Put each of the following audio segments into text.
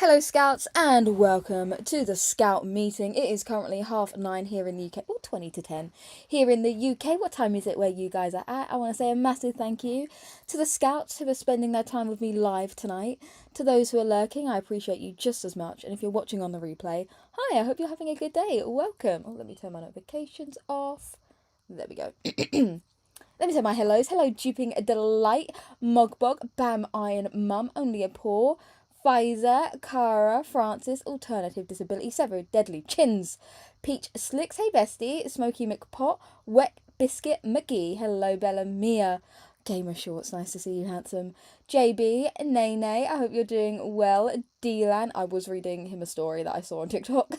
Hello Scouts and welcome to the Scout meeting. It is currently 9:30 here in the UK, or 20 to 10 here in the UK. What time is it where you guys are at? I want to say a massive thank you to the Scouts who are spending their time with me live tonight. To those who are lurking, I appreciate you just as much. And if you're watching on the replay, hi, I hope you're having a good day. Welcome. Oh, let me turn my notifications off. There we go. Let me say my hellos. Hello, Duping Delight, Mogbog, Bam Iron Mum, Only a Paw, Pfizer, Cara, Francis, Alternative Disability, Severed, Deadly, Chins, Peach Slicks, Hey Bestie, Smoky McPot, Wet Biscuit McGee, hello Bella Mia, Gamer Shorts, nice to see you, handsome, JB, Nene, I hope you're doing well, Delan, I was reading him a story that I saw on TikTok,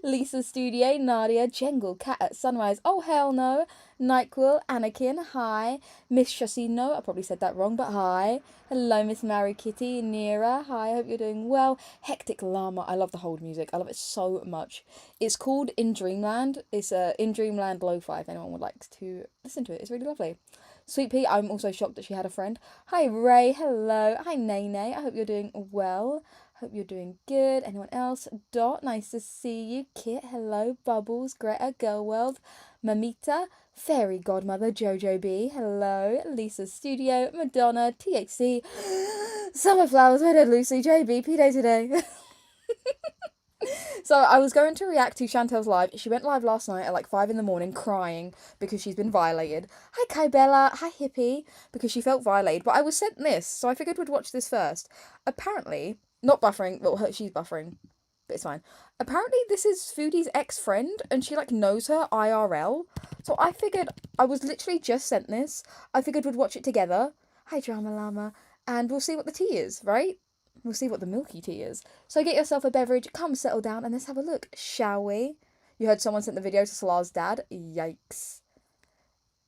Lisa Studio, Nadia, Jengle, Cat at Sunrise, oh hell no, Nyquil, Anakin, hi, Miss Chasino, I probably said that wrong, but hi, hello Miss Mary Kitty, Nira, hi, I hope you're doing well, Hectic Llama, I love the hold music, I love it so much, it's called In Dreamland, it's In Dreamland Lo-Fi, if anyone would like to listen to it, it's really lovely. Sweet Pea, I'm also shocked that she had a friend. Hi Ray, hello, hi Nene, I hope you're doing well. Hope you're doing good. Anyone else? Dot, nice to see you. Kit, hello. Bubbles, Greta, Girl World, Mamita, Fairy Godmother, Jojo B, hello. Lisa Studio, Madonna, THC, Summerflowers, Red Head Lucy, JB, P-Day today. So I was going to react to Chantel's live. She went live last night at like 5 in the morning crying because she's been violated. Hi Kai Bella, hi Hippie, because she felt violated. But I was sent this, so I figured we'd watch this first. Apparently, not buffering, well, she's buffering, but it's fine. Apparently this is Foodie's ex-friend and she like knows her IRL. So I figured, I was literally just sent this. I figured we'd watch it together. Hi Drama Llama. And we'll see what the tea is, right? We'll see what the milky tea is. So get yourself a beverage, come settle down, and let's have a look, shall we? You heard someone sent the video to Salar's dad. Yikes.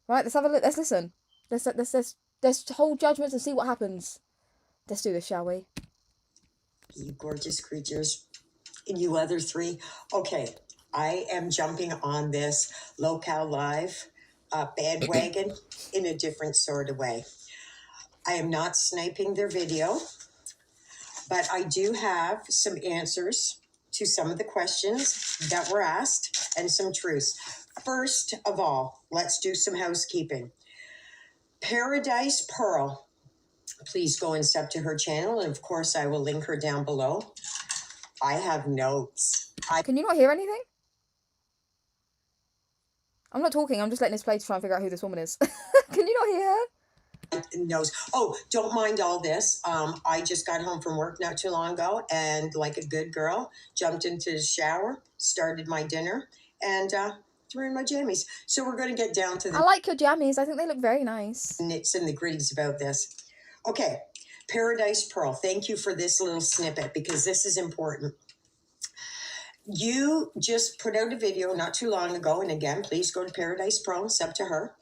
Right, let's have a look. Let's listen. Let's hold judgments and see what happens. Let's do this, shall we? You gorgeous creatures. And you other three. Okay, I am jumping on this locale live bandwagon in a different sort of way. I am not sniping their video, but I do have some answers to some of the questions that were asked and some truths. First of all, let's do some housekeeping. Paradise Pearl, please go and sub to her channel, and of course I will link her down below. I have notes. Can you not hear anything? I'm not talking, I'm just letting this play to try and figure out who this woman is. Can you not hear her? Knows. Oh, don't mind all this. I just got home from work not too long ago, and like a good girl, jumped into the shower, started my dinner, and threw in my jammies. So we're going to get down to the I like your jammies. I think they look very nice. nits and the gritties about this. Okay, Paradise Pearl, thank you for this little snippet because this is important. You just put out a video not too long ago, and again, please go to Paradise Pearl and sub to her.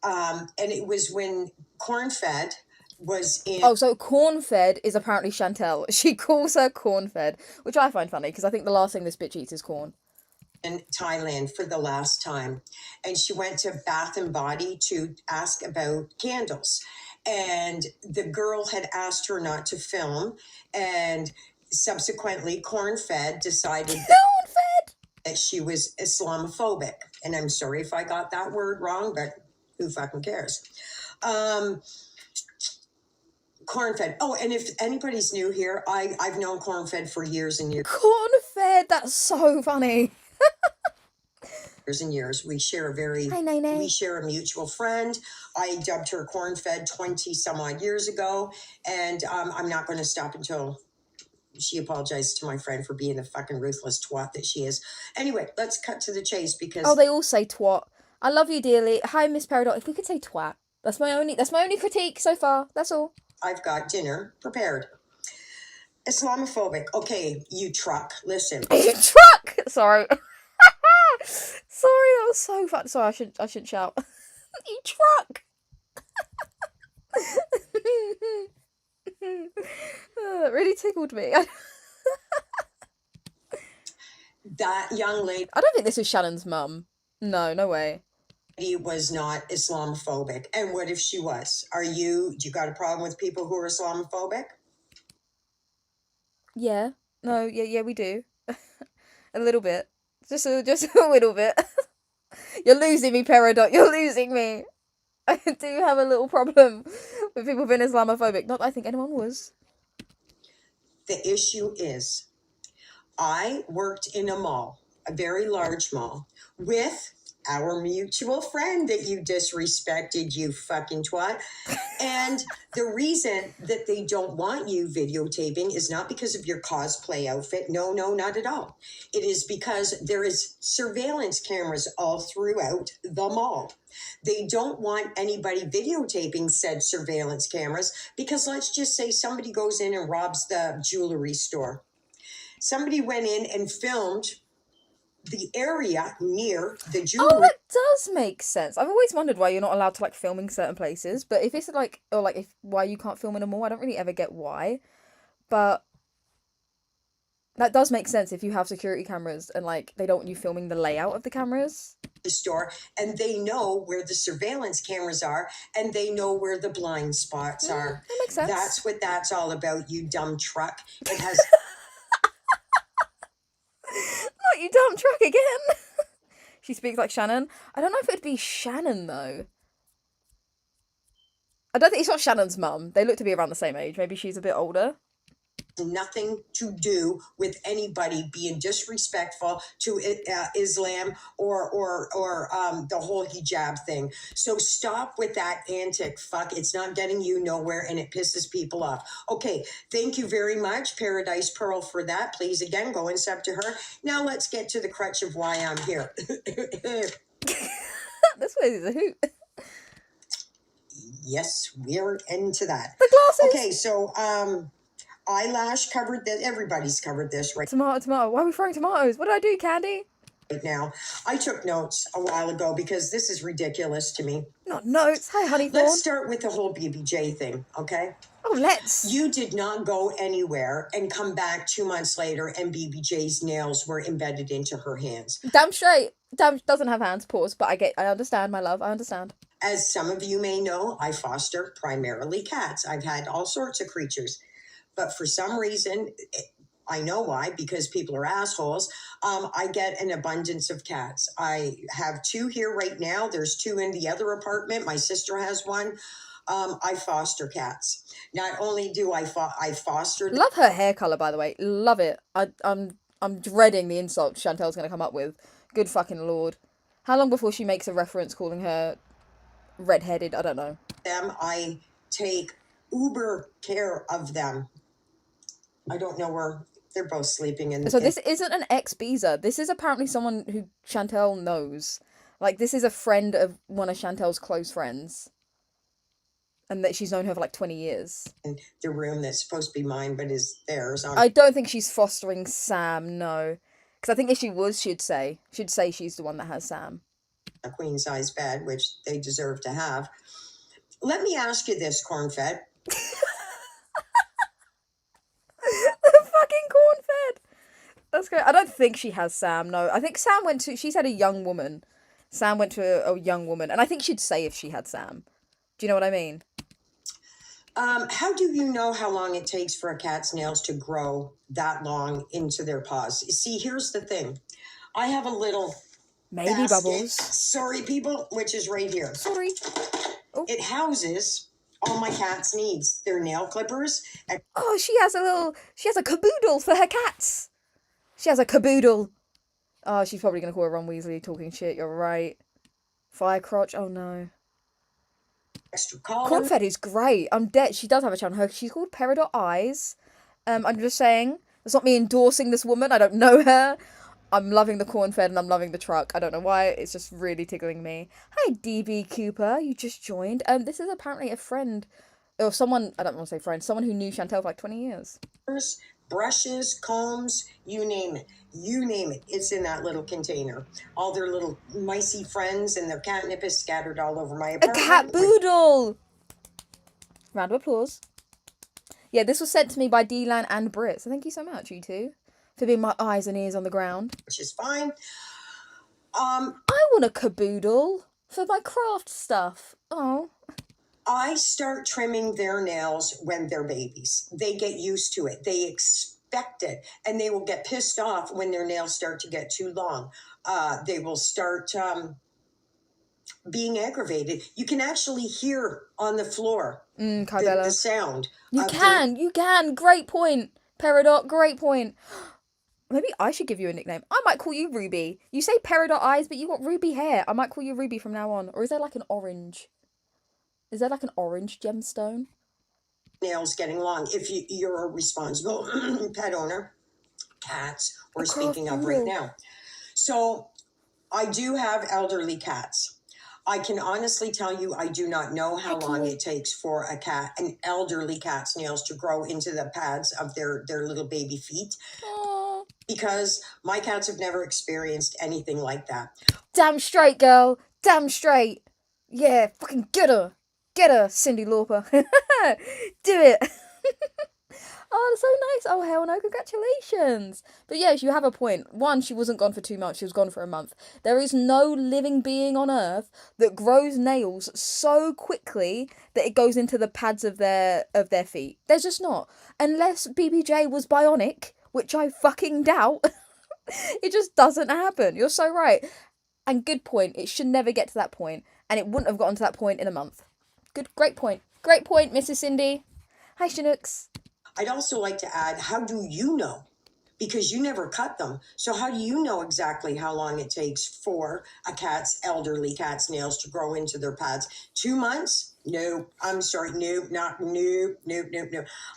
And it was when Cornfed was in... Oh, so Cornfed is apparently Chantel. She calls her Cornfed, which I find funny because I think the last thing this bitch eats is corn. In Thailand for the last time. And she went to Bath and Body to ask about candles. And the girl had asked her not to film. And subsequently, Cornfed decided that she was Islamophobic. And I'm sorry if I got that word wrong, but who fucking cares? Cornfed. Oh, and if anybody's new here, I've known Cornfed for years and years. Cornfed, that's so funny. Years and years. We share a very... Hi, Nene. We share a mutual friend. I dubbed her Cornfed 20 some odd years ago, and I'm not going to stop until she apologized to my friend for being the fucking ruthless twat that she is. Anyway, let's cut to the chase because... Oh, they all say twat. I love you dearly. Hi, Miss Peridot. If we could say twat. That's my only critique so far. That's all. I've got dinner prepared. Islamophobic. Okay, you truck. Listen. You truck! Sorry. Sorry, that was so fun. Sorry, I shouldn't shout. You truck! That really tickled me. That young lady... I don't think this is Shannon's mum. No way. He was not Islamophobic. And what if she was? Do you got a problem with people who are Islamophobic? Yeah. No, yeah, we do. A little bit. Just a little bit. You're losing me, Peridot. You're losing me. I do have a little problem with people being Islamophobic. Not that I think anyone was. The issue is, I worked in a mall, a very large mall, with our mutual friend that you disrespected, you fucking twat. And the reason that they don't want you videotaping is not because of your cosplay outfit. No, not at all. It is because there is surveillance cameras all throughout the mall. They don't want anybody videotaping said surveillance cameras because let's just say somebody goes in and robs the jewelry store. Somebody went in and filmed the area near the jewelry. Oh, that does make sense. I've always wondered why you're not allowed to like film in certain places, but if it's like, or like if why you can't film in a mall, I don't really ever get why. But that does make sense if you have security cameras and like they don't want you filming the layout of the cameras. The store, and they know where the surveillance cameras are, and they know where the blind spots are. That makes sense. That's what that's all about, you dumb truck. It has Not you dumb truck again. She speaks like Shannon. I don't know if it'd be Shannon though. I don't think it's not Shannon's mum. They look to be around the same age. Maybe she's a bit older. nothing to do with anybody being disrespectful to Islam or the whole hijab thing. So stop with that antic fuck. It's not getting you nowhere and it pisses people off. Okay, thank you very much, Paradise Pearl, for that. Please again go and sub to her. Now let's get to the crutch of why I'm here. This way is a hoot. Yes, we're into that. The glasses. Okay, so eyelash covered this. Everybody's covered this right Tomato. Why are we throwing tomatoes? What did I do, Candy? now. I took notes a while ago because this is ridiculous to me. Not notes. Hi, Honeythorn. Let's start with the whole BBJ thing, okay? Oh, let's. You did not go anywhere and come back 2 months later and BBJ's nails were embedded into her hands. Damn straight. Damn doesn't have hands. Pause. But I understand, my love. I understand. As some of you may know, I foster primarily cats. I've had all sorts of creatures. But for some reason, I know why, because people are assholes. I get an abundance of cats. I have 2 here right now. There's 2 in the other apartment. My sister has 1. I foster cats. Not only do I foster... Love her hair colour, by the way. Love it. I'm dreading the insult Chantel's going to come up with. Good fucking lord. How long before she makes a reference calling her redheaded? I don't know. I take uber care of them. I don't know where they're both sleeping in. So this isn't an ex-Beezer. This is apparently someone who Chantel knows. Like, this is a friend of one of Chantel's close friends. And that she's known her for like 20 years. In the room that's supposed to be mine, but is theirs. I don't think she's fostering Sam, no. Because I think if she was, she'd say she's the one that has Sam. A queen-size bed, which they deserve to have. Let me ask you this, corn-fed. The fucking corn-fed. That's great. I don't think she has Sam, no. I think Sam she's had a young woman. Sam went to a young woman. And I think she'd say if she had Sam. Do you know what I mean? How do you know how long it takes for a cat's nails to grow that long into their paws? See, here's the thing. I have a little maybe basket, Bubbles. sorry, people, which is right here. Sorry. Oh. It houses all my cat's needs. Their nail clippers. Oh, she has a caboodle for her cats. She has a caboodle. Oh, she's probably going to call her Ron Weasley talking shit. You're right. Fire crotch. Oh, no. Extra collar. Cornfed is great. I'm dead. She does have a channel. She's called Peridot Eyes. I'm just saying. It's not me endorsing this woman. I don't know her. I'm loving the cornfed and I'm loving the truck. I don't know why. It's just really tickling me. Hi, DB Cooper. You just joined. This is apparently a friend. Or someone, I don't want to say friend. Someone who knew Chantel for like 20 years. Brushes, combs, you name it. You name it. It's in that little container. All their little micey friends and their catnip is scattered all over my apartment. A cat boodle! Round of applause. Yeah, this was sent to me by D-Lan and Brit. So thank you so much, you two, for being my eyes and ears on the ground. Which is fine. I want a caboodle for my craft stuff. Oh. I start trimming their nails when they're babies. They get used to it. They affected, and they will get pissed off when their nails start to get too long. They will start being aggravated. You can actually hear on the floor the sound. You can. Great point. Peridot, great point. Maybe I should give you a nickname. I might call you Ruby. You say peridot eyes, but you got ruby hair. I might call you Ruby from now on. Or is there like an orange? Is there like an orange gemstone? Nails getting long. If you're a responsible pet owner, cats we're speaking of right now. So I do have elderly cats. I can honestly tell you, I do not know how long it takes for an elderly cat's nails to grow into the pads of their little baby feet. Aww. Because my cats have never experienced anything like that. Damn straight, girl. Damn straight. Yeah, fucking get her. Get her, Cyndi Lauper. Do it. Oh, that's so nice. Oh, hell no, congratulations. But yes, you have a point. One, she wasn't gone for 2 months, she was gone for a month. There is no living being on earth that grows nails so quickly that it goes into the pads of their feet. There's just not. Unless BBJ was bionic, which I fucking doubt. It just doesn't happen. You're so right. And good point. It should never get to that point. And it wouldn't have gotten to that point in a month. Great point. Great point, Mrs. Cyndi. Hi, Chinooks. I'd also like to add, how do you know? Because you never cut them. So how do you know exactly how long it takes for elderly cat's nails to grow into their pads? 2 months? No, I'm sorry. No.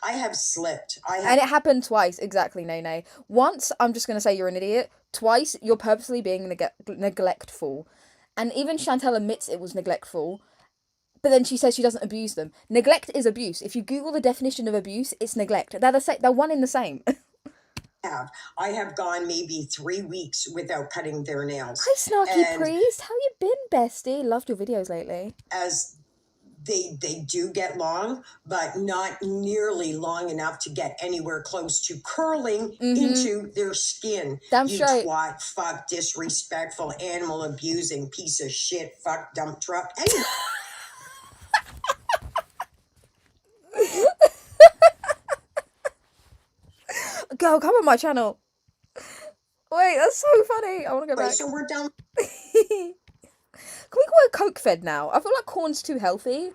I have slipped. And it happened twice, exactly, Nene. Once, I'm just going to say you're an idiot. Twice, you're purposely being neglectful. And even Chantel admits it was neglectful. But then she says she doesn't abuse them. Neglect is abuse. If you Google the definition of abuse, it's neglect. They're one in the same. I have gone maybe 3 weeks without cutting their nails. Hi, Snarky Priest. How you been, bestie? Loved your videos lately. As they do get long, but not nearly long enough to get anywhere close to curling into their skin. Damn you straight. Twat, fuck, disrespectful, animal abusing, piece of shit, fuck, dump truck. Anyway. Girl, come on my channel. Wait, that's so funny. I want to go back. So we're done. Can we call her Coke fed now? I feel like corn's too healthy.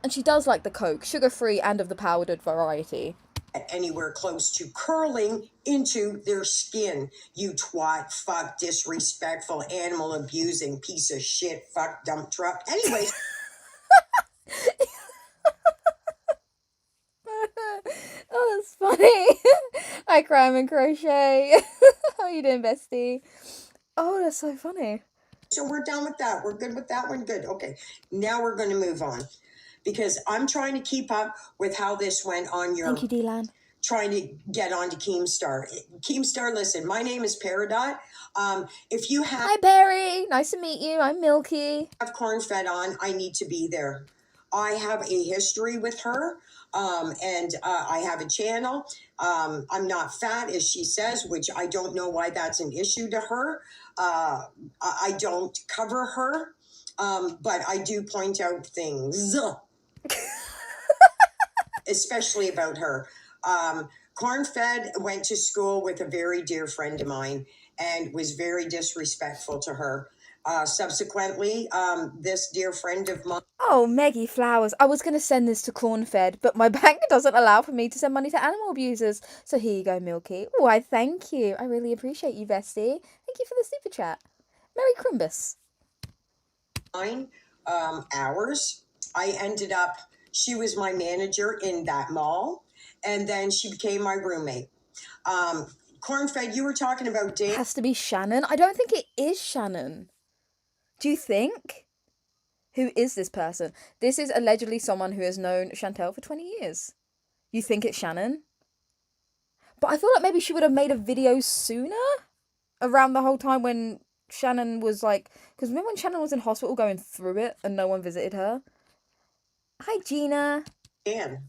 And she does like the Coke, sugar-free and of the powdered variety. Anywhere close to curling into their skin. You twat, fuck, disrespectful, animal abusing, piece of shit, fuck, dump truck. Anyways. Oh, that's funny. Hi, Crime and Crochet. How you doing, bestie? Oh, that's so funny. So we're done with that. We're good with that one. Good. Okay. Now we're going to move on. Because I'm trying to keep up with how this went on your... Thank you, D-Lan. Trying to get onto Keemstar. Keemstar, listen, my name is Peridot. If you have... Hi, Barry. Nice to meet you. I'm Milky. Have corn fed on, I need to be there. I have a history with her. And I have a channel. I'm not fat, as she says, which I don't know why that's an issue to her. I don't cover her, but I do point out things, especially about her. Cornfed went to school with a very dear friend of mine and was very disrespectful to her. Subsequently, this dear friend of mine... Oh, Maggie Flowers. I was going to send this to Cornfed, but my bank doesn't allow for me to send money to animal abusers. So here you go, Milky. Why, thank you. I really appreciate you, bestie. Thank you for the super chat. Merry Crimbus. 9 hours. I ended up... She was my manager in that mall, and then she became my roommate. Cornfed, you were talking about... It has to be Shannon. I don't think it is Shannon. Do you think? Who is this person? This is allegedly someone who has known Chantel for 20 years. You think it's Shannon? But I feel like maybe she would have made a video sooner? Around the whole time when Shannon was like... Because remember when Shannon was in hospital going through it and no one visited her? Hi, Gina. Dan,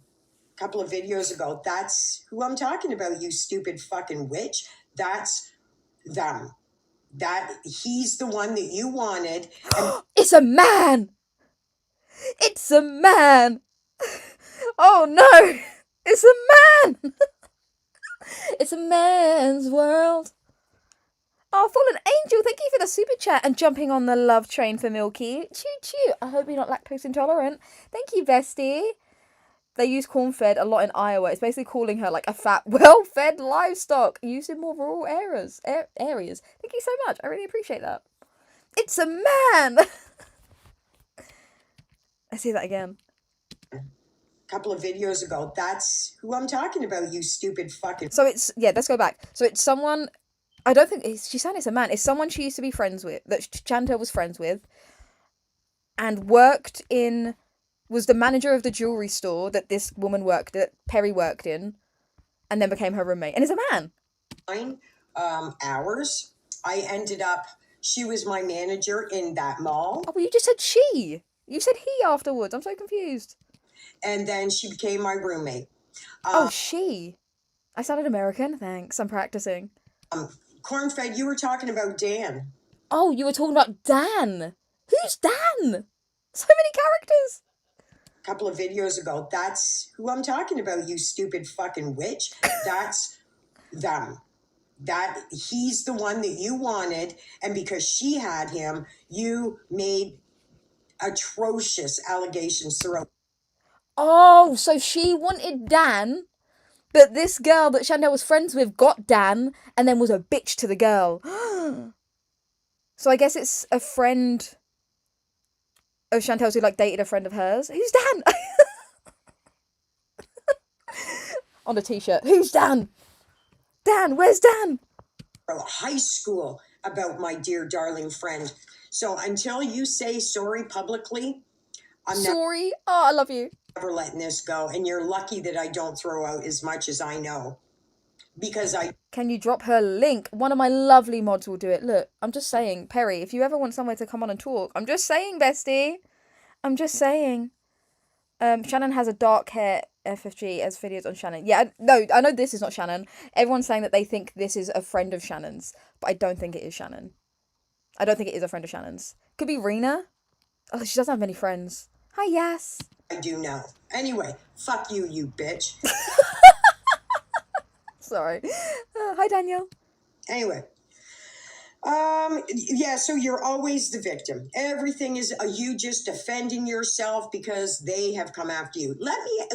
a couple of videos ago. That's who I'm talking about, you stupid fucking witch. That's them. He's the one that you wanted. And it's a man! It's a man! Oh no! It's a man! It's a man's world. Oh, Fallen Angel, thank you for the super chat and jumping on the love train for Milky. Choo choo. I hope you're not lactose intolerant. Thank you, bestie. They use corn-fed a lot in Iowa. It's basically calling her like a fat, well-fed livestock used in more rural areas. Areas. Thank you so much. I really appreciate that. It's a man. Let's see that again. Couple of videos ago. That's who I'm talking about, you stupid fucking. So it's, yeah, let's go back. So it's someone, I don't think, she's saying it's a man. It's someone she used to be friends with, that Chantel was friends with, and was the manager of the jewelry store that this woman worked at, Perry worked in, and then became her roommate. And is a man. 9 hours. I ended up, she was my manager in that mall. Oh, well, you just said she. You said he afterwards. I'm so confused. And then she became my roommate. She. I sounded American. Thanks. I'm practicing. Cornfed, you were talking about Dan. Oh, you were talking about Dan. Who's Dan? So many characters. A couple of videos ago. That's who I'm talking about, you stupid fucking witch. That's them. That he's the one that you wanted, and because she had him, you made atrocious allegations throughout. Oh, so she wanted Dan, but this girl that Chantel was friends with got Dan and then was a bitch to the girl. So I guess it's a friend of Chantel's who like dated a friend of hers. Who's Dan? On a t-shirt. Who's Dan? Dan, where's Dan? High school about my dear darling friend. So until you say sorry publicly, I'm sorry. Oh, I love you. Never letting this go. And you're lucky that I don't throw out as much as I know. Because Can you drop her link? One of my lovely mods will do it. Look, I'm just saying, Perry, if you ever want somewhere to come on and talk, I'm just saying, bestie. I'm just saying. Shannon has a dark hair FFG as videos on Shannon. Yeah, no, I know this is not Shannon. Everyone's saying that they think this is a friend of Shannon's, but I don't think it is Shannon. I don't think it is a friend of Shannon's. Could be Rena. Oh, she doesn't have many friends. Hi, yes. I do know. Anyway, fuck you, you bitch. Sorry. Hi, Daniel. Anyway. Yeah, so you're always the victim. Everything is you just defending yourself because they have come after you. Let me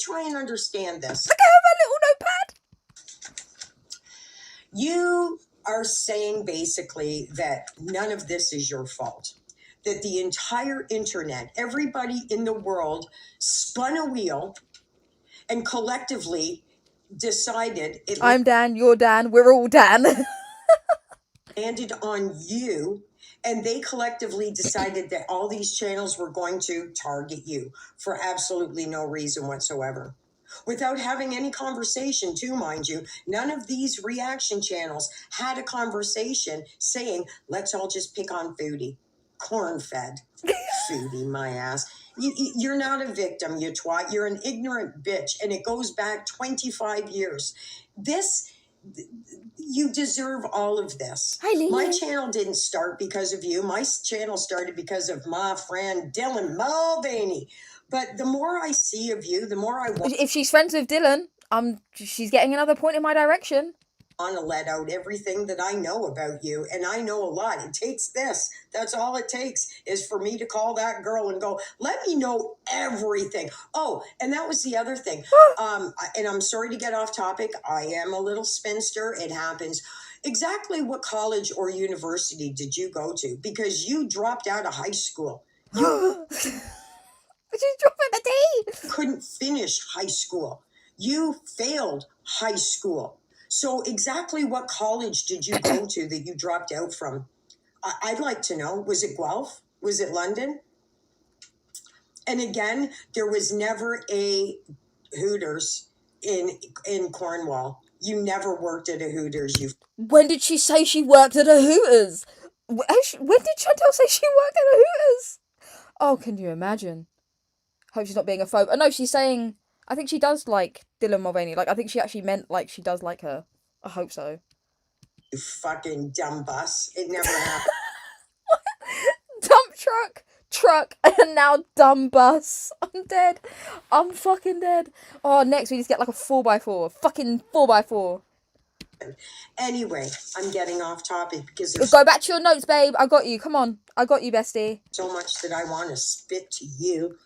try and understand this. Look at her little notepad. You are saying basically that none of this is your fault. That the entire internet, everybody in the world spun a wheel and collectively decided I'm Dan, you're Dan, we're all Dan. landed on you, and they collectively decided that all these channels were going to target you for absolutely no reason whatsoever. Without having any conversation, too, mind you, none of these reaction channels had a conversation saying, let's all just pick on Foodie. Corn-fed. Foodie, my ass. You're not a victim, you twat. You're an ignorant bitch, and it goes back 25 years. You deserve all of this. Hi, Lily. My channel didn't start because of you. My channel started because of my friend Dylan Mulvaney. But the more I see of you, the more I want. If she's friends with Dylan, she's getting another point in my direction. Want to let out everything that I know about you, and I know a lot. It takes this. That's all it takes is for me to call that girl and go, let me know everything. Oh, and that was the other thing. And I'm sorry to get off topic. I am a little spinster. It happens. Exactly what college or university did you go to? Because you dropped out of high school. She's dropping the tea. Couldn't finish high school. You failed high school. So exactly what college did you go to that you dropped out from? I'd like to know. Was it Guelph? Was it London? And again, there was never a Hooters in Cornwall. You never worked at a Hooters. When did she say she worked at a Hooters? When did Chantel say she worked at a Hooters? Oh, can you imagine? Hope she's not being a phobe. Oh, no, she's saying... I think she does like Dylan Mulvaney. Like, I think she actually meant, like, she does like her. I hope so. You fucking dumb bus. It never happened. Dump truck. truck, and now dumb bus. I'm dead. I'm fucking dead. Oh, next we just get like a 4x4. Fucking 4x4. Anyway, I'm getting off topic because there's Go back to your notes, babe. I got you. Come on. I got you, bestie. so much that I want to spit to you.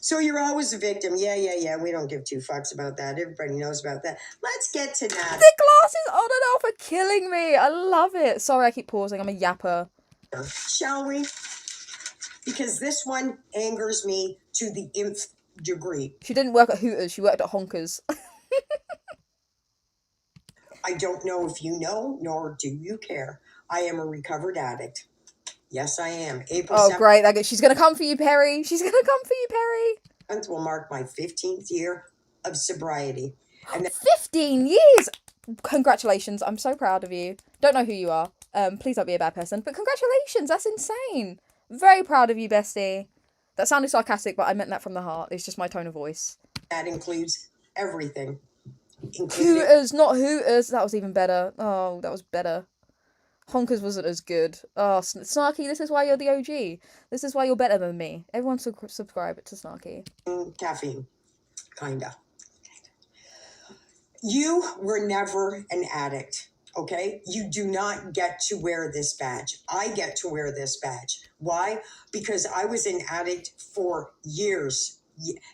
So you're always a victim. Yeah. We don't give two fucks about that. Everybody knows about that. Let's get to that. The glasses on and off are killing me. I love it. Sorry, I keep pausing. I'm a yapper. Shall we? Because this one angers me to the nth degree. She didn't work at Hooters. She worked at Honkers. I don't know if you know, nor do you care. I am a recovered addict. Yes, I am. April 7th. Oh, great. She's going to come for you, Perry. She's going to come for you, Perry. Will mark my 15th year of sobriety. And 15 years! Congratulations. I'm so proud of you. Don't know who you are. Please don't be a bad person. But congratulations. That's insane. Very proud of you, bestie. That sounded sarcastic, but I meant that from the heart. It's just my tone of voice. that includes everything. Hooters, not Hooters. That was even better. Oh, that was better. Honkers wasn't as good. Oh, Snarky, this is why you're the OG. This is why you're better than me. Everyone subscribe to Snarky. Caffeine. Kinda. You were never an addict, okay? You do not get to wear this badge. I get to wear this badge. Why? Because I was an addict for years.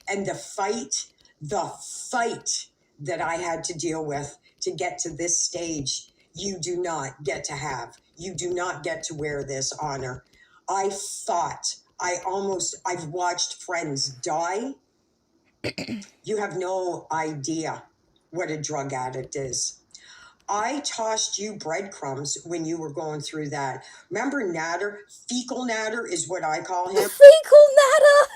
And the fight that I had to deal with to get to this stage, you do not get to have. You do not get to wear this honor. I fought. I've watched friends die. You have no idea what a drug addict is. I tossed you breadcrumbs when you were going through that. Remember Natter? Fecal Natter is what I call him. The fecal Natter!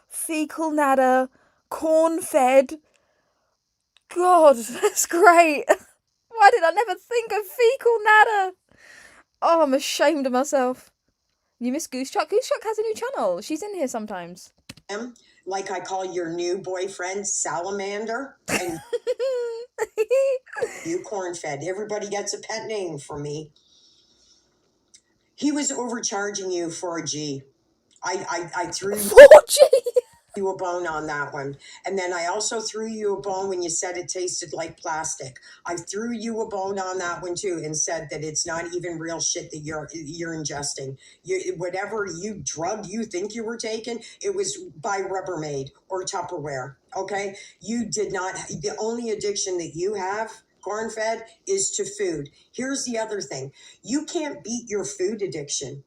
Fecal Natter. Corn-fed. God, that's great. Why did I never think of fecal Natter? Oh, I'm ashamed of myself. You miss Goose Chuck? Goose Chuck has a new channel. She's in here sometimes. Like I call your new boyfriend Salamander, and you corn-fed. Everybody gets a pet name from me. He was overcharging you for a G. I threw 4G. you a bone on that one. And then I also threw you a bone when you said it tasted like plastic. I threw you a bone on that one too and said that it's not even real shit that you're ingesting. Whatever drug you think you were taking, it was by Rubbermaid or Tupperware. Okay? You did not. The only addiction that you have, corn-fed, is to food. Here's the other thing. You can't beat your food addiction.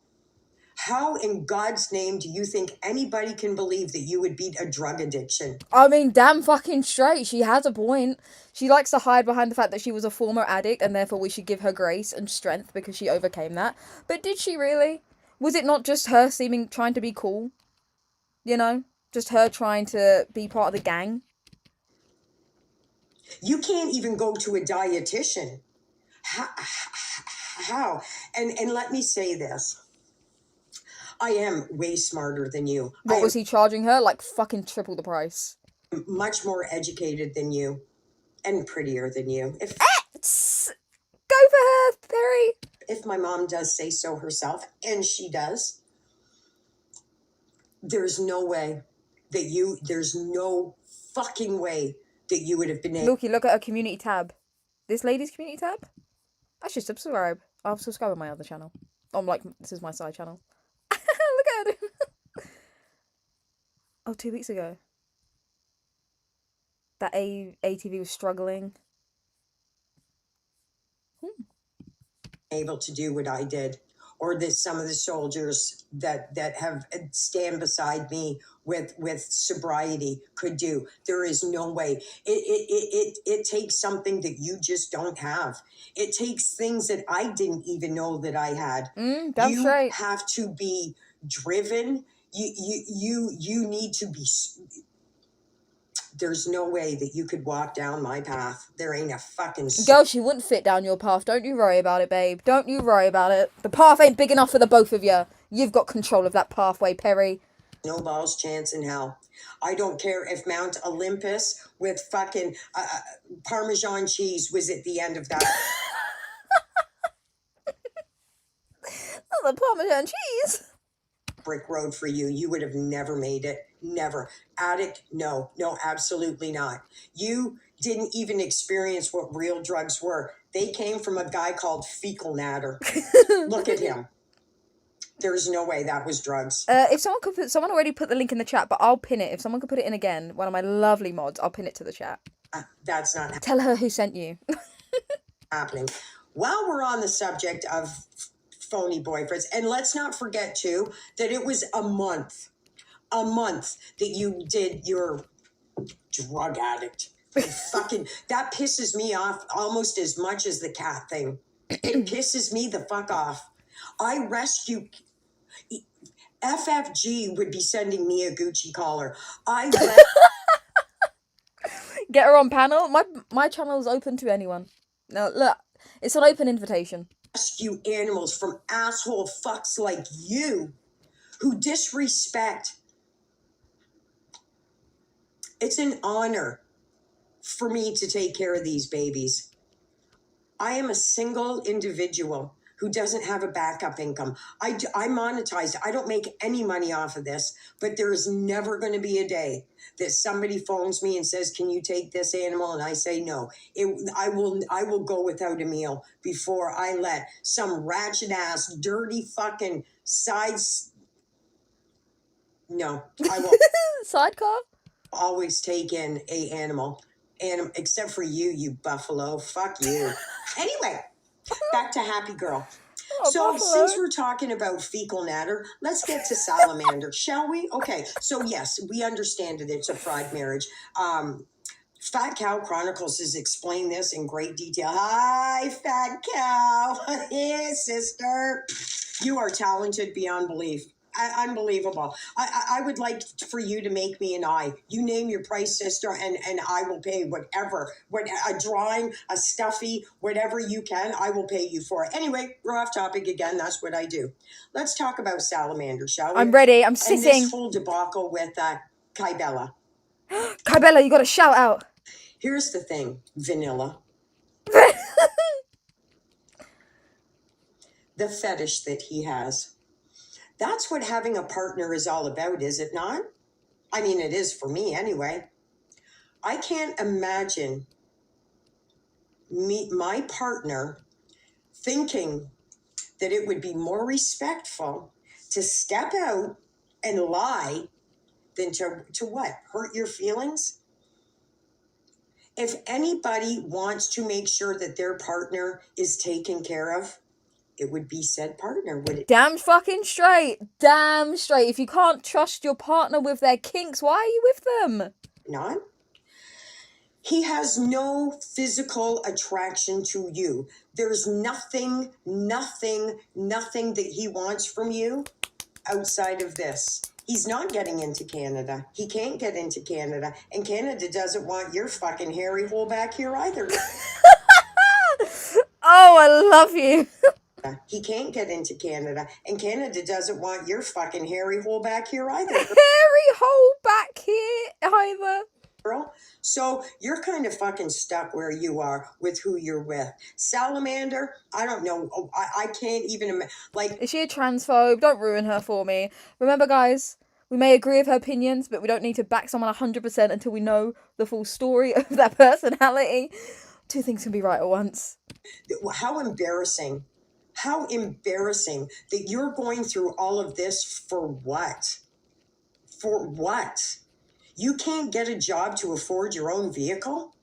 How in God's name do you think anybody can believe that you would beat a drug addiction? I mean, damn fucking straight. She has a point. She likes to hide behind the fact that she was a former addict and therefore we should give her grace and strength because she overcame that. But did she really? Was it not just her trying to be cool? You know? Just her trying to be part of the gang? You can't even go to a dietitian. How? And let me say this. I am way smarter than you. What was he charging her? Like fucking triple the price. Much more educated than you. And prettier than you. Go for her, Perry. If my mom does say so herself, and she does, there's no way that there's no fucking way that you would have been able. Milky, look at her community tab. This lady's community tab? I should subscribe. I'll subscribe on my other channel. I'm like, this is my side channel. Look at it. Oh, 2 weeks ago. That ATV was struggling. Able to do what I did, or that some of the soldiers that have stand beside me with sobriety could do. There is no way. It takes something that you just don't have. It takes things that I didn't even know that I had. That's you right. have to be driven. You need to be. There's no way that you could walk down my path. There ain't a fucking... Girl, she wouldn't fit down your path. Don't you worry about it, babe. Don't you worry about it. The path ain't big enough for the both of you. You've got control of that pathway, Perry. No balls chance in hell. I don't care if Mount Olympus with fucking Parmesan cheese was at the end of that. the Parmesan cheese. Brick road for you. You would have never made it. Never. Addict? No, absolutely not. You didn't even experience what real drugs were. They came from a guy called Fecal Natter. Look at him. There's no way that was drugs. If someone could someone already put the link in the chat, but I'll pin it. If someone could put it in again, one of my lovely mods, I'll pin it to the chat. That's not Tell her who sent you. happening. While we're on the subject of phony boyfriends, and let's not forget too that it was a month that you did your drug addict. Fucking that pisses me off almost as much as the cat thing. It pisses me the fuck off. I rescue. FFG would be sending me a Gucci collar. Get her on panel. My channel is open to anyone. Now look, it's an open invitation. Rescue animals from asshole fucks like you who disrespect. It's an honor for me to take care of these babies. I am a single individual who doesn't have a backup income. I monetize. I don't make any money off of this, but there is never going to be a day that somebody phones me and says, "Can you take this animal?" And I say no. I will go without a meal before I let some ratchet ass, dirty fucking sides. No, I will Sidecar. always take in a animal, except for you buffalo. Fuck you. Anyway. Back to Happy Girl. Oh, so buffalo. Since we're talking about Fecal Natter, let's get to salamander, shall we? Okay, so yes, we understand that it's a fraud marriage. Fat Cow Chronicles has explained this in great detail. Hi, Fat Cow. Hey, sister. You are talented beyond belief. Unbelievable. I would like for you to make me an eye. You name your price, sister, and I will pay whatever. A drawing, a stuffy, whatever you can, I will pay you for it. Anyway, we're off topic again. That's what I do. Let's talk about salamander, shall we? I'm ready. I'm sitting. And this whole debacle with Kybella. Kybella, you got to shout out. Here's the thing, Vanilla. The fetish that he has. That's what having a partner is all about, is it not? I mean, it is for me anyway. I can't imagine my partner thinking that it would be more respectful to step out and lie than to what? Hurt your feelings? If anybody wants to make sure that their partner is taken care of, it would be said partner, would it? Damn fucking straight. Damn straight. If you can't trust your partner with their kinks, why are you with them? Not. He has no physical attraction to you. There's nothing that he wants from you outside of this. He's not getting into Canada. He can't get into Canada. And Canada doesn't want your fucking hairy hole back here either. Oh, I love you. He can't get into Canada, and Canada doesn't want your fucking hairy hole back here either. Hairy hole back here either. Girl. So you're kind of fucking stuck where you are with who you're with. Salamander, I don't know. I can't even like. Is she a transphobe? Don't ruin her for me. Remember, guys, we may agree with her opinions, but we don't need to back someone 100% until we know the full story of their personality. Two things can be right at once. How embarrassing. How embarrassing that you're going through all of this for what? For what? You can't get a job to afford your own vehicle?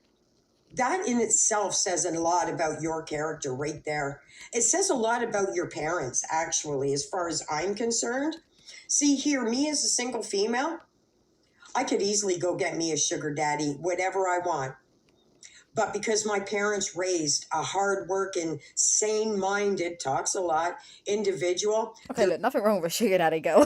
That in itself says a lot about your character right there. It says a lot about your parents, actually, as far as I'm concerned. See here, me as a single female, I could easily go get me a sugar daddy, whatever I want. But because my parents raised a hard-working, sane-minded, talks a lot, individual. Okay, look, nothing wrong with a sugar daddy, girl.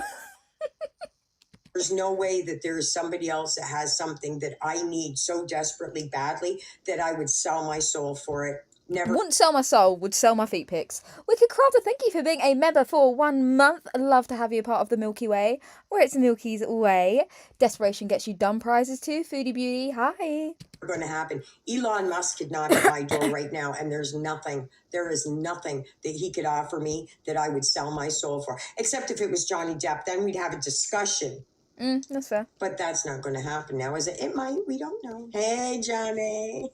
There's no way that there's somebody else that has something that I need so desperately badly that I would sell my soul for it. Never Wouldn't sell my soul, would sell my feet pics. Wicked Crafter, thank you for being a member for 1 month. I'd love to have you a part of the Milky Way, where it's Milky's way. Desperation gets you dumb prizes too. Foodie Beauty, hi. going to happen. Elon Musk could knock at my door right now, and there is nothing that he could offer me that I would sell my soul for, except if it was Johnny Depp. Then we'd have a discussion. That's fair. But that's not going to happen now, is it? It might. We don't know. Hey, Johnny.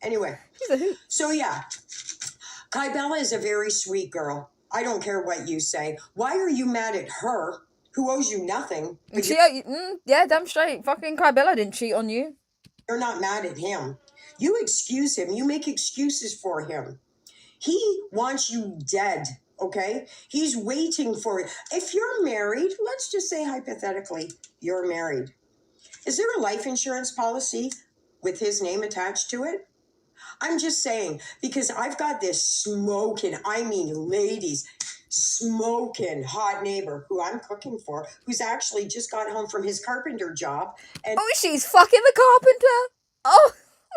Anyway, She's a hoot. so yeah, Kybella is a very sweet girl. I don't care what you say. Why are you mad at her, who owes you nothing? Yeah, damn straight. Fucking Kybella didn't cheat on you. You're not mad at him. You excuse him. You make excuses for him. He wants you dead, okay? He's waiting for it. If you're married, let's just say hypothetically, you're married. Is there a life insurance policy with his name attached to it? I'm just saying, because I've got this smoking, I mean, ladies, smoking hot neighbor who I'm cooking for, who's actually just got home from his carpenter job. And oh, she's fucking the carpenter. Oh,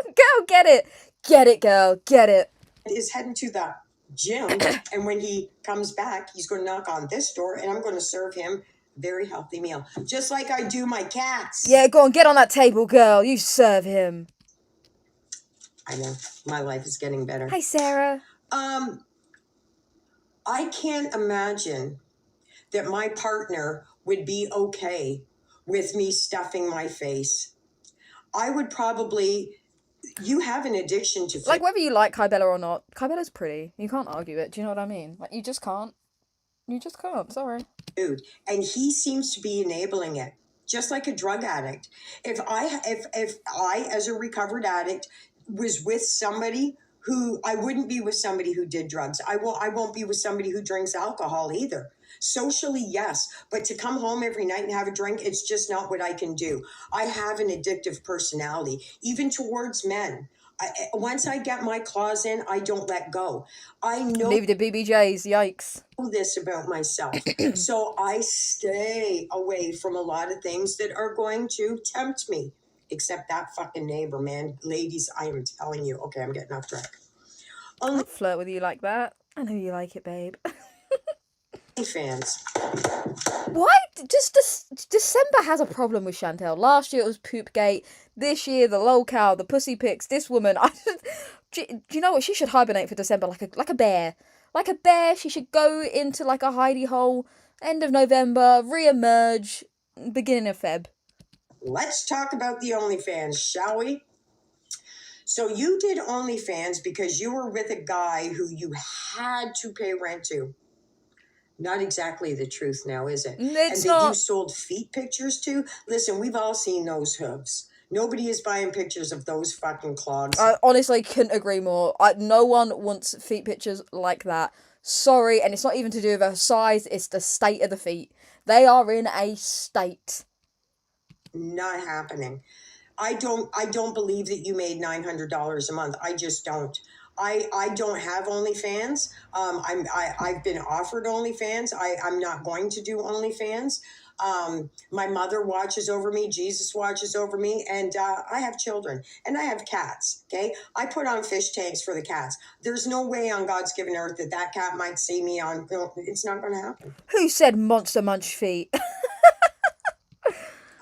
girl, get it. Get it, girl. Get it. Is heading to the gym. And when he comes back, he's going to knock on this door and I'm going to serve him a very healthy meal, just like I do my cats. Yeah, go on, get on that table, girl. You serve him. I know. My life is getting better. Hi, Sarah. I can't imagine that my partner would be okay with me stuffing my face. I would probably, you have an addiction to like whether you like Kybella or not, Kybella's pretty. You can't argue it. Do you know what I mean? Like you just can't. You just can't. Sorry. food, and he seems to be enabling it, just like a drug addict. If I as a recovered addict was with somebody who, I wouldn't be with somebody who did drugs. I won't be with somebody who drinks alcohol either. Socially, yes, but to come home every night and have a drink, it's just not what I can do. I have an addictive personality, even towards men. Once I get my claws in, I don't let go. I know Leave the BBJs. Yikes. this about myself. So I stay away from a lot of things that are going to tempt me. Except that fucking neighbor, man. Ladies, I am telling you. Okay, I'm getting off track. I'll flirt with you like that. I know you like it, babe. OnlyFans. Why? Just December has a problem with Chantel. Last year it was Poopgate. This year the lolcow, the pussy pics. This woman, do you know what? She should hibernate for December like a bear. Like a bear, she should go into like a hidey hole. End of November, re-emerge, beginning of Feb. Let's talk about the OnlyFans, shall we? So you did OnlyFans because you were with a guy who you had to pay rent to. Not exactly the truth now, is it? It's and not. that you sold feet pictures to? Listen, we've all seen those hooves. Nobody is buying pictures of those fucking clogs. I honestly couldn't agree more. No one wants feet pictures like that. Sorry, and it's not even to do with her size, it's the state of the feet. They are in a state. Not happening. I don't believe that you made $900 a month. I just don't. I don't have OnlyFans. I've been offered OnlyFans. I'm not going to do OnlyFans. My mother watches over me. Jesus watches over me. And I have children. And I have cats, okay? I put on fish tanks for the cats. There's no way on God's given earth that cat might see me on... It's not going to happen. Who said monster munch feet?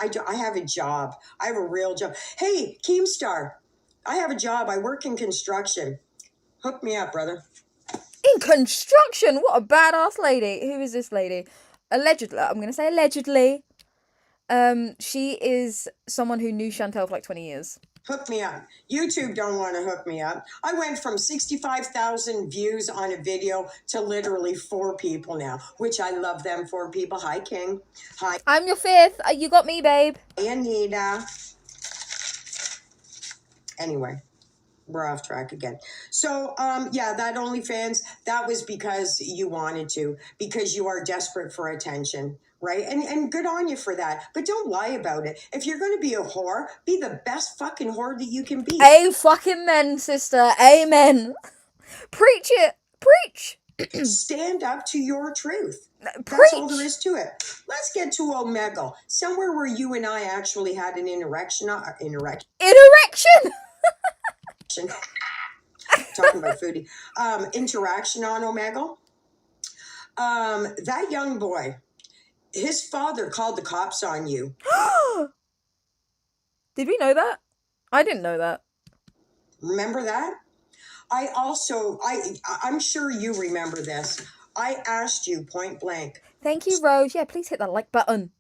I have a job. I have a real job. Hey, Keemstar, I have a job. I work in construction. Hook me up, brother. In construction? What a badass lady. Who is this lady? Allegedly, I'm going to say allegedly. She is someone who knew Chantel for like 20 years. Hook me up. YouTube don't want to hook me up. I went from 65,000 views on a video to literally 4 people now, which I love them 4 people. Hi, King. Hi. I'm your 5th. You got me, babe. Hey, Anita. Anyway, we're off track again. So, yeah, that OnlyFans, that was because you wanted to, because you are desperate for attention. Right? And good on you for that. But don't lie about it. If you're going to be a whore, be the best fucking whore that you can be. Amen, sister. Amen. Preach it. Preach. Stand up to your truth. Preach. That's all there is to it. Let's get to Omegle. Somewhere where you and I actually had an erection. talking about foodie, interaction on Omegle. That young boy, his father called the cops on you. Did we know that? I didn't know that. Remember that? I'm sure you remember this. I asked you point blank. Thank you, Rose. Yeah, please hit that like button.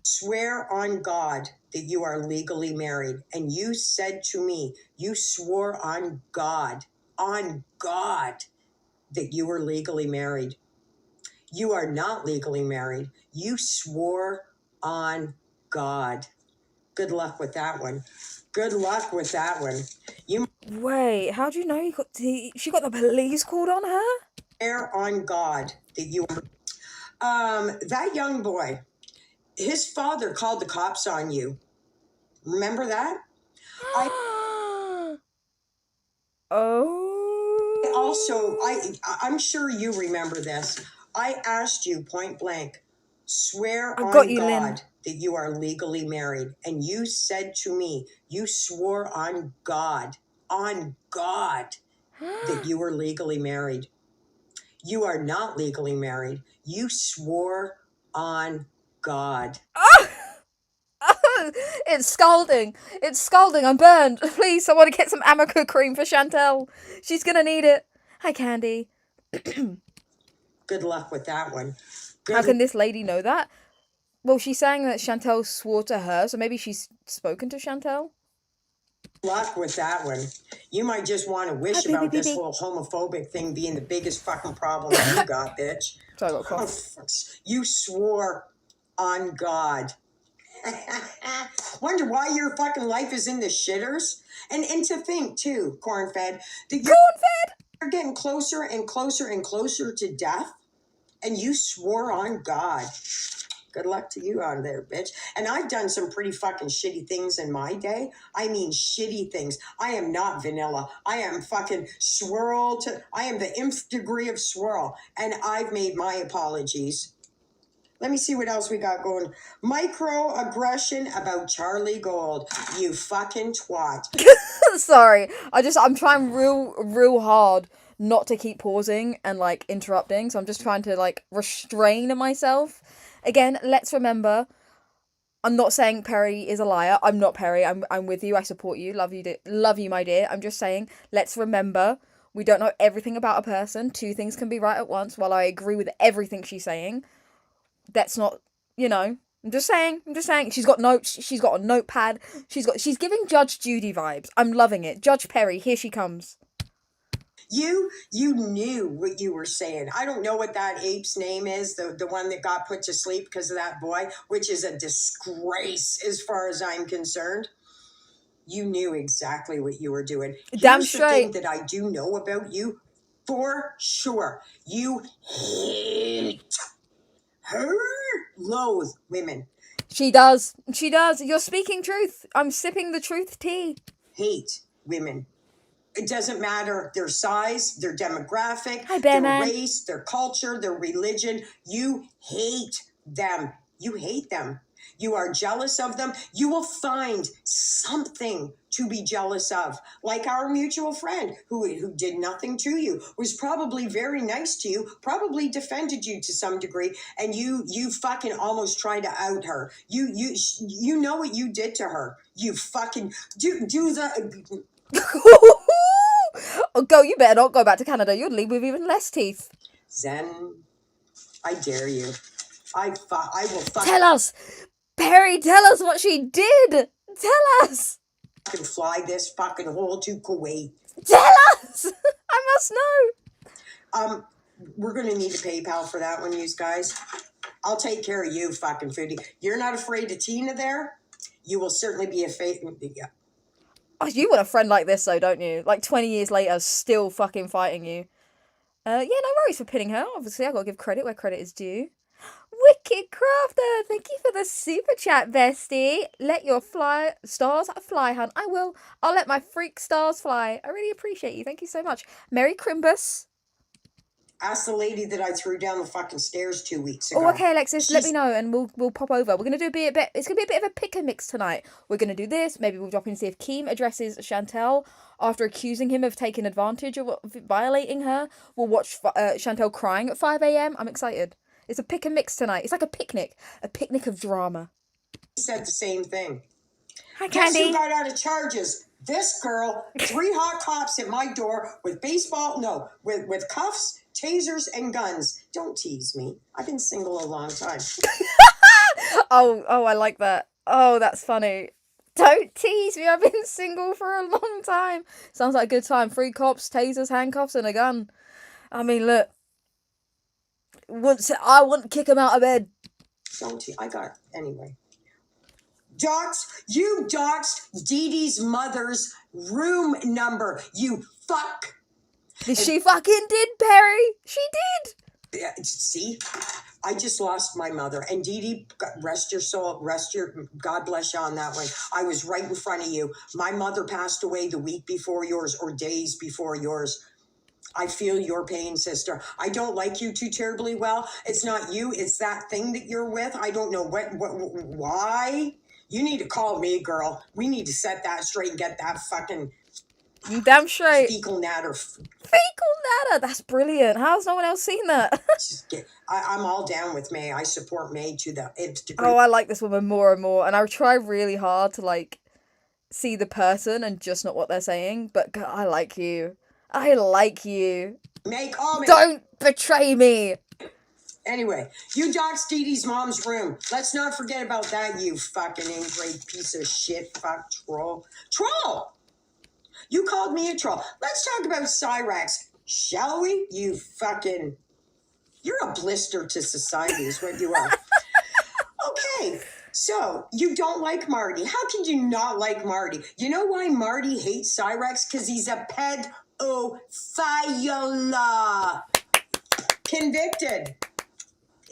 Swear on God that you are legally married. And you said to me, you swore on God, that you were legally married. You are not legally married. You swore on God. Good luck with that one. Good luck with that one. Wait, how do you know she got the police called on her? Swear on God that you that young boy, his father called the cops on you. Remember that? I'm sure you remember this. I asked you point blank, swear on God Lynn, that you are legally married. And you said to me, you swore on God, that you were legally married. You are not legally married. You swore on God. It's scalding. It's scalding. I'm burned. Please, someone get some Amica cream for Chantel. She's gonna need it. Hi, Candy. Good luck with that one. How can this lady know that? Well, she's saying that Chantel swore to her, so maybe she's spoken to Chantel. Luck with that one. You might just want to wish about this whole homophobic thing being the biggest fucking problem you got, bitch. Sorry, I got a cough. You swore on God. Wonder why your fucking life is in the shitters. And to think too, corn-fed, that you're getting closer and closer and closer to death, and you swore on God. Good luck to you on there, bitch. And I've done some pretty fucking shitty things in my day. I mean, shitty things. I am not vanilla. I am fucking I am the nth degree of swirl. And I've made my apologies. Let me see what else we got going. Microaggression about Charlie Gold. You fucking twat. Sorry. I'm trying real hard not to keep pausing and like interrupting. So I'm just trying to like restrain myself. Again, let's remember, I'm not saying Perry is a liar. I'm not Perry. I'm with you. I support you. Love you, my dear. I'm just saying, let's remember, we don't know everything about a person. Two things can be right at once. While I agree with everything she's saying, that's not, I'm just saying. She's got notes. She's got a notepad. She's giving Judge Judy vibes. I'm loving it. Judge Perry, here she comes. You knew what you were saying. I don't know what that ape's name is, the one that got put to sleep because of that boy, which is a disgrace as far as I'm concerned. You knew exactly what you were doing. Damn Here's straight. the thing that I do know about you for sure. You loathe women. She does. You're speaking truth. I'm sipping the truth tea. Hate women. It doesn't matter their size, their demographic, their race, their culture, their religion. You hate them. You hate them. You are jealous of them. You will find something to be jealous of. Like our mutual friend who did nothing to you, was probably very nice to you, probably defended you to some degree, and you fucking almost tried to out her. You know what you did to her. You fucking do the... Oh, go, you better not go back to Canada. You'd leave with even less teeth. Zen, I dare you. I will Tell us! Perry, tell us what she did! Tell us! Fucking fly this fucking hole to Kuwait. Tell us! I must know. We're gonna need a PayPal for that one, you guys. I'll take care of you, fucking foodie. You're not afraid of Tina there? You will certainly be yeah. Oh, you want a friend like this, though, don't you? Like 20 years later, still fucking fighting you. Yeah, no worries for pinning her. Obviously, I gotta give credit where credit is due. Wicked Crafter, thank you for the super chat, bestie. Let your stars fly, hun. I will. I'll let my freak stars fly. I really appreciate you. Thank you so much. Merry Crimbus. Ask the lady that I threw down the fucking stairs 2 weeks ago. Oh, okay, Alexis, let me know and we'll pop over. We're gonna do it's gonna be a bit of a pick and mix tonight. We're gonna do this. Maybe we'll drop in and see if Keem addresses Chantel after accusing him of taking advantage of violating her. We'll watch Chantel crying at 5 a.m. I'm excited. It's a pick and mix tonight. It's like a picnic of drama. He said the same thing. Hi, Guess Candy. who got out of charges? This girl. 3 hot cops at my door with with cuffs, tasers, and guns. Don't tease me. I've been single a long time. Oh, I like that. Oh, that's funny. Don't tease me. I've been single for a long time. Sounds like a good time. 3 cops, tasers, handcuffs, and a gun. I mean, look. I wouldn't kick him out of bed. Don't you? Anyway. You doxed Dee Dee's mother's room number. You fuck. She fucking did, Perry. She did. See? I just lost my mother. And Dee Dee, rest your soul, God bless you on that one. I was right in front of you. My mother passed away the week before yours or days before yours. I feel your pain, sister. I don't like you too terribly well. It's not you. It's that thing that you're with. I don't know why. You need to call me, girl. We need to set that straight and get that fucking... You damn straight. Fecal natter. Fecal natter. That's brilliant. How's no one else seen that? I'm all down with May. I support May to the nth degree. Oh, I like this woman more and more. And I try really hard to, see the person and just not what they're saying. But God, I like you. I like you. Don't betray me. Anyway, you doxed Dee Dee's mom's room. Let's not forget about that, you fucking ingrate piece of shit, fuck troll. Troll! You called me a troll. Let's talk about Cyrax, shall we? You're a blister to society is what you are. Okay, so you don't like Marty. How can you not like Marty? You know why Marty hates Cyrax? Because he's a pedophile. Convicted.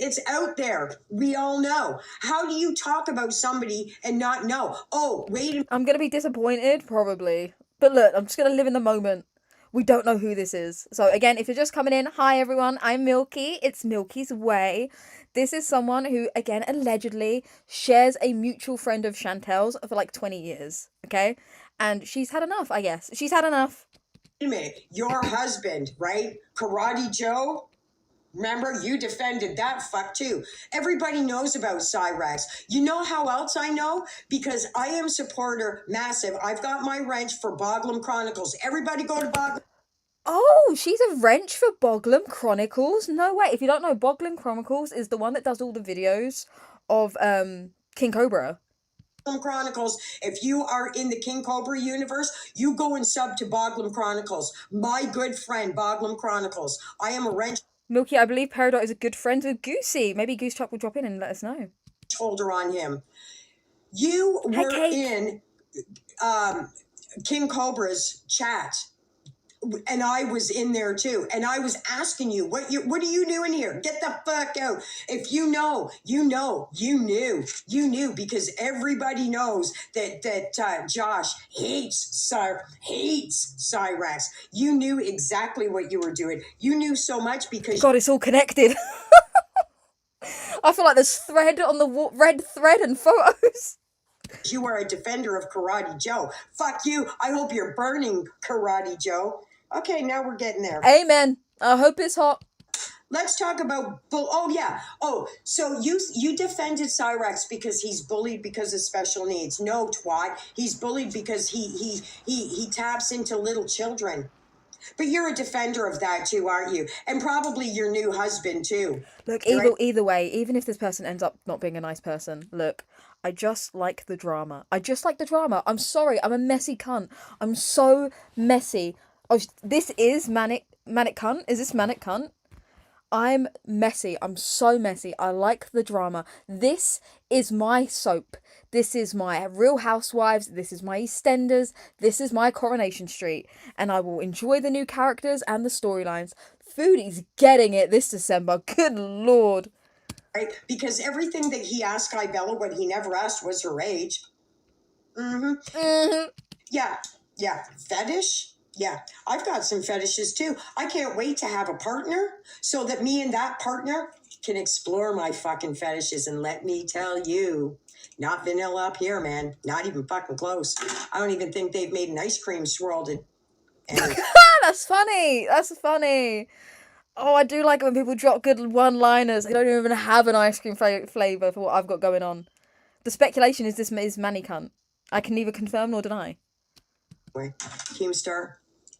It's out there. We all know. How do you talk about somebody and not know? Oh, wait a minute. I'm going to be disappointed, probably. But look, I'm just going to live in the moment. We don't know who this is. So again, if you're just coming in, hi everyone, I'm Milky. It's Milky's Way. This is someone who, again, allegedly shares a mutual friend of Chantel's for 20 years. Okay? And she's had enough, I guess. She's had enough. Wait a minute. Your husband, right? Karate Joe? Remember, you defended that fuck too. Everybody knows about Cyrax. You know how else I know? Because I am supporter massive. I've got my wrench for Boglum Chronicles. Everybody go to Boglum. Oh, she's a wrench for Boglum Chronicles? No way. If you don't know, Boglum Chronicles is the one that does all the videos of King Cobra. Chronicles. If you are in the King Cobra universe, you go and sub to Boglum Chronicles. My good friend, Boglum Chronicles. I am a wrench Milky, I believe Peridot is a good friend with Goosey. Maybe Goose Truck will drop in and let us know. holder on him. You were in King Cobra's chat, and I was in there too, and I was asking you, what are you doing here? Get the fuck out. If you know, you knew, because everybody knows that Josh hates Cyrax. You knew exactly what you were doing. You knew so much because... God, it's all connected. I feel like there's thread on the red thread and photos. You are a defender of Karate Joe. Fuck you. I hope you're burning, Karate Joe. Okay, now we're getting there. Amen. I hope it's hot. Let's talk about... Oh, yeah. Oh, so you defended Cyrax because he's bullied because of special needs. No, twat. He's bullied because he taps into little children. But you're a defender of that too, aren't you? And probably your new husband too. Look, either way, even if this person ends up not being a nice person, look, I just like the drama. I'm sorry, I'm a messy cunt. I'm so messy. Oh, this is manic cunt? Is this manic cunt? I'm messy. I'm so messy. I like the drama. This is my soap. This is my Real Housewives. This is my EastEnders. This is my Coronation Street. And I will enjoy the new characters and the storylines. Foodie's getting it this December. Good Lord. Right? Because everything that he asked Ibella, what he never asked was her age. Mm-hmm. Mm-hmm. Yeah. Fetish? Yeah, I've got some fetishes too. I can't wait to have a partner so that me and that partner can explore my fucking fetishes. And let me tell you, not vanilla up here, man. Not even fucking close. I don't even think they've made an ice cream swirled in. Anyway. That's funny. That's funny. Oh, I do like it when people drop good one-liners. They don't even have an ice cream flavour for what I've got going on. The speculation is this is Manny cunt. I can neither confirm nor deny. Keemstar,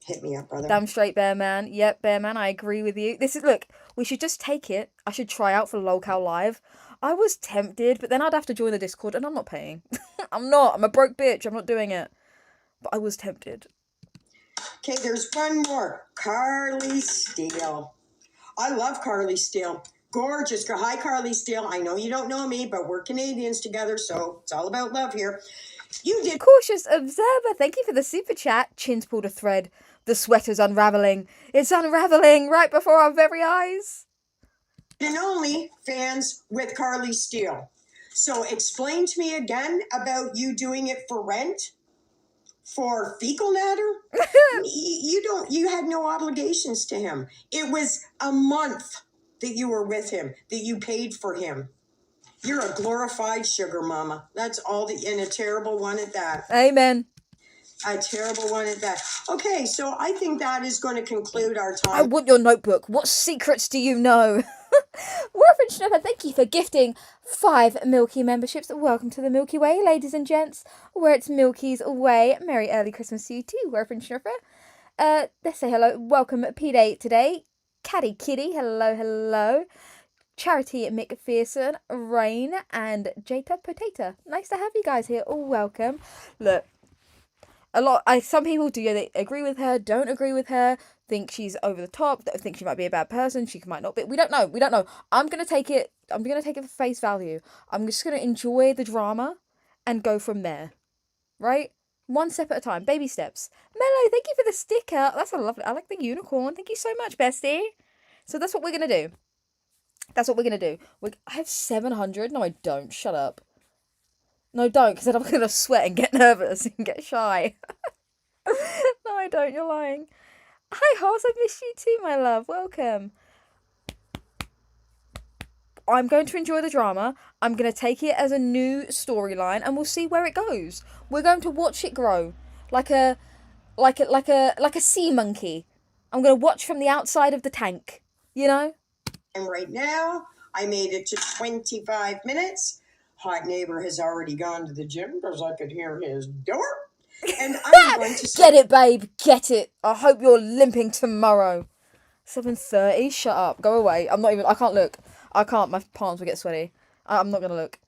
hit me up, brother. Damn straight, Bear Man. Yep, Bear Man, I agree with you. Look, we should just take it. I should try out for Lolcow Live. I was tempted, but then I'd have to join the Discord, and I'm not paying. I'm not. I'm a broke bitch. I'm not doing it. But I was tempted. Okay, there's one more. Carly Steele. I love Carly Steele. Gorgeous. Hi, Carly Steele. I know you don't know me, but we're Canadians together, so it's all about love here. You did. Cautious observer, thank you for the super chat. Chin's pulled a thread. The sweater's unraveling. It's unraveling right before our very eyes. And only fans with Carly Steele. So explain to me again about you doing it for rent? For fecal matter? You had no obligations to him. It was a month that you were with him, that you paid for him. You're a glorified sugar mama. That's all and a terrible one at that. Amen. A terrible one at that. Okay, so I think that is going to conclude our time. I want your notebook. What secrets do you know? Warford Schnupper, thank you for gifting 5 Milky memberships. Welcome to the Milky Way, ladies and gents, where it's Milky's way. Merry early Christmas to you too, Warford Schnupper. Let's say hello. Welcome P-Day today. Caddy Kitty, hello. Charity McPherson, Rain, and Jada Potato. Nice to have you guys here. All welcome. Look, some people do, they agree with her, don't agree with her, think she's over the top, think she might be a bad person, she might not be. We don't know. I'm gonna take it for face value. I'm just gonna enjoy the drama and go from there. Right? One step at a time. Baby steps. Mello, thank you for the sticker. That's a lovely. I like the unicorn. Thank you so much, bestie. So that's what we're gonna do. I have 700. No, I don't. Shut up. No, don't, because then I'm going to sweat and get nervous and get shy. No, I don't. You're lying. Hi, Horse. I missed you too, my love. Welcome. I'm going to enjoy the drama. I'm going to take it as a new storyline, and we'll see where it goes. We're going to watch it grow, like a sea monkey. I'm going to watch from the outside of the tank. You know. And right now, I made it to 25 minutes. Hot neighbor has already gone to the gym because I could hear his door. And I'm going to get it, babe. Get it. I hope you're limping tomorrow. 7:30. Shut up. Go away. I can't look. I can't. My palms will get sweaty. I'm not going to look.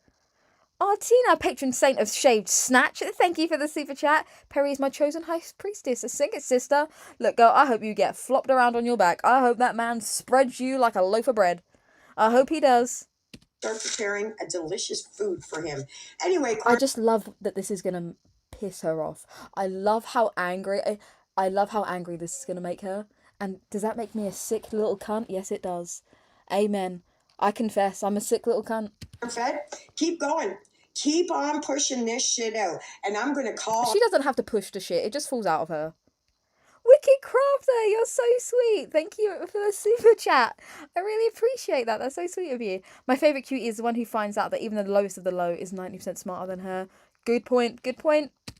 Oh, Tina, patron saint of shaved snatch. Thank you for the super chat. Perry is my chosen high priestess. Sing it, sister. Look, girl, I hope you get flopped around on your back. I hope that man spreads you like a loaf of bread. I hope he does. Start preparing a delicious food for him. Anyway, I just love that this is gonna piss her off. I love how angry this is gonna make her. And does that make me a sick little cunt? Yes, it does. Amen. I confess, I'm a sick little cunt. Fed, keep going. Keep on pushing this shit out. And I'm gonna call. She doesn't have to push the shit. It just falls out of her. Wicked Crafter, you're so sweet. Thank you for the super chat. I really appreciate that. That's so sweet of you. My favourite cutie is the one who finds out that even the lowest of the low is 90% smarter than her. Good point.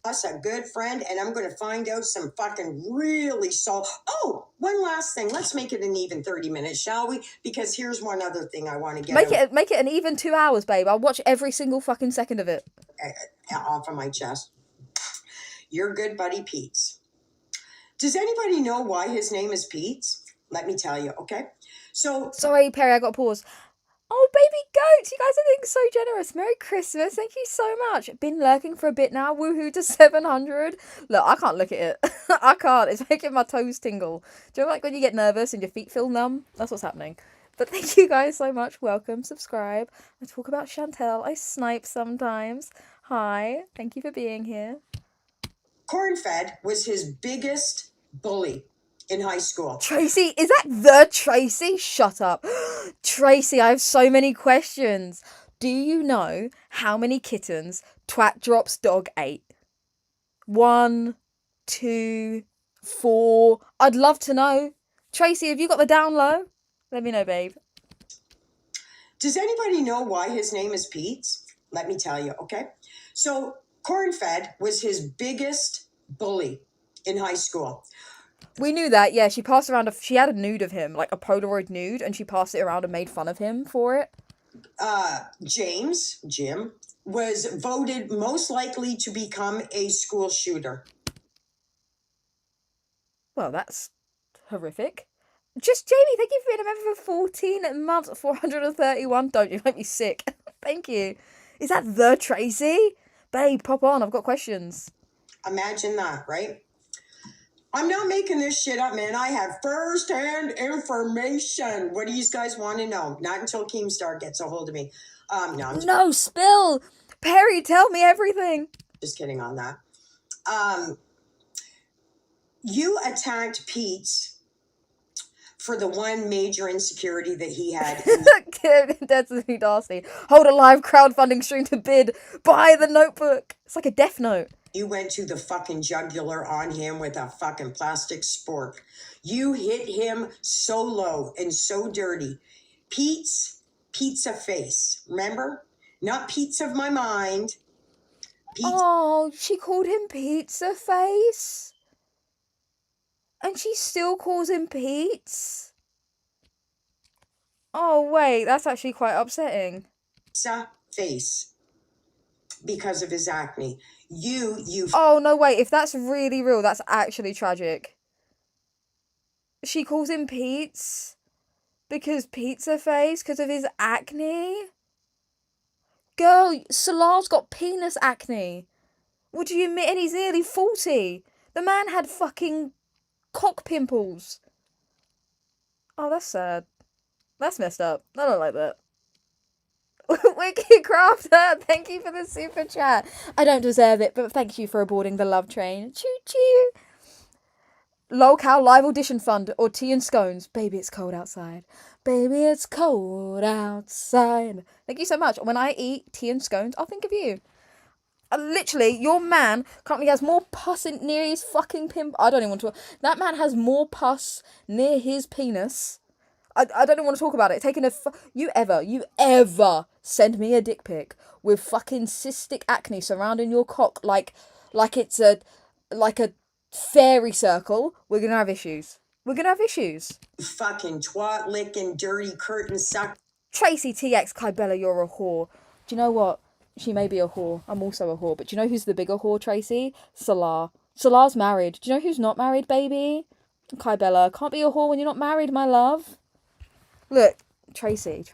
Us a good friend, and I'm going to find out some fucking really solid. Oh, one last thing. Let's make it an even 30 minutes, shall we? Because here's one other thing I want to get Make it an even 2 hours, babe. I'll watch every single fucking second of it. Off of my chest. Your good buddy Pete's. Does anybody know why his name is Pete's? Let me tell you, okay? So... Sorry, Perry, I got to pause. Oh, baby goats, you guys are being so generous. Merry Christmas. Thank you so much. Been lurking for a bit now. Woohoo to 700. Look, I can't look at it. I can't. It's making my toes tingle. Do you know like when you get nervous and your feet feel numb? That's what's happening. But thank you guys so much. Welcome. Subscribe. I talk about Chantel. I snipe sometimes. Hi. Thank you for being here. Cornfed was his biggest bully in high school. Tracy, is that the Tracy? Shut up. Tracy, I have so many questions. Do you know how many kittens Twat Drop's dog ate? 1, 2, 4. I'd love to know. Tracy, have you got the down low? Let me know, babe. Does anybody know why his name is Pete? Let me tell you, okay? So Cornfed was his biggest bully in high school. We knew that, yeah. She passed around, she had a nude of him, like a Polaroid nude, and she passed it around and made fun of him for it. Jim, was voted most likely to become a school shooter. Well, that's horrific. Just Jamie, thank you for being a member for 14 months, 431. Don't you make me sick. Thank you. Is that the Tracy? Babe, pop on. I've got questions. Imagine that, right? I'm not making this shit up, man. I have first-hand information. What do you guys want to know? Not until Keemstar gets a hold of me. No, spill. Perry, tell me everything. Just kidding on that. You attacked Pete for the one major insecurity that he had. Destiny Darcy. Hold a live crowdfunding stream to bid. Buy the notebook. It's like a death note. You went to the fucking jugular on him with a fucking plastic spork. You hit him so low and so dirty. Pete's pizza face. Remember? Not pizza of my mind. Oh, she called him Pizza Face? And she still calls him Pete's? Oh, wait, that's actually quite upsetting. Pizza face. Because of his acne. Oh, no, wait, if that's really real, that's actually tragic. She calls him Pete's because Pizza Face, because of his acne? Girl, Salar's got penis acne. What do you admit? And he's nearly 40. The man had fucking cock pimples. Oh, that's sad. That's messed up. I don't like that. Wicked Crafter, thank you for the super chat. I don't deserve it, but thank you for aboarding the love train. Choo choo. Lolcow Live Audition Fund or tea and scones. Baby, it's cold outside. Baby, it's cold outside. Thank you so much. When I eat tea and scones, I'll think of you. Literally, your man currently has more pus near his fucking pimp. I don't even want to. That man has more pus near his penis. I don't even want to talk about it. Taking you ever send me a dick pic with fucking cystic acne surrounding your cock like it's a fairy circle, we're gonna have issues. We're gonna have issues. Fucking twat licking dirty curtain suck. Tracy TX Kybella, you're a whore. Do you know what? She may be a whore. I'm also a whore. But do you know who's the bigger whore, Tracy? Salar. Salar's married. Do you know who's not married, baby? Kybella. Can't be a whore when you're not married, my love. Look, Tracy.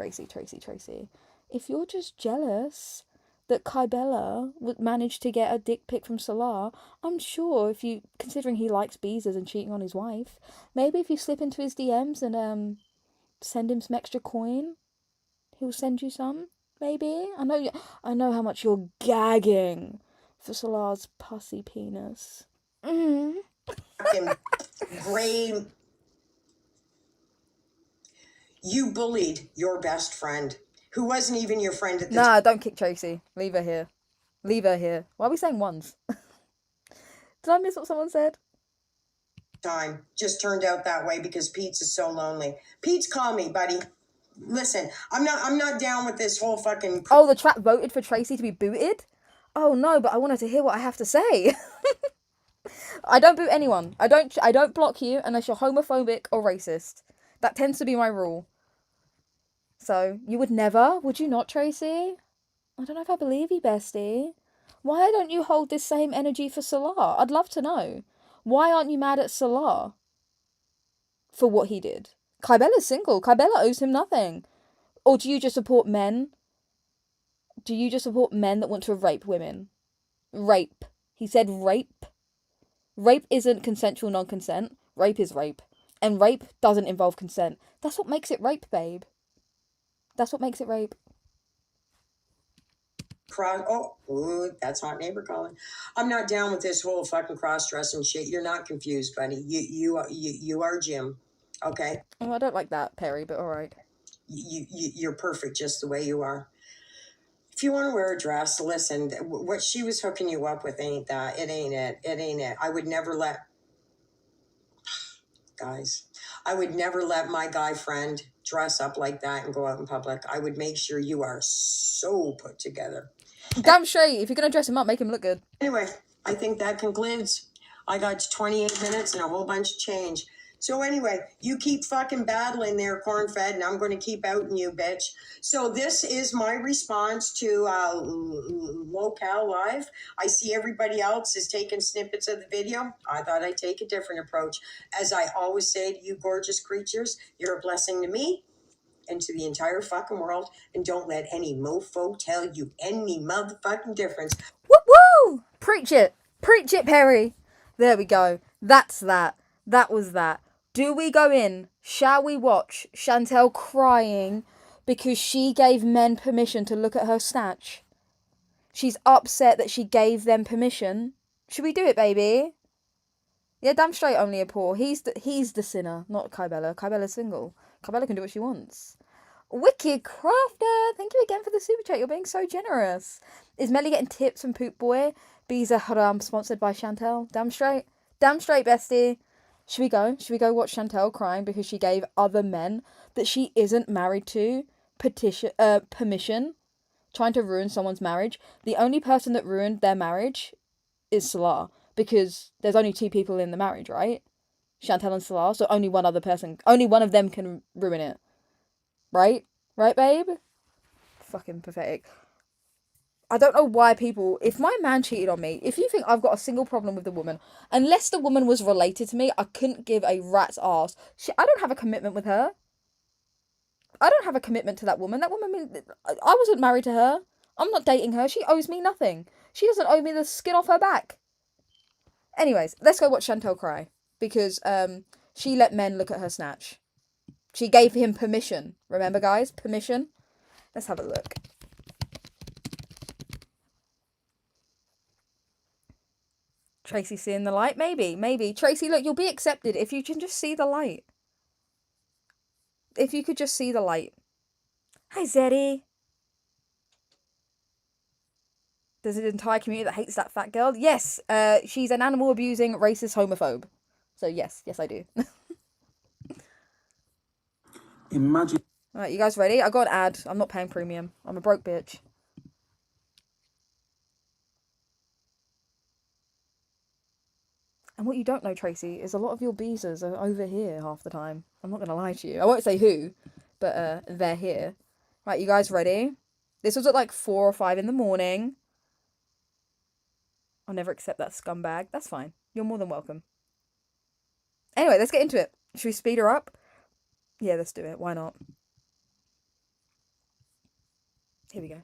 If you're just jealous that Kybella would manage to get a dick pic from Salar, I'm sure considering he likes beezers and cheating on his wife, maybe if you slip into his DMs and send him some extra coin, he'll send you some. Maybe. I know how much you're gagging for Salar's pussy penis. Fucking gray. You bullied your best friend, who wasn't even your friend at the Nah, don't kick Tracy. Leave her here. Why are we saying ones? Did I miss what someone said? time. Just turned out that way because Pete's is so lonely. Pete's, call me, buddy. Listen, I'm not down with this whole fucking. Oh, the chat voted for Tracy to be booted? Oh no, but I wanted to hear what I have to say. I don't boot anyone. I don't block you unless you're homophobic or racist. That tends to be my rule. So, you would never? Would you not, Tracy? I don't know if I believe you, bestie. Why don't you hold this same energy for Salar? I'd love to know. Why aren't you mad at Salar for what he did? Kybella's single. Kybella owes him nothing. Or do you just support men? Do you just support men that want to rape women? Rape. He said rape. Rape isn't consensual non-consent. Rape is rape. And rape doesn't involve consent. That's what makes it rape, babe. That's what makes it rape. That's hot neighbor calling. I'm not down with this whole fucking cross-dressing shit. You're not confused, buddy. You are Jim, okay? Oh, I don't like that, Perry, but all right. You're perfect just the way you are. If you want to wear a dress, listen, what she was hooking you up with ain't that. It ain't it. I would never let. guys. I would never let my guy friend dress up like that and go out in public. I would make sure you are so put together. Damn straight. If you're going to dress him up, make him look good. Anyway, I think that concludes. I got 28 minutes and a whole bunch of change. So anyway, you keep fucking battling there, corn-fed, and I'm going to keep outing you, bitch. So this is my response to Locale Live. I see everybody else is taking snippets of the video. I thought I'd take a different approach. As I always say to you gorgeous creatures, you're a blessing to me and to the entire fucking world. And don't let any mofo tell you any motherfucking difference. Woo woo! Preach it, Perry. There we go. That's that. That was that. Do we go in? Shall we watch Chantel crying because she gave men permission to look at her snatch? She's upset that she gave them permission. Should we do it, baby? Yeah, damn straight, only a poor. He's the sinner, not Kybella. Kybella's single. Kybella can do what she wants. Wicked Crafter, thank you again for the super chat. You're being so generous. Is Melly getting tips from Poop Boy? Biza Haram, sponsored by Chantel. Damn straight, bestie. Should we go? Should we go watch Chantel crying because she gave other men that she isn't married to permission, trying to ruin someone's marriage? The only person that ruined their marriage is Salah, because there's only 2 people in the marriage, right? Chantel and Salah, so only one of them can ruin it. Right? Right, babe? Fucking pathetic. I don't know why people... If my man cheated on me, if you think I've got a single problem with the woman, unless the woman was related to me, I couldn't give a rat's ass. I don't have a commitment with her. I don't have a commitment to that woman. That woman... I wasn't married to her. I'm not dating her. She owes me nothing. She doesn't owe me the skin off her back. Anyways, let's go watch Chantel cry. Because she let men look at her snatch. She gave him permission. Remember, guys? Permission. Let's have a look. Tracy seeing the light? Maybe. Tracy, look, you'll be accepted if you can just see the light. If you could just see the light. Hi, Zeddy. There's an entire community that hates that fat girl. Yes, she's an animal abusing, racist homophobe. So yes, I do. Imagine. Alright, you guys ready? I got an ad. I'm not paying premium. I'm a broke bitch. And what you don't know, Tracy, is a lot of your beezers are over here half the time. I'm not going to lie to you. I won't say who, but they're here. Right, you guys ready? This was at like 4 or 5 in the morning. I'll never accept that scumbag. That's fine. You're more than welcome. Anyway, let's get into it. Should we speed her up? Yeah, let's do it. Why not? Here we go.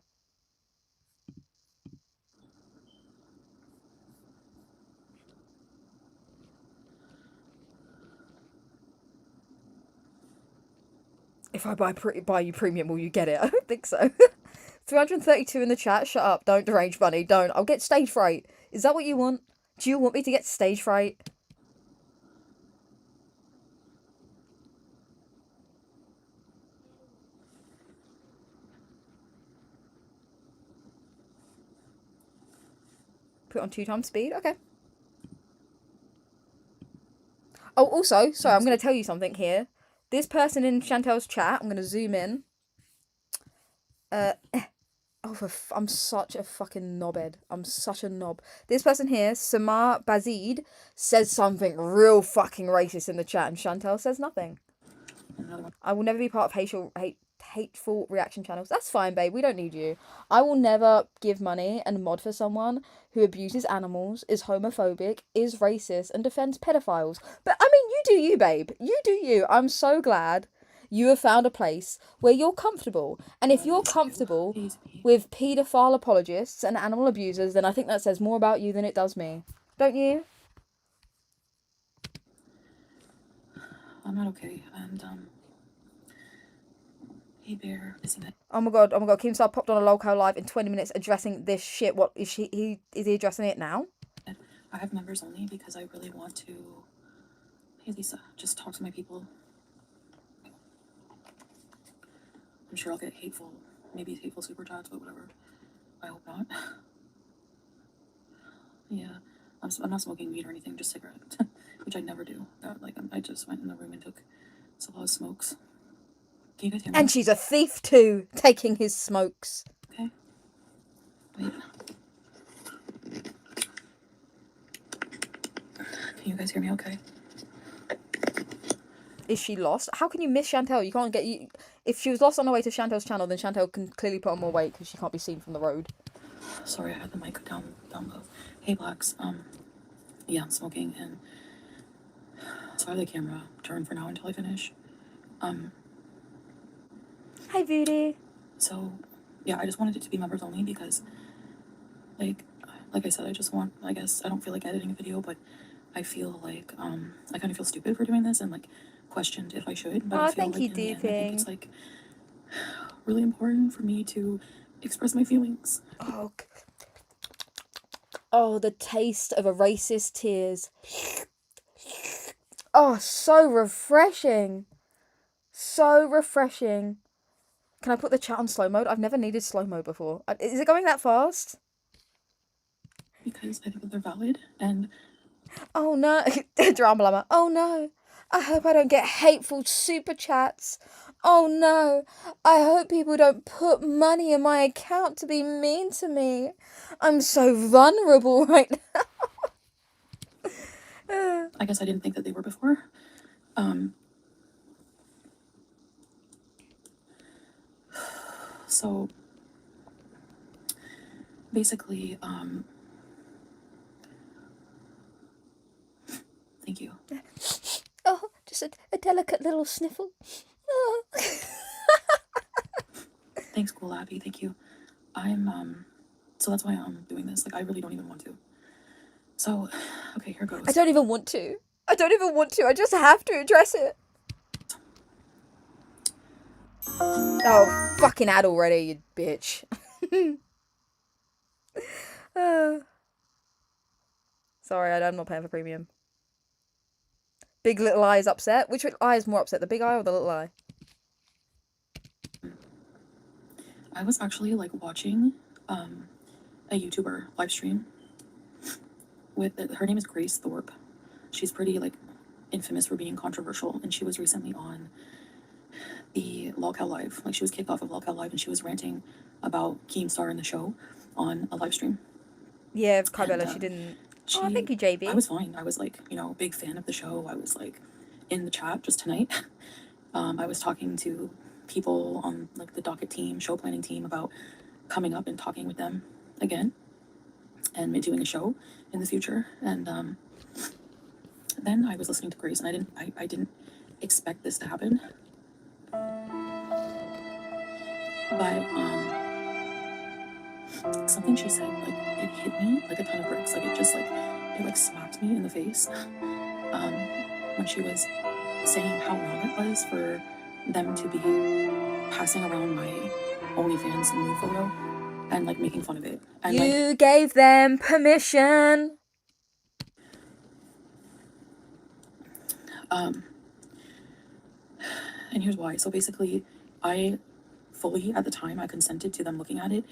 If I buy you premium, will you get it? I don't think so. 332 in the chat. Shut up. Don't derange bunny. Don't. I'll get stage fright. Is that what you want? Do you want me to get stage fright? Put it on 2 times speed? Okay. Oh, also, sorry, I'm going to tell you something here. This person in Chantel's chat, I'm going to zoom in. I'm such a fucking knobhead. I'm such a knob. This person here, Samar Bazid, says something real fucking racist in the chat, and Chantel says nothing. I will never be part of hateful reaction channels. That's fine, babe. We don't need you. I will never give money and mod for someone who abuses animals, is homophobic, is racist, and defends pedophiles. But, I mean, you do you, babe. You do you. I'm so glad you have found a place where you're comfortable. And if you're comfortable with paedophile apologists and animal abusers, then I think that says more about you than it does me. Don't you? I'm not okay, and hey Bear, isn't it? Oh my god, Keemstar popped on a local live in 20 minutes addressing this shit. What is he addressing it now? I have members only because I really want to, hey Lisa, just talk to my people. I'm sure I'll get maybe hateful super chats, but whatever. I hope not. Yeah, I'm not smoking weed or anything, just cigarette, which I never do. I just went in the room and took a lot of smokes. Can you guys hear me? And she's a thief too, taking his smokes. Okay. Wait. Can you guys hear me okay? Is she lost? How can you miss Chantel? You can't get you. If she was lost on her way to Chantel's channel, then Chantel can clearly put on more weight because she can't be seen from the road. Sorry, I had the mic down low. Hey, Blacks. Yeah, I'm smoking, and so I have the camera turned for now until I finish. Hi, Voodoo. So, yeah, I just wanted it to be members only because, like I said, I guess I don't feel like editing a video, but I feel like, I kind of feel stupid for doing this and, like, questioned if I should, but I feel thank like you, in the end, I think it's, Dooping. like, really important for me to express my feelings. Oh, the taste of a racist tears. Oh, so refreshing. So refreshing. Can I put the chat on slow mode? I've never needed slow mode before. Is it going that fast? Because I think that they're valid, and Oh no. Drama llama. Oh no. I hope I don't get hateful super chats. Oh no. I hope people don't put money in my account to be mean to me. I'm so vulnerable right now. I guess I didn't think that they were before. So basically, thank you. Oh, just a delicate little sniffle. Oh. Thanks, Cool Abby. Thank you. So that's why I'm doing this. Like, I really don't even want to. So, okay, here goes. I don't even want to. I just have to address it. Oh, fucking ad already, you bitch. Sorry, I'm not paying for premium. Big Little Eye is upset. Which eye is more upset, the big eye or the little eye? I was actually, like, watching a YouTuber live stream with, her name is Grace Thorpe. She's pretty, like, infamous for being controversial, and she was recently on the Lolcow Live. Like, she was kicked off of Lolcow Live, and she was ranting about Keemstar in the show on a live stream. Yeah, Kybella, she didn't. Oh, thank you, JB. I was fine. I was, like, you know, big fan of the show. I was, like, in the chat just tonight. I was talking to people on, like, the docket team, show planning team, about coming up and talking with them again and doing a show in the future. And then I was listening to Grace, and I didn't expect this to happen. But something she said, like, it hit me like a ton of bricks. Like, it just, like, it, like, smacked me in the face when she was saying how wrong it was for them to be passing around my OnlyFans nude photo and, like, making fun of it. And, you, like, gave them permission. And here's why. So basically, I fully, at the time, I consented to them looking at it.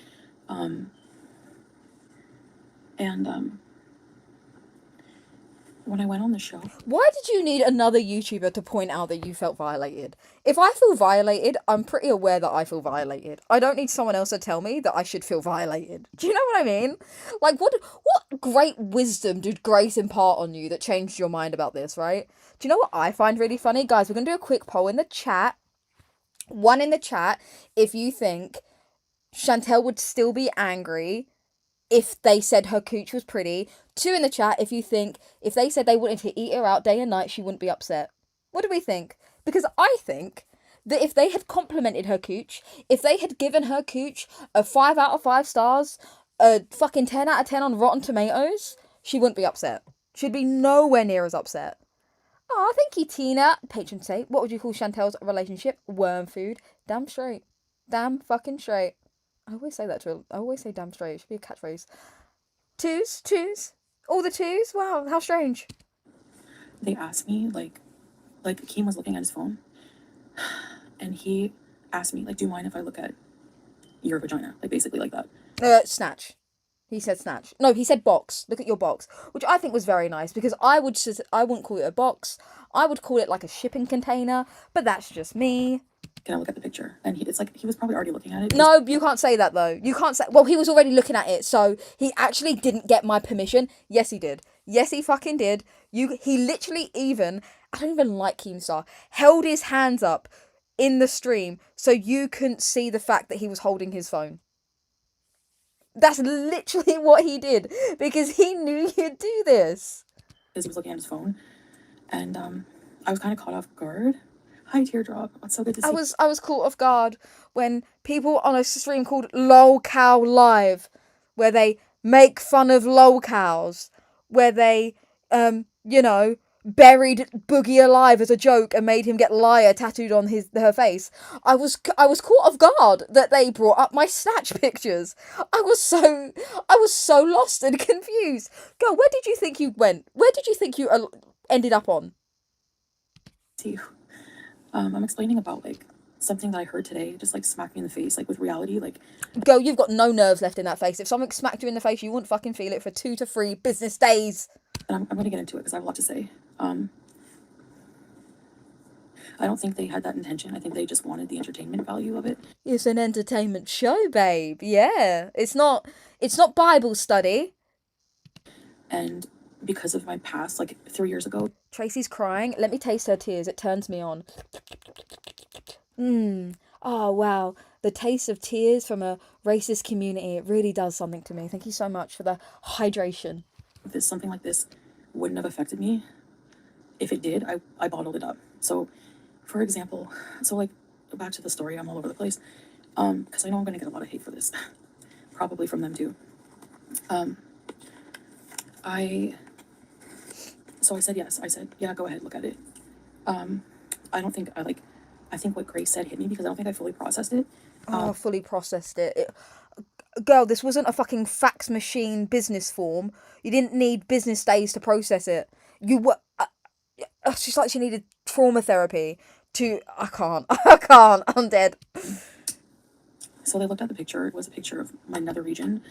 When I went on the show... Why did you need another YouTuber to point out that you felt violated? If I feel violated, I'm pretty aware that I feel violated. I don't need someone else to tell me that I should feel violated. Do you know what I mean? Like, what great wisdom did Grace impart on you that changed your mind about this, right? Do you know what I find really funny? Guys, we're going to do a quick poll in the chat. One in the chat, if you think Chantel would still be angry if they said her cooch was pretty. 2 in the chat, if you think if they said they wanted to eat her out day and night, she wouldn't be upset. What do we think? Because I think that if they had complimented her cooch, if they had given her cooch a 5 out of 5 stars, a fucking 10 out of 10 on Rotten Tomatoes, she wouldn't be upset. She'd be nowhere near as upset. Oh, thank you, Tina. Patron say, what would you call Chantel's relationship? Worm food. Damn straight. Damn fucking straight. I always say that to her. I always say damn straight. It should be a catchphrase. Twos? All the twos? Wow, how strange. They asked me, like Keem was looking at his phone, and he asked me, like, do you mind if I look at your vagina? Like, basically like that. Snatch. He said snatch. No, he said box. Look at your box, which I think was very nice because I wouldn't call it a box. I would call it like a shipping container, but that's just me. Can I look at the picture? And it's like he was probably already looking at it. No, you can't say that though. You can't say. Well, he was already looking at it, so he actually didn't get my permission. Yes, he did. Yes, he fucking did. He literally even. I don't even like Keemstar. Held his hands up in the stream so you couldn't see the fact that he was holding his phone. That's literally what he did because he knew you'd do this. Because he was looking at his phone, and I was kind of caught off guard. Hi, Teardrop. It's so good to see. I was caught off guard when people on a stream called Lol Cow Live, where they make fun of lol cows, where they buried Boogie alive as a joke and made him get liar tattooed on her face. I was caught off guard that they brought up my snatch pictures. I was so lost and confused. Girl, where did you think you went? Where did you think you ended up on? See, I'm explaining about like something that I heard today, just like smacked me in the face, like with reality, like. Girl, you've got no nerves left in that face. If something smacked you in the face, you wouldn't fucking feel it for 2 to 3 business days. And I'm going to get into it because I have a lot to say. I don't think they had that intention. I think they just wanted the entertainment value of it. It's an entertainment show, babe. Yeah. It's not Bible study. And because of my past, like 3 years ago. Tracy's crying. Let me taste her tears. It turns me on. Oh, wow. The taste of tears from a racist community. It really does something to me. Thank you so much for the hydration. If something like this wouldn't have affected me, if it did, I bottled it up. So, for example, like back to the story, I'm all over the place, because I know I'm going to get a lot of hate for this, probably from them too. I said yes. I said, yeah, go ahead, look at it. I don't think I think what Grace said hit me because I don't think I fully processed it. Fully processed it. Girl, this wasn't a fucking fax machine business form. You didn't need business days to process it. You were. It's just like she needed trauma therapy to. I can't. I'm dead. So they looked at the picture. It was a picture of my nether region.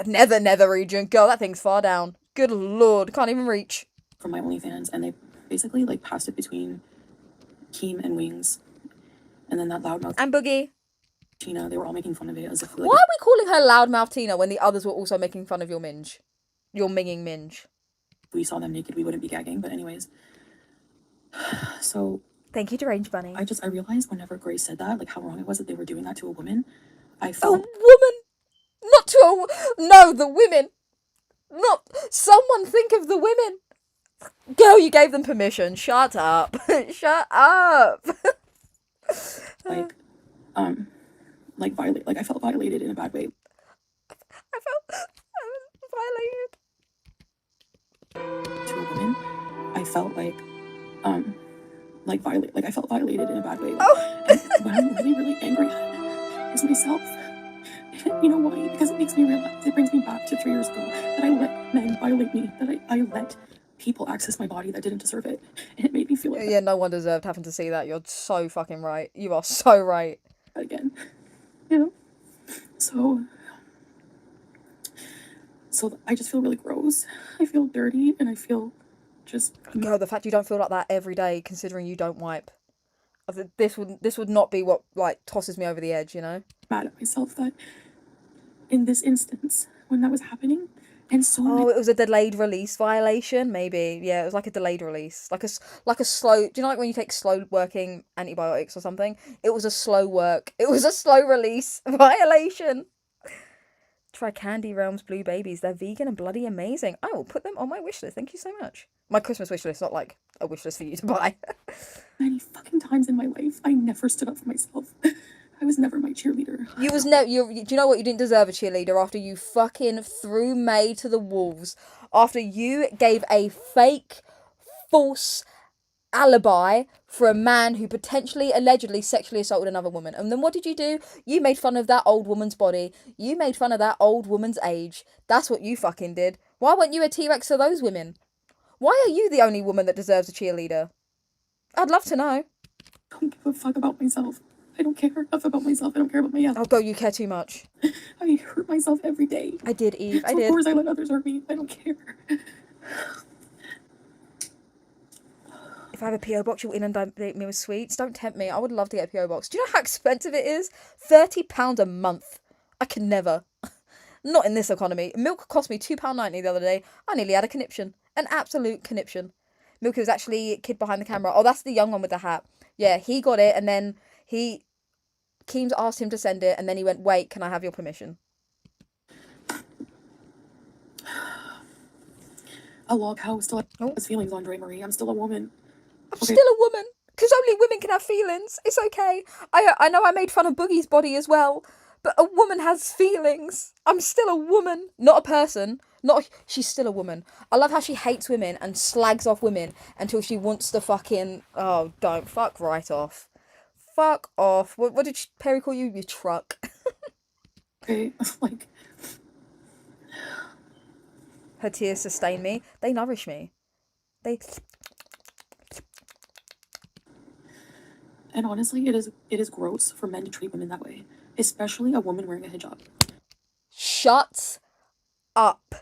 Nether region. Girl, that thing's far down. Good lord. Can't even reach. From my OnlyFans. And they basically like passed it between Keem and Wings. And then that loudmouth. And Boogie. Tina, they were all making fun of it as if like. Why are we calling her loudmouth Tina when the others were also making fun of your minge? Your minging minge. If we saw them naked, we wouldn't be gagging. But anyways. So. Thank you, Deranged Bunny. I realized whenever Grace said that, like how wrong it was that they were doing that to a woman. I felt. A woman? Not to a... No, the women. Not... Someone think of the women. Girl, you gave them permission. Shut up. Shut up. I felt violated in a bad way. I was violated. To a woman, I felt I felt violated in a bad way. And what I'm really, really angry at is myself. You know why? Because it makes me realize, it brings me back to 3 years ago that I let men violate me, that I let people access my body that didn't deserve it. And it made me feel like Yeah, no one deserved having to see that. You're so fucking right. You are so right. Again. You know? So I just feel really gross. I feel dirty and I feel just... Girl, the fact you don't feel like that every day, considering you don't wipe. This would not be what, like, tosses me over the edge, you know? Mad at myself that in this instance, when that was happening, and so... it was a delayed release violation, maybe. Yeah, it was like a delayed release. Like a slow... Do you know like when you take slow working antibiotics or something? It was a slow release violation. Try Candy Realm's Blue Babies. They're vegan and bloody amazing. I will put them on my wish list. Thank you so much. My Christmas wish list, not like a wish list for you to buy. Many fucking times in my life, I never stood up for myself. I was never my cheerleader. You was never. Do you know what? You didn't deserve a cheerleader after you fucking threw May to the wolves. After you gave a fake, false alibi for a man who potentially, allegedly, sexually assaulted another woman. And then what did you do? You made fun of that old woman's body. You made fun of that old woman's age. That's what you fucking did. Why weren't you a T-Rex for those women? Why are you the only woman that deserves a cheerleader? I'd love to know. I don't give a fuck about myself. I don't care enough about myself. I don't care about my health. Oh, girl, you care too much. I hurt myself every day. I did, Eve. I So did. of course I let others hurt me. I don't care. If I have a PO box, you'll inundate me with sweets. Don't tempt me. I would love to get a PO box. Do you know how expensive it is? £30 a month. I can never. Not in this economy. Milk cost me £2.90 the other day. I nearly had a conniption. An absolute conniption. Milky was actually a kid behind the camera. Oh, that's the young one with the hat. Yeah, he got it, and then Keems asked him to send it, and then he went, wait, can I have your permission? A log house still has feelings, Andre Marie. I'm still a woman. I'm still a woman. Because only women can have feelings. It's okay. I know I made fun of Boogie's body as well, but a woman has feelings. I'm still a woman, not a person. She's still a woman. I love how she hates women and slags off women until she wants to fucking... Oh, don't. Fuck right off. Fuck off. What did Perry call you? You truck. Okay, like... Her tears sustain me. They nourish me. And honestly, it is gross for men to treat women that way. Especially a woman wearing a hijab. Shut up.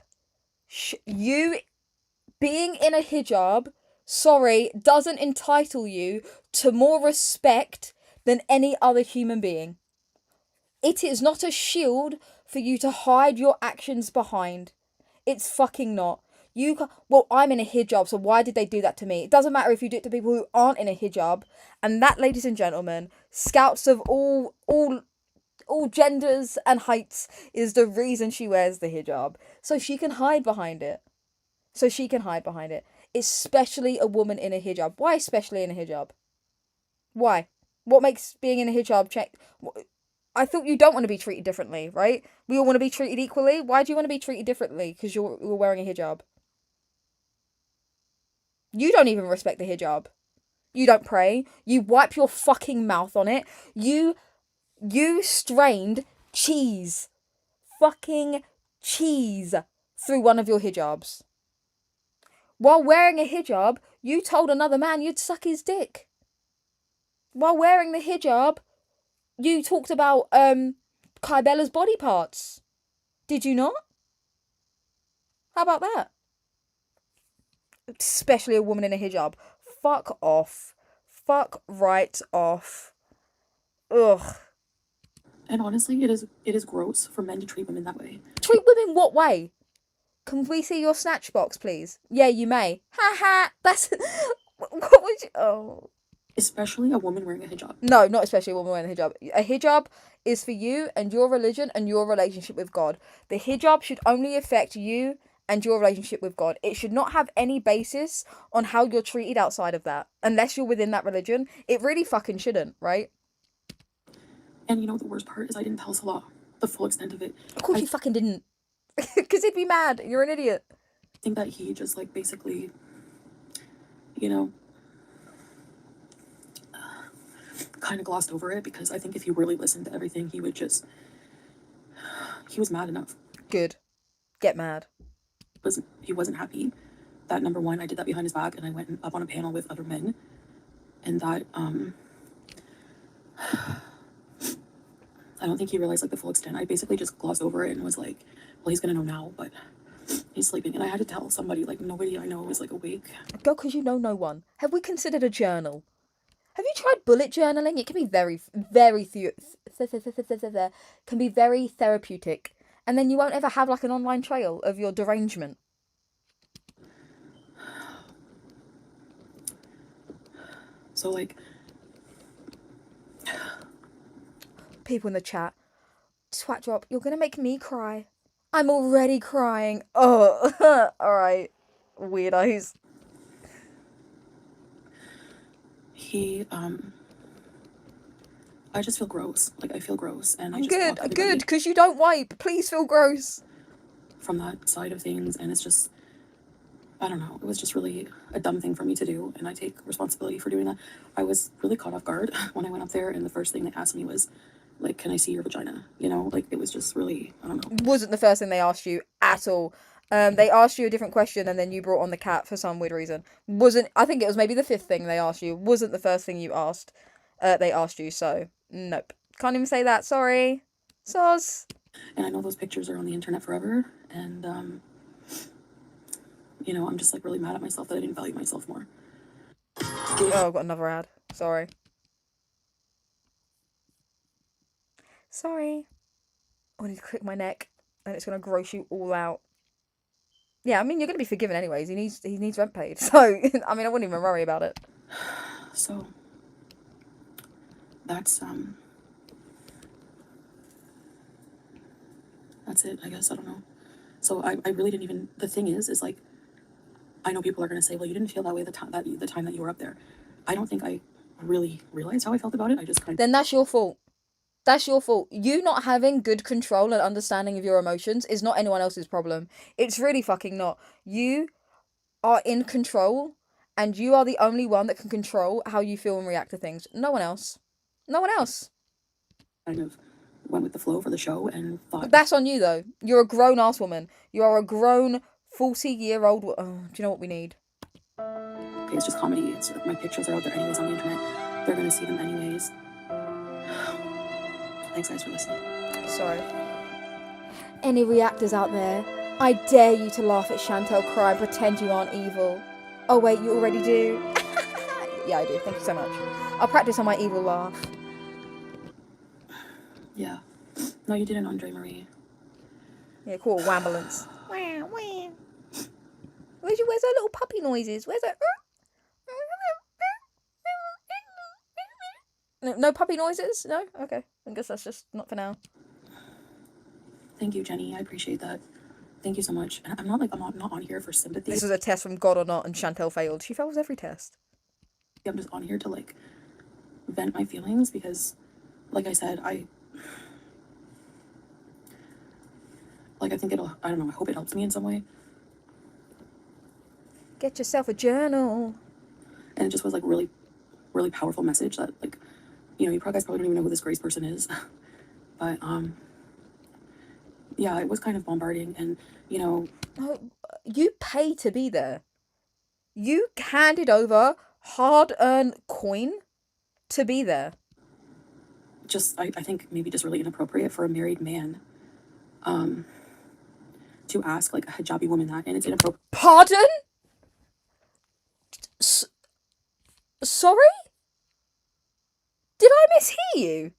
You being in a hijab, sorry, doesn't entitle you to more respect than any other human being. It is not a shield for you to hide your actions behind. It's fucking not. Well, I'm in a hijab, so why did they do that to me? It doesn't matter if you do it to people who aren't in a hijab. And that, ladies and gentlemen, scouts of all genders and heights, is the reason she wears the hijab. So she can hide behind it. Especially a woman in a hijab. Why especially in a hijab? Why? What makes being in a hijab check? I thought you don't want to be treated differently, right? We all want to be treated equally. Why do you want to be treated differently? Because you're wearing a hijab. You don't even respect the hijab. You don't pray. You wipe your fucking mouth on it. You strained cheese. Fucking cheese through one of your hijabs. While wearing a hijab, you told another man you'd suck his dick. While wearing the hijab, you talked about Kai Bella's body parts. Did you not? How about that? Especially a woman in a hijab. Fuck off. Fuck right off. Ugh. And honestly, it is gross for men to treat women that way. Treat women what way? Can we see your snatch box, please? Yeah, you may. Ha ha. That's... What would you... Oh... Especially a woman wearing a hijab. No, not especially a woman wearing a hijab. A hijab is for you and your religion and your relationship with God. The hijab should only affect you and your relationship with God. It should not have any basis on how you're treated outside of that. Unless you're within that religion. It really fucking shouldn't, right? And you know the worst part is I didn't tell Salah the full extent of it. Of course you fucking didn't. Because he'd be mad. You're an idiot. I think that he just, like, basically, you know... kind of glossed over it, because I think if you really listened to everything, he was mad enough. Good. Get mad. He wasn't happy that, number one, I did that behind his back and I went up on a panel with other men, and that I don't think he realized, like, the full extent. I basically just glossed over it and was like, well, he's gonna know now, but he's sleeping. And I had to tell somebody, like, nobody I know is, like, awake. Go, because you know no one. Have we considered a journal? Have you tried bullet journaling? It can be very therapeutic. And then you won't ever have, like, an online trail of your derangement. So, like... People in the chat. Twat drop, you're going to make me cry. I'm already crying. Oh, alright. Weirdos. I just feel gross. Like, I feel gross, and I just Good, because you don't wipe. Please feel gross. From that side of things, and it's just, I don't know, it was just really a dumb thing for me to do, and I take responsibility for doing that. I was really caught off guard when I went up there, and the first thing they asked me was, like, can I see your vagina? You know, like, it was just really, I don't know. Wasn't the first thing they asked you at all. They asked you a different question, and then you brought on the cat for some weird reason. I think it was maybe the fifth thing they asked you. Wasn't the first thing you asked. They asked you, so Nope. Can't even say that. Sorry. Soz. And I know those pictures are on the internet forever. And, you know, I'm just like really mad at myself that I didn't value myself more. Oh, I've got another ad. Sorry. Sorry. I need to click my neck and it's going to gross you all out. Yeah, I mean, you're going to be forgiven anyways. He needs rent paid. So, I mean, I wouldn't even worry about it. So, that's it, I guess. I don't know. So I really didn't even, the thing is like, I know people are going to say, well, you didn't feel that way the time that you were up there. I don't think I really realized how I felt about it. I just kind of... Then that's your fault. That's your fault. You not having good control and understanding of your emotions is not anyone else's problem. It's really fucking not. You are in control and you are the only one that can control how you feel and react to things. No one else. No one else. kind of went with the flow for the show and thought... That's on you, though. You're a grown-ass woman. You are a grown 40-year-old... Oh, do you know what we need? Okay, it's just comedy. It's my pictures are out there anyways on the internet. They're going to see them anyways. Thanks, guys, for listening. Sorry. Any reactors out there, I dare you to laugh at Chantel cry and pretend you aren't evil. Oh, wait, you already do? Yeah, I do. Thank you so much. I'll practice on my evil laugh. Yeah. No, you didn't, Andre Marie. Yeah, cool. Wambulance. Where's her little puppy noises? Where's her... No puppy noises? No? Okay. I guess that's just not for now. Thank you, Jenny. I appreciate that. Thank you so much. And I'm not on here for sympathy. This was a test from God or not, and Chantel failed. She fails every test. I'm just on here to, like, vent my feelings because, like I said, I think it'll... I don't know. I hope it helps me in some way. Get yourself a journal. And it just was, like, really, really powerful message that, like, you know, you guys probably don't even know who this Grace person is. But, yeah, it was kind of bombarding and, you know... Oh, you pay to be there. You handed over hard-earned coin to be there. Just, I think maybe just really inappropriate for a married man, to ask, like, a hijabi woman that, and it's inappropriate. Pardon? Sorry? Did I mishear you?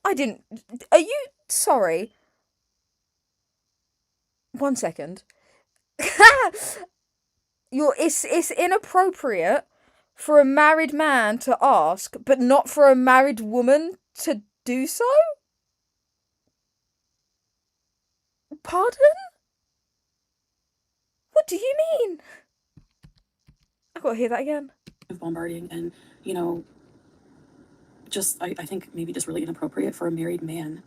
I didn't... Are you... Sorry. 1 second. It's inappropriate for a married man to ask, but not for a married woman to do so? Pardon? What do you mean? I've got to hear that again. Bombarding and, you know, just, I think maybe just really inappropriate for a married man,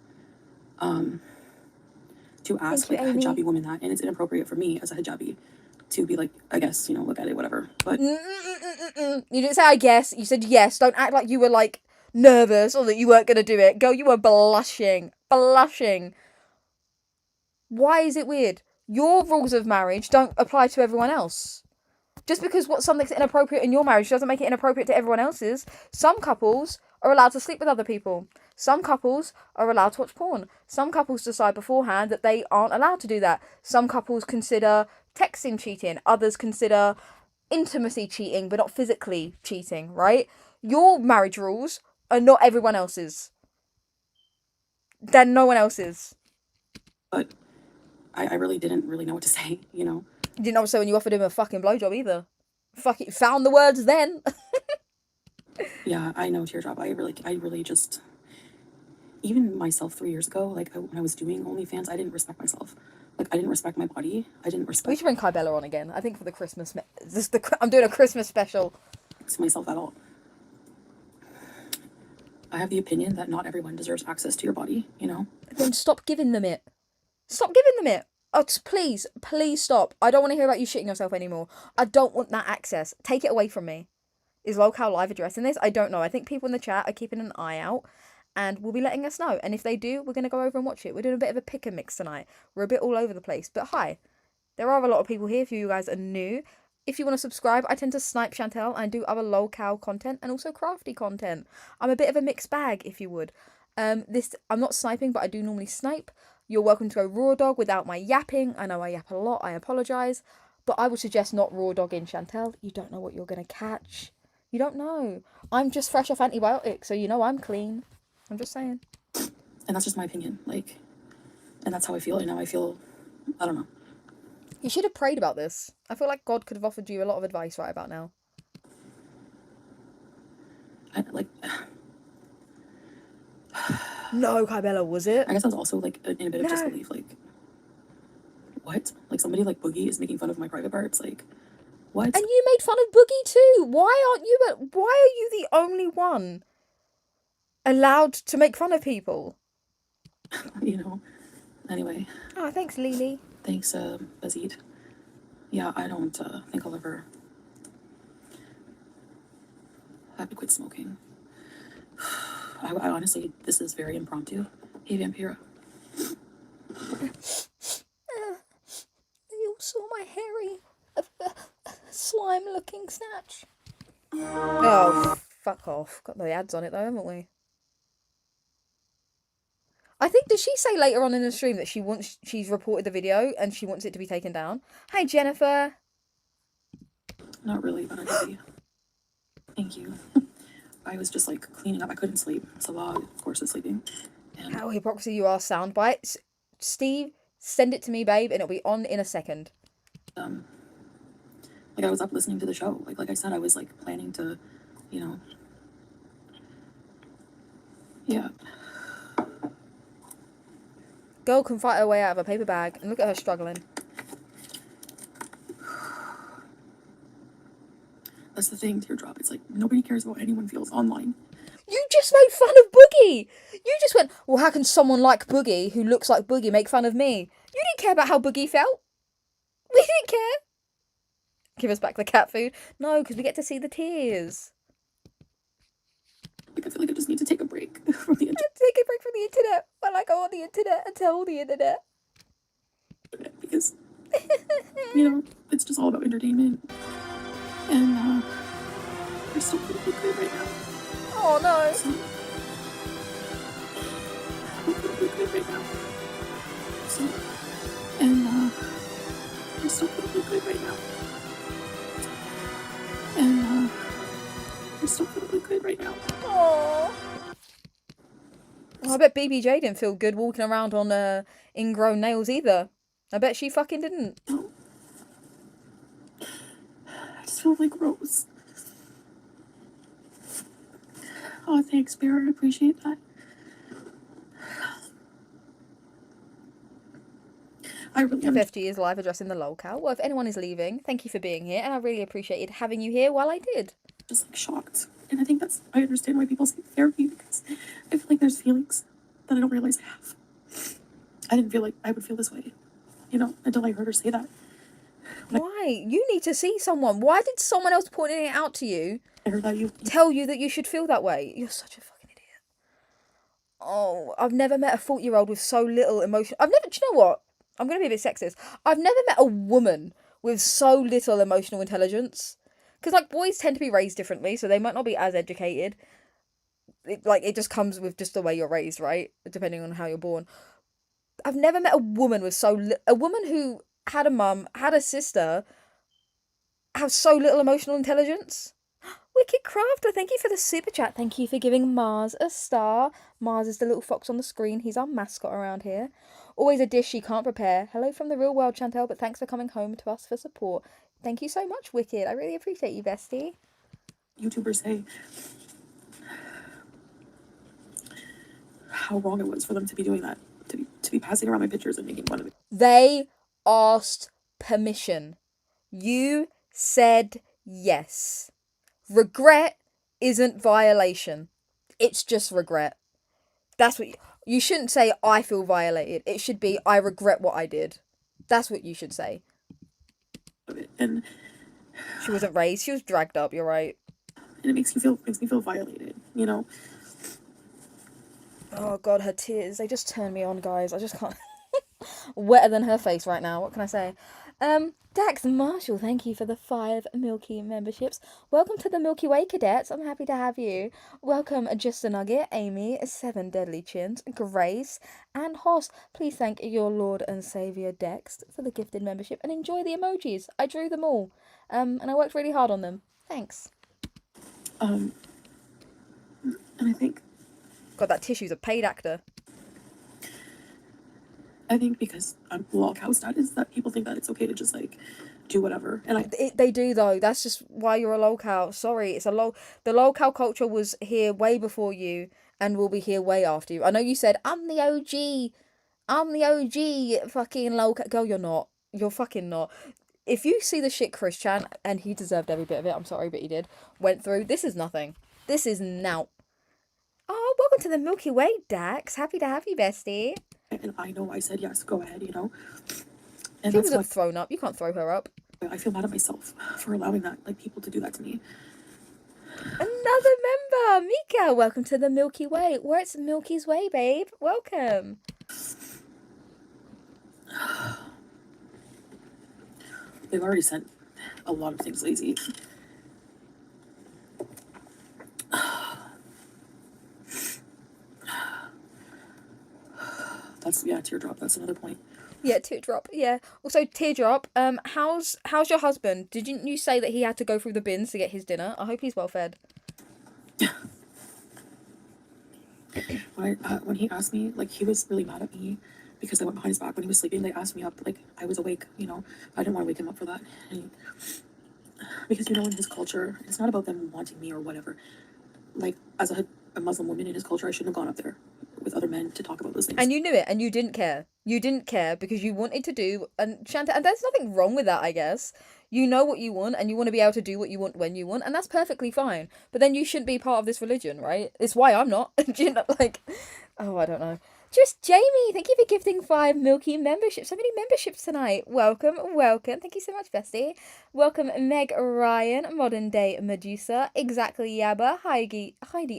to ask, like, a hijabi woman that, and it's inappropriate for me as a hijabi to be like, I guess, you know, look at it, whatever. But You didn't say I guess. You said yes. Don't act like you were, like, nervous or that you weren't going to do it. Girl, you were blushing. Blushing. Why is it weird? Your rules of marriage don't apply to everyone else. Just because something's inappropriate in your marriage doesn't make it inappropriate to everyone else's. Some couples are allowed to sleep with other people. Some couples are allowed to watch porn. Some couples decide beforehand that they aren't allowed to do that. Some couples consider texting cheating. Others consider intimacy cheating, but not physically cheating, right? Your marriage rules are not everyone else's. They're no one else's. But I really didn't really know what to say, you know? You didn't know what to say when you offered him a fucking blowjob either. Fucking found the words then. Yeah, I know, teardrop. I really just... Even myself 3 years ago, like, when I was doing OnlyFans, I didn't respect myself. Like, I didn't respect my body. I didn't respect... We should bring Kai Bella on again. I think for the Christmas... I'm doing a Christmas special. myself at all. I have the opinion that not everyone deserves access to your body, you know? Then stop giving them it. Stop giving them it. Oh, please stop. I don't want to hear about you shitting yourself anymore. I don't want that access. Take it away from me. Is Local Live addressing this? I don't know. I think people in the chat are keeping an eye out and will be letting us know. And if they do, we're going to go over and watch it. We're doing a bit of a pick and mix tonight. We're a bit all over the place. But hi, there are a lot of people here. If you guys are new, if you want to subscribe, I tend to snipe Chantel and do other lolcow content and also crafty content. I'm a bit of a mixed bag, if you would. I'm not sniping, but I do normally snipe. You're welcome to go raw dog without my yapping. I know I yap a lot, I apologise. But I would suggest not raw dogging Chantel. You don't know what you're going to catch. You don't know. I'm just fresh off antibiotics, so you know I'm clean. I'm just saying. And that's just my opinion. Like, and that's how I feel. And now I feel, I don't know. You should have prayed about this. I feel like God could have offered you a lot of advice right about now. No, Kybella, was it? I guess I was also like in a bit of disbelief. Like, what? Like somebody like Boogie is making fun of my private parts. Like, what? And you made fun of Boogie too. Why are you the only one allowed to make fun of people? You know. Anyway. Oh, thanks, Lily. Thanks, Bazid. Yeah, I don't think I'll ever have to quit smoking. I honestly, this is very impromptu. Hey, Vampira. You saw my hairy, slime-looking snatch. Oh, fuck off. Got the ads on it though, haven't we? I think, did she say later on in the stream that she's reported the video and she wants it to be taken down? Hi, Jennifer. Not really, but okay. Thank you. I was just like cleaning up. I couldn't sleep. Salah, of course, is sleeping. And how hypocrisy you are, sound bites. Steve, send it to me, babe, and it'll be on in a second. like I was up listening to the show. Like I said, I was like planning to, you know. Yeah. Girl can fight her way out of a paper bag, and look at her struggling. That's the thing, Teardrop. It's like nobody cares about how anyone feels online. You just made fun of Boogie! You just went, well, how can someone like Boogie, who looks like Boogie, make fun of me? You didn't care about how Boogie felt. We didn't care. Give us back the cat food. No, because we get to see the tears. Like I feel like I just need to take a break from the internet. Take a break from the internet while I go on the internet and tell the internet. Because, you know, it's just all about entertainment. And, we're still pretty good right now. Oh no. So, we're pretty good right now. So, and, we're still pretty good right now. And, we're still pretty good right now. Oh. Well, I bet BBJ didn't feel good walking around on ingrown nails either. I bet she fucking didn't. No. I just feel like Rose. Oh, thanks, Bear. I appreciate that. I really am. 50 is live addressing the lolcow. Well, if anyone is leaving, thank you for being here, and I really appreciated having you here while I did. Just like shocked. And I think I understand why people say therapy, because I feel like there's feelings that I don't realize I have. I didn't feel like I would feel this way, you know, until I heard her say that. Why? You need to see someone. Why did someone else pointing it out to you I heard that you tell you that you should feel that way? You're such a fucking idiot. Oh, I've never met a 40-year-old with so little emotion. Do you know what? I'm going to be a bit sexist. I've never met a woman with so little emotional intelligence. Because, like, boys tend to be raised differently, so they might not be as educated. It just comes with just the way you're raised, right? Depending on how you're born. I've never met a woman with a woman who had a mum, had a sister, have so little emotional intelligence. Wicked Crafter, thank you for the super chat. Thank you for giving Mars a star. Mars is the little fox on the screen. He's our mascot around here. Always a dish she can't prepare. Hello from the real world, Chantel, but thanks for coming home to us for support. Thank you so much, Wicked. I really appreciate you, bestie. YouTubers say how wrong it was for them to be doing that, to be passing around my pictures and making fun of it. They asked permission. You said yes. Regret isn't violation. It's just regret. That's what you shouldn't say. I feel violated. It should be I regret what I did. That's what you should say. And she wasn't raised. She was dragged up. You're right. And it makes me feel violated. You know. Oh God, her tears. They just turn me on, guys. I just can't. Wetter than her face right now. What can I say? Dax Marshall, thank you for the 5 Milky memberships. Welcome to the Milky Way cadets. I'm happy to have you. Welcome, Just a Nugget, Amy, 7 Deadly Chins, Grace, and Hoss. Please thank your Lord and Saviour Dex for the gifted membership and enjoy the emojis. I drew them all, and I worked really hard on them. Thanks. And I think God, that tissue's a paid actor. I think because I'm lol cow status that people think that it's okay to just like do whatever. And They do though. That's just why you're a lolcow. Sorry, it's a lol. The lolcow culture was here way before you and will be here way after you. I know you said I'm the OG. I'm the OG. Fucking lolcow. Girl, you're not. You're fucking not. If you see the shit Chris Chan, and he deserved every bit of it. I'm sorry, but he did. Went through. This is nothing. This is now. Oh, welcome to the Milky Way, Dax. Happy to have you, bestie. and I know I said yes, go ahead, you know. And She that's wasn't why thrown up. You can't throw her up. I feel mad at myself for allowing that, like, people to do that to me. Another member, Mika. Welcome to the Milky Way. Where it's Milky's Way, babe. Welcome. They've already sent a lot of things lazy. That's, yeah, teardrop. That's another point. Yeah, teardrop. Yeah. Also, teardrop. How's your husband? Didn't you say that he had to go through the bins to get his dinner? I hope he's well fed. When he asked me, like, he was really mad at me because I went behind his back when he was sleeping. They asked me up, like, I was awake, you know. I didn't want to wake him up for that. And because, you know, in his culture, it's not about them wanting me or whatever. Like, as a Muslim woman in his culture, I shouldn't have gone up there with other men to talk about those things. And you knew it, and you didn't care. You didn't care because you wanted to do, and Chantel, and there's nothing wrong with that, I guess. You know what you want, and you want to be able to do what you want when you want, and that's perfectly fine. But then you shouldn't be part of this religion, right? It's why I'm not. Do you know, like, oh, I don't know. Just Jamie, thank you for gifting 5 Milky memberships. So many memberships tonight. Welcome, welcome. Thank you so much, bestie. Welcome, Meg Ryan, Modern Day Medusa, Exactly Yabba, Heidi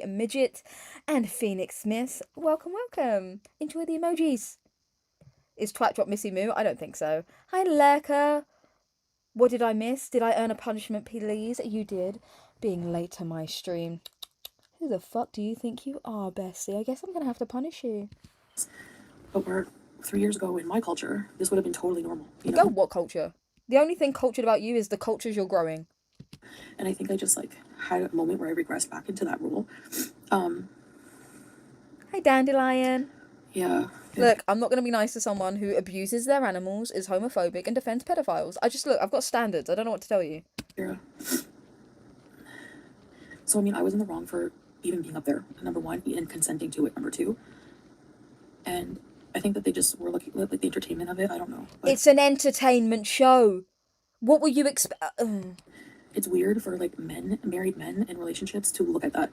Midget, and Phoenix Smith. Welcome, welcome. Enjoy the emojis. Is Twat Drop Missy Moo? I don't think so. Hi, Lurker. What did I miss? Did I earn a punishment, please? You did. Being late to my stream. Who the fuck do you think you are, bestie? I guess I'm gonna have to punish you. But where 3 years ago in my culture, this would have been totally normal. You know? Go, what culture? The only thing cultured about you is the cultures you're growing. And I think I just, like, had a moment where I regressed back into that rule. Hi, Dandelion. Yeah. Look, I'm not going to be nice to someone who abuses their animals, is homophobic, and defends pedophiles. I've got standards. I don't know what to tell you. Yeah. So, I mean, I was in the wrong for even being up there, number one, and consenting to it, number two. And I think that they just were looking at, like, the entertainment of it. I don't know. It's an entertainment show. What will you expect? It's weird for, like, married men in relationships to look at that,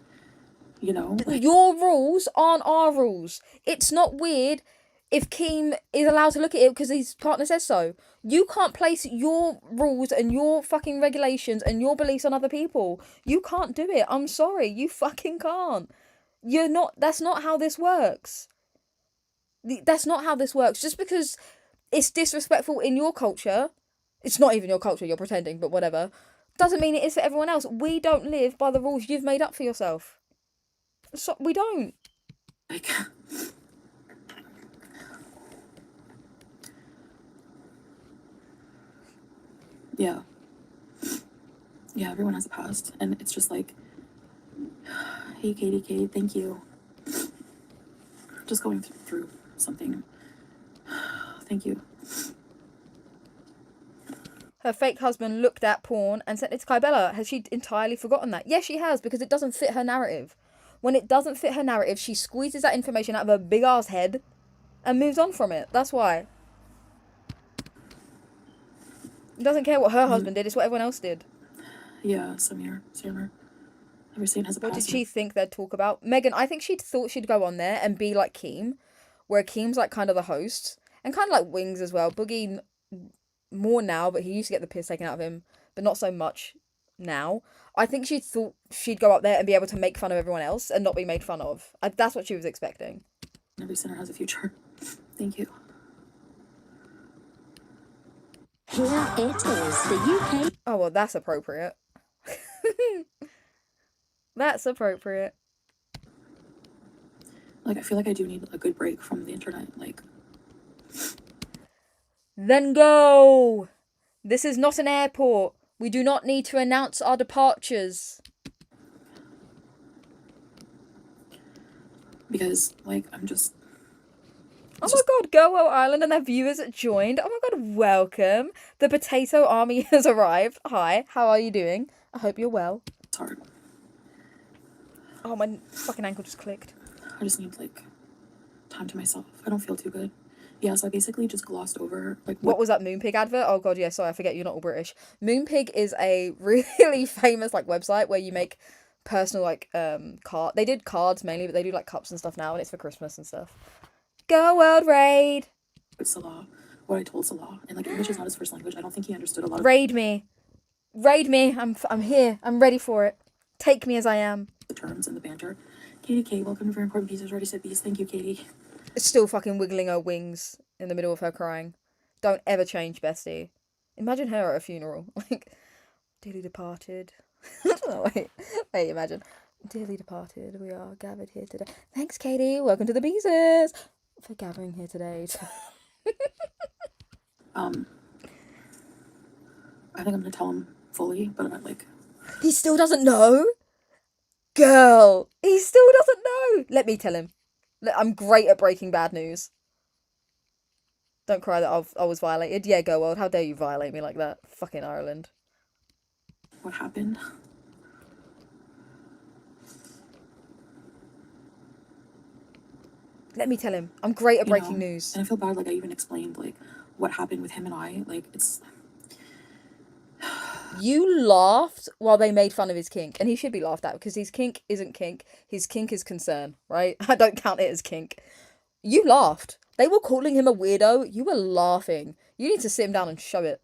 you know? Like, your rules aren't our rules. It's not weird if Keem is allowed to look at it because his partner says so. You can't place your rules and your fucking regulations and your beliefs on other people. You can't do it. I'm sorry. You fucking can't. That's not how this works. That's not how this works. Just because it's disrespectful in your culture, it's not even your culture, you're pretending, but whatever, doesn't mean it is for everyone else. We don't live by the rules you've made up for yourself. So we don't. like, yeah. Yeah, everyone has a past. And it's just like, hey, Katie K, thank you. Just going through something. Thank you. Her fake husband looked at porn and sent it to Kybella. Has she entirely forgotten that? Yes, she has, because it doesn't fit her narrative. When it doesn't fit her narrative, she squeezes that information out of her big ass head and moves on from it. That's why. Doesn't care what her husband did, it's what everyone else did. Yeah, Samir. Everything has a past. What did she think they'd talk about? Megan, I think she thought she'd go on there and be like Keem, where Keem's like kind of the host, and kind of like Wings as well. Boogie more now, but he used to get the piss taken out of him, but not so much now. I think she thought she'd go up there and be able to make fun of everyone else and not be made fun of. That's what she was expecting. Every sinner has a future. Thank you. Here it is, the UK. Oh, well, that's appropriate. That's appropriate. Like, I feel like I do need a good break from the internet. Like, Then go! This is not an airport. We do not need to announce our departures. because, like, I'm just... Oh my god, Go Well Island and their viewers joined. Oh my god, welcome. The potato army has arrived. Hi, how are you doing? I hope you're well. It's hard. Oh, my fucking ankle just clicked. I just need, like, time to myself. I don't feel too good. Yeah, so I basically just glossed over, like... What was that Moonpig advert? Oh god, yeah, sorry, I forget you're not all British. Moonpig is a really famous, like, website where you make personal, like, card. They did cards mainly, but they do, like, cups and stuff now, and it's for Christmas and stuff. Go World Raid! With Salah, what I told Salah, and, like, English is not his first language. I don't think he understood a lot of... Raid me. Raid me. I'm here. I'm ready for it. Take me as I am. The terms and the banter. Katie K, welcome to Very Important Pieces. Already said these. Thank you, Katie. Still fucking wiggling her wings in the middle of her crying. Don't ever change, bestie. Imagine her at a funeral. Like, dearly departed. Oh, wait, imagine. Dearly departed, we are gathered here today. Thanks, Katie. Welcome to the Pieces. For gathering here today. I think I'm gonna tell him fully, but I'm like... He still doesn't know? Girl, he still doesn't know. Let me tell him. I'm great at breaking bad news. Don't cry that I was violated. Yeah, Go World, how dare you violate me like that? Fucking Ireland. What happened? Let me tell him. I'm great at breaking You know, news. And I feel bad, like, I even explained, like, what happened with him and I. Like, it's... You laughed while they made fun of his kink, and he should be laughed at because his kink isn't kink. His kink is concern, right? I don't count it as kink. You laughed. They were calling him a weirdo. You were laughing. You need to sit him down and show it.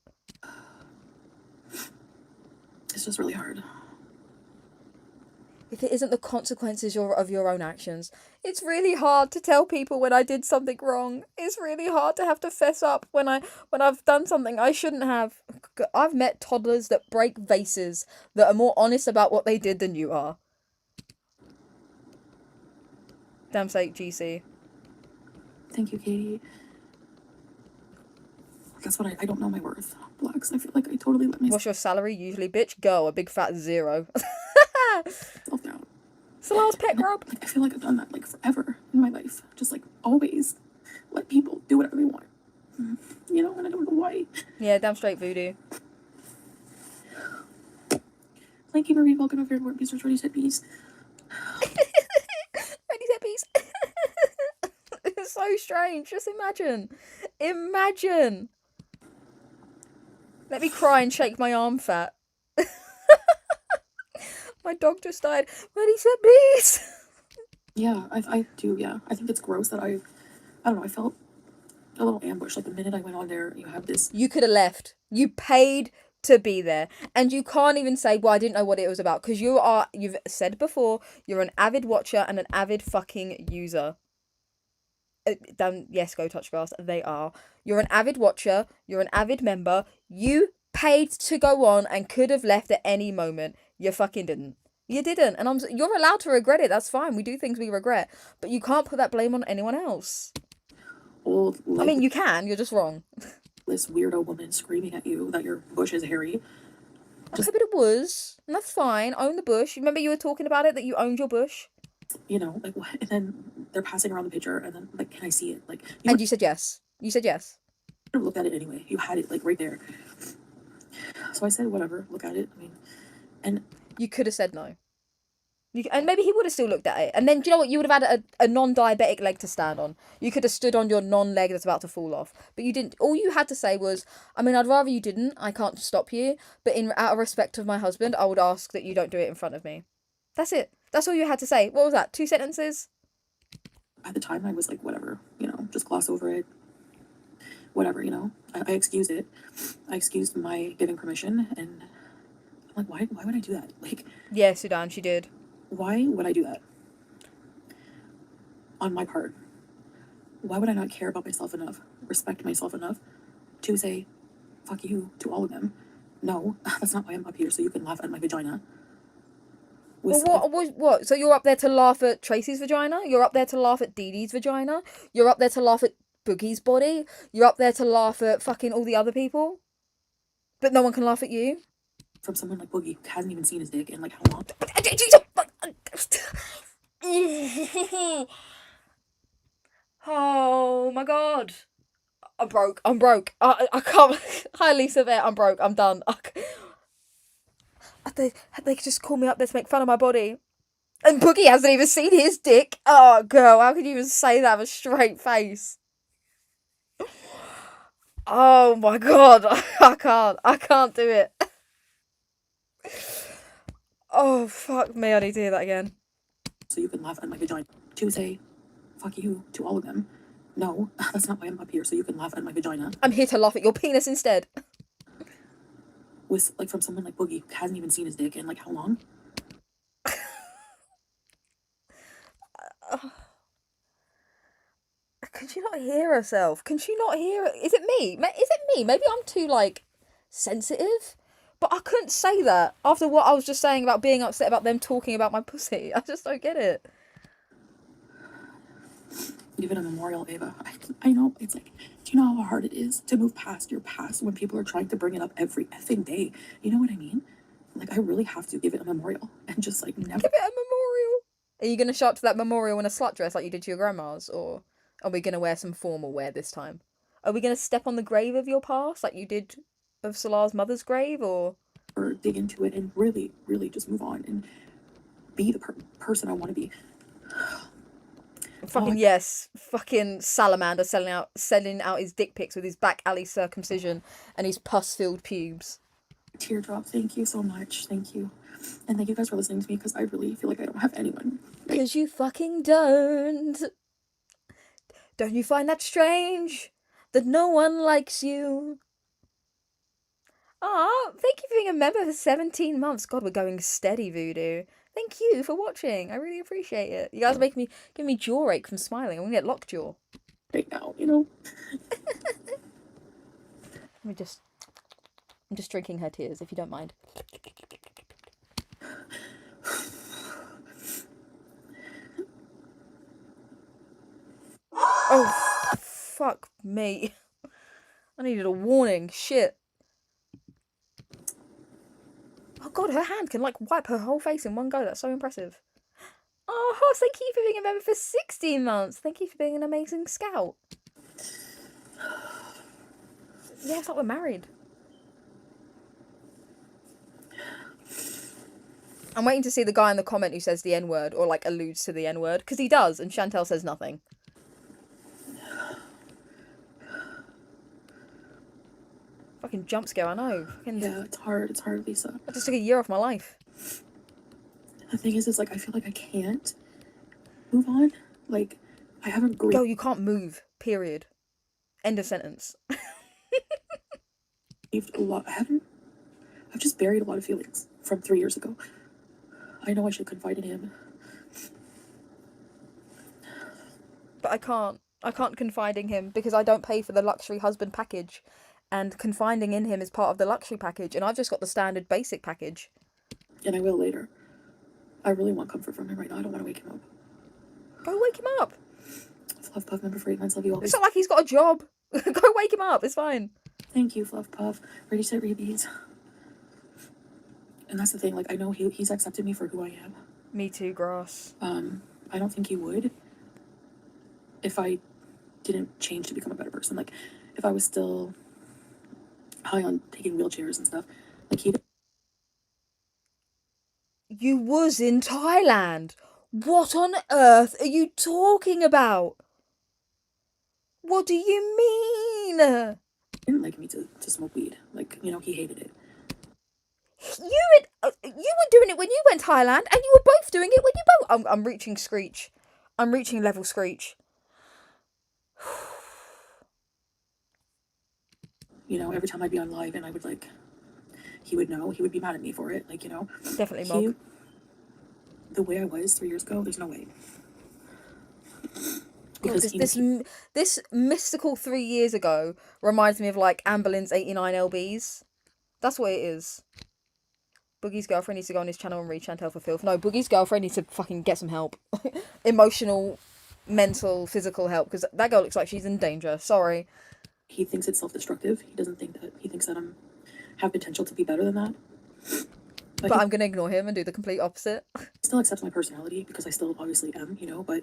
It's just really hard. If it isn't the consequences of your own actions, it's really hard to tell people when I did something wrong. It's really hard to have to fess up when I've done something I shouldn't have. I've met toddlers that break vases that are more honest about what they did than you are. Damn sake, GC. Thank you, Katie. That's what I don't know my worth. Blacks, I feel like I totally let myself What's your salary usually, bitch? Go, a big fat 0. down. Salah's pet grub. Like, I feel like I've done that, like, forever in my life. Just, like, always let people do whatever they want. You know, and I don't know why. Yeah, damn straight voodoo. Thank you, Marie. Welcome to Very Important Pieces. Ready, set, piece. Ready, set, piece. It's so strange. Just imagine. Imagine. Let me cry and shake my arm fat. My dog just died. Ready, set, piece. Yeah, I do, yeah. I think it's gross that I don't know, I felt a little ambush. Like, the minute I went on there, you have this... You could have left. You paid to be there. And you can't even say, well, I didn't know what it was about. Because you've said before, you're an avid watcher and an avid fucking user. Yes, go touch grass. They are. You're an avid watcher. You're an avid member. You paid to go on and could have left at any moment. You fucking didn't. You didn't. And you're allowed to regret it. That's fine. We do things we regret. But you can't put that blame on anyone else. Old, I mean, you can. You're just wrong. this weirdo woman screaming at you that your bush is hairy. Okay, but it was. And that's fine. Own the bush. Remember you were talking about it, that you owned your bush? You know, like, what? And then they're passing around the picture, and then, like, can I see it? Like, You said yes. You said yes. I looked at it anyway. You had it, like, right there. So I said, whatever, look at it. I mean, and... You could have said no. And maybe he would have still looked at it. And then, do you know what? You would have had a non-diabetic leg to stand on. You could have stood on your non-leg that's about to fall off. But you didn't. All you had to say was, I mean, I'd rather you didn't. I can't stop you. But out of respect of my husband, I would ask that you don't do it in front of me. That's it. That's all you had to say. What was that? 2 sentences? At the time, I was like, whatever, you know, just gloss over it. Whatever, you know. I excused it. I excused my giving permission. And I'm like, why would I do that? Like... Yeah, Sudan, she did. Why would I do that? On my part. Why would I not care about myself enough, respect myself enough to say, fuck you to all of them. No, that's not why I'm up here, so you can laugh at my vagina. Well, what? So you're up there to laugh at Tracy's vagina? You're up there to laugh at Dee Dee's vagina? You're up there to laugh at Boogie's body? You're up there to laugh at fucking all the other people? But no one can laugh at you? From someone like Boogie who hasn't even seen his dick in like how long? Oh my god. I'm broke. I can't. Hi, Lisa there. I'm broke. I'm done. They just call me up there to make fun of my body. And Boogie hasn't even seen his dick. Oh, girl, how could you even say that with a straight face? Oh my god. I can't do it. Oh, fuck me. I need to hear that again. So you can laugh at my vagina. To say, fuck you to all of them. No, that's not why I'm up here, so you can laugh at my vagina. I'm here to laugh at your penis instead. With, like, from someone like Boogie who hasn't even seen his dick in like how long? Can she not hear herself? Can she not hear it? Is it me? Is it me? Maybe I'm too, like, sensitive? But I couldn't say that after what I was just saying about being upset about them talking about my pussy. I just don't get it. Give it a memorial, Ava. I know, it's like, do you know how hard it is to move past your past when people are trying to bring it up every effing day? You know what I mean? Like, I really have to give it a memorial and just, like, never... Give it a memorial. Are you going to show up to that memorial in a slut dress like you did to your grandma's? Or are we going to wear some formal wear this time? Are we going to step on the grave of your past like you did of Salar's mother's grave, or dig into it and really, really just move on and be the person I want to be. Fucking yes, fucking salamander sending out his dick pics with his back alley circumcision and his pus-filled pubes. Teardrop, thank you so much, thank you. And thank you guys for listening to me, because I really feel like I don't have anyone. Because you fucking don't. Don't you find that strange? That no one likes you? Ah, thank you for being a member for 17 months. God, we're going steady, Voodoo. Thank you for watching. I really appreciate it. You guys are making me, give me jaw ache from smiling. I'm gonna get lockjaw. Right now, you know? I'm just drinking her tears, if you don't mind. Oh, fuck me. I needed a warning. Shit. Oh god, her hand can like wipe her whole face in one go. That's so impressive. Oh, Hoss, thank you for being a member for 16 months. Thank you for being an amazing scout. Yeah, it's like we're married. I'm waiting to see the guy in the comment who says the N-word or like alludes to the N-word, because he does, and Chantel says nothing. Fucking jump scare, I know. Fucking... Yeah, it's hard, Lisa. I just took a year off my life. The thing is like, I feel like I can't move on. Like, I haven't grieved. Girl, you can't move, period. End of sentence. A lot. I've just buried a lot of feelings from 3 years ago. I know I should confide in him. But I can't. I can't confide in him because I don't pay for the luxury husband package. And confiding in him is part of the luxury package. And I've just got the standard basic package. And I will later. I really want comfort from him right now. I don't want to wake him up. Go wake him up. Fluff Puff, member for 8 months. Love you all. It's not like he's got a job. Go wake him up. It's fine. Thank you, Fluff Puff. Ready, set, repeat. And that's the thing. Like, I know he's accepted me for who I am. Me too, Grass. I don't think he would if I didn't change to become a better person. Like, if I was still high on taking wheelchairs and stuff, like he... You was in Thailand. What on earth are you talking about? What do you mean? didn't like me to smoke weed. Like, you know, he hated it. You were doing it when you went Thailand, and you were both doing it when you both... I'm reaching Screech. I'm reaching level Screech. You know, every time I'd be on live and I would, like, he would know. He would be mad at me for it. Like, you know. Definitely, Mog. The way I was 3 years ago, there's no way. because This mystical 3 years ago reminds me of like Anne Boleyn's 89 LBs. That's what it is. Boogie's girlfriend needs to go on his channel and read Chantel for filth. No, Boogie's girlfriend needs to fucking get some help. Emotional, mental, physical help, because that girl looks like she's in danger. Sorry. he thinks it's self-destructive. He doesn't think that, he thinks that have potential to be better than that. But I'm gonna ignore him and do the complete opposite. He still accepts my personality because I still obviously am, you know, but